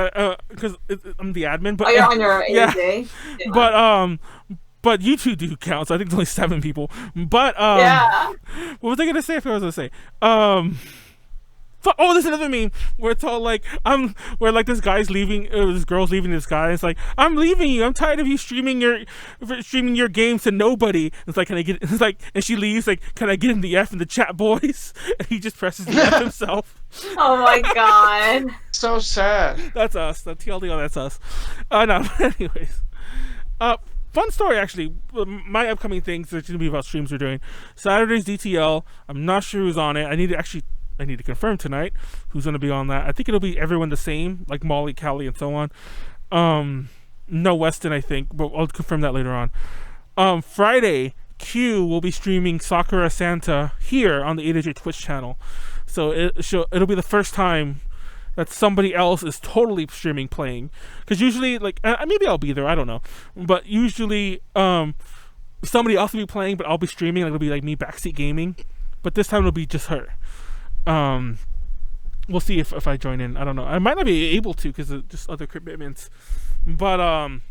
I'm the admin. But you're on your yeah. But you two do count, so I think it's only 7 people. But yeah. What was I gonna say? I forgot what I was gonna say. Oh, there's another meme where it's all like, where like this guy's leaving, this girl's leaving this guy. And it's like, I'm leaving you. I'm tired of you streaming your games to nobody. And it's like, can I get? It's like, and she leaves. Like, can I get in the F in the chat, boys? And he just presses the F himself. Oh my god. So sad. That's us. That's TLDR. That's us. No. Anyways, fun story actually. My upcoming things are gonna be about streams we're doing. Saturday's DTL. I'm not sure who's on it. I need to confirm tonight who's going to be on that. I think it'll be everyone the same, like Molly, Callie, and so on. No Weston, I think, but I'll confirm that later on. Friday, Q will be streaming Sakura Santa here on the 8AJ Twitch channel. So it'll be the first time that somebody else is totally streaming playing. Because usually, like, maybe I'll be there, I don't know. But usually, somebody else will be playing, but I'll be streaming. Like, it'll be like me backseat gaming. But this time it'll be just her. We'll see if I join in. I don't know. I might not be able to because of just other commitments. But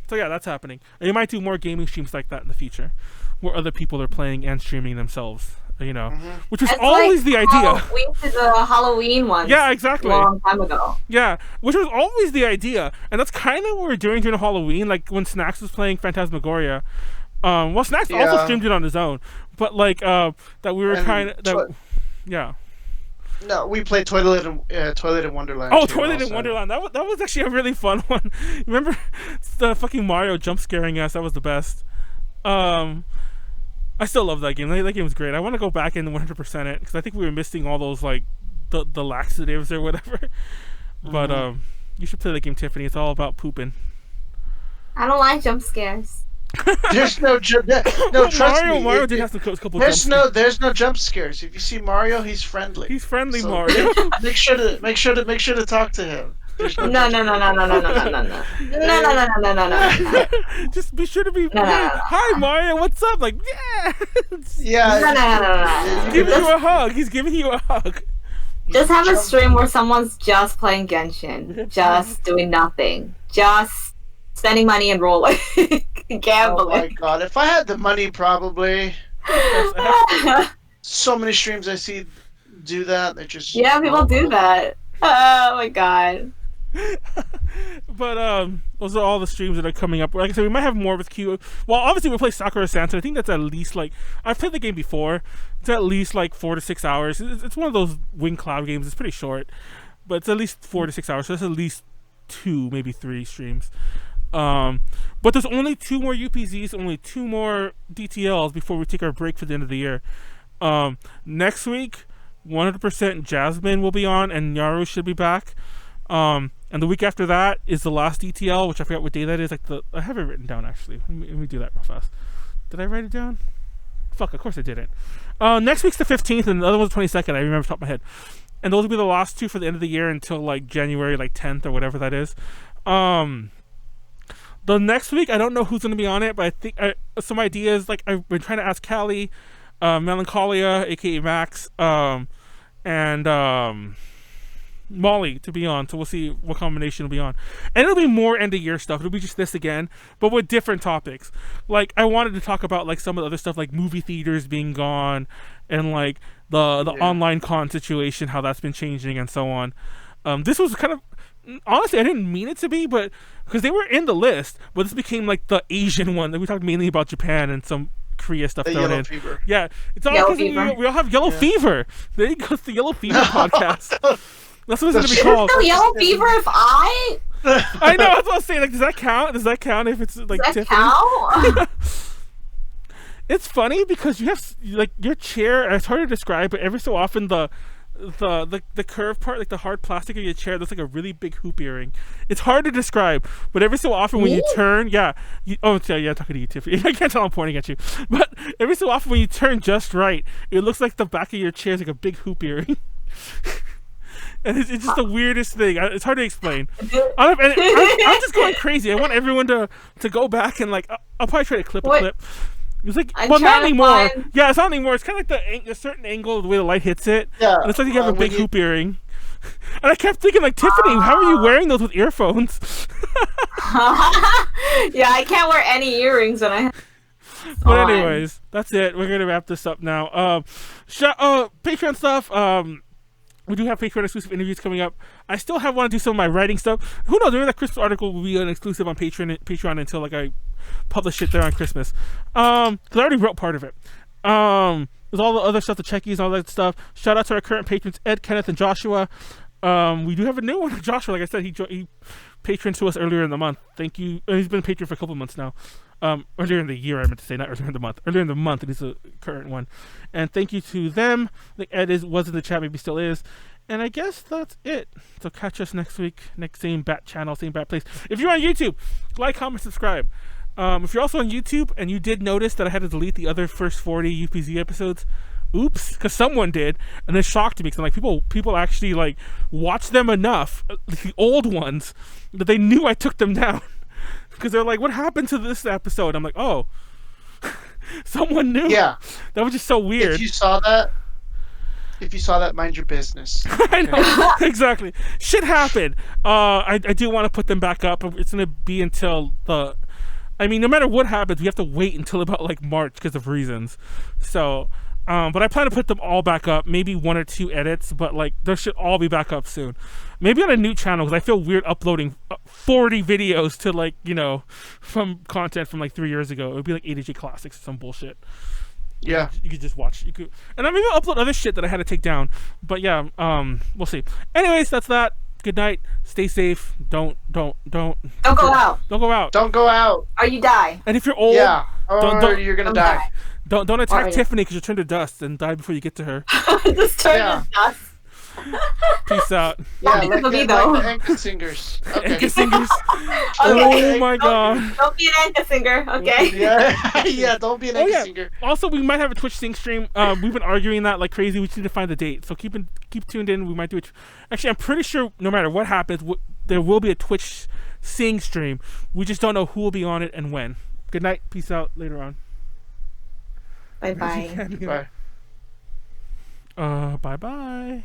so yeah, that's happening. And you might do more gaming streams like that in the future, where other people are playing and streaming themselves. You know, which was always the idea. We did the Halloween one. Yeah, exactly. A long time ago. Yeah, which was always the idea, and that's kind of what we're doing during Halloween. Like when Snacks was playing Phantasmagoria. Well, Snacks also streamed it on his own, but like that we were kind of yeah. No, we played Toilet in Wonderland. Oh, Toilet in Wonderland. That was actually a really fun one. Remember the fucking Mario jump scaring us? That was the best. I still love that game. That game was great. I want to go back and 100% it because I think we were missing all those like the laxatives or whatever. But you should play the game, Tiffany. It's all about pooping. I don't like jump scares. There's no trust me. Mario did have a couple. There's no jump scares. If you see Mario, he's friendly. He's friendly, so Mario. make sure to talk to him. No. Just be sure to be. Hi, Mario. What's up? Like, yeah. Yeah. He's giving you a hug. He's giving you a hug. Just have a stream where someone's just playing Genshin, just doing nothing, just spending money and rolling, gambling. Oh my god! If I had the money, probably. So many streams I see do that. They just people do that. Oh my god. But those are all the streams that are coming up. Like I said, we might have more with Q. Well, obviously we'll play Sakura Santa. I think that's at least like I've played the game before. It's at least like 4 to 6 hours. It's one of those Wing Cloud games. It's pretty short, but it's at least 4 to 6 hours. So that's at least 2, maybe 3 streams. But there's only 2 more UPZs, only 2 more DTLs before we take our break for the end of the year. Next week, 100% Jasmine will be on, and Nyaru should be back. And the week after that is the last DTL, which I forgot what day that is. I have it written down actually. Let me do that real fast. Did I write it down? Fuck, of course I didn't. Next week's the 15th, and the other one's the 22nd. I remember off the top of my head. And those will be the last 2 for the end of the year until like January, like 10th or whatever that is. The next week, I don't know who's going to be on it, but I think some ideas. Like I've been trying to ask Callie, Melancholia, aka Max, and Molly to be on, so we'll see what combination will be on. And it'll be more end of year stuff. It'll be just this again, but with different topics. Like I wanted to talk about like some of the other stuff, like movie theaters being gone, and like the online con situation, how that's been changing, and so on. This was kind of, honestly, I didn't mean it to be, but because they were in the list, but this became like the Asian one. We talked mainly about Japan and some Korea stuff The thrown yellow in. fever. Yeah, it's all Yellow because fever. we all have yellow fever. There you go, it's the yellow fever podcast. That's what it's gonna be called. No yellow fever if I I know. That's what I was saying. Like, does that count? Does that count if it's like does that Tiffany? count? It's funny because you have like your chair. It's hard to describe, but every so often the curved part, like the hard plastic of your chair, looks like a really big hoop earring. It's hard to describe, but every so often when you turn, yeah, I'm talking to you, Tiffany. I can't tell I'm pointing at you, but every so often when you turn just right, it looks like the back of your chair is like a big hoop earring. And it's just the weirdest thing. It's hard to explain. I'm just going crazy. I want everyone to go back and like I'll probably try to clip a clip. It's like, I'm well, not trying to anymore. find- Yeah, it's not anymore. It's kind of like a certain angle, the way the light hits it. Yeah, And it's like you have a when big hoop earring. And I kept thinking, like, Tiffany, how are you wearing those with earphones? Yeah, I can't wear any earrings when I. But anyways, that's it. We're gonna wrap this up now. Patreon stuff. We do have Patreon exclusive interviews coming up. I still want to do some of my writing stuff. Who knows? Maybe that Christmas article will be an exclusive on Patreon until like I publish it there on Christmas. 'Cause I already wrote part of it. There's all the other stuff, the checkies and all that stuff. Shout out to our current patrons, Ed, Kenneth, and Joshua. We do have a new one, Joshua. Like I said, he patroned to us earlier in the month. Thank you. He's been a patron for a couple months now. Earlier in the year, I meant to say, not earlier in the month. Earlier in the month, it is a current one. And thank you to them. Like Ed was in the chat, maybe still is. And I guess that's it. So catch us next week, next same bat channel, same bat place. If you're on YouTube, like, comment, subscribe. If you're also on YouTube and you did notice that I had to delete the other first 40 UPZ episodes, oops, because someone did, and it shocked me because I'm like, people actually like watch them enough, the old ones, that they knew I took them down. Because they're like, what happened to this episode? I'm like, oh, someone knew. Yeah, that was just so weird. If you saw that, mind your business. I know, exactly. Shit happened. I do want to put them back up. It's gonna be until no matter what happens, we have to wait until about like March because of reasons. So, but I plan to put them all back up. Maybe 1 or 2 edits, but like they should all be back up soon. Maybe on a new channel because I feel weird uploading 40 videos to like from content from like 3 years ago. It would be like ADJ Classics or some bullshit. Yeah, you could just watch. You could, and I'm even upload other shit that I had to take down. But yeah, we'll see. Anyways, that's that. Good night. Stay safe. Don't Don't go out. Don't go out. don't go out. Or you die. And if you're old, Yeah, or don't- you're gonna Don't die. don't attack Alright. Tiffany because you'll turn to dust and die before you get to her. Just turn Yeah. to dust. Peace out. Yeah, because of me, like though. the Enka singers. Okay. Anchor singers. Okay. Oh my god. Don't be an Anka singer, okay? Yeah, yeah. Don't be an Oh Enka yeah. singer. Also, we might have a Twitch sing stream. We've been arguing that like crazy. We just need to find the date. So keep tuned in. We might do it. Actually, I'm pretty sure no matter what happens, there will be a Twitch sing stream. We just don't know who will be on it and when. Good night. Peace out. Later on. Bye bye. Bye. Bye bye.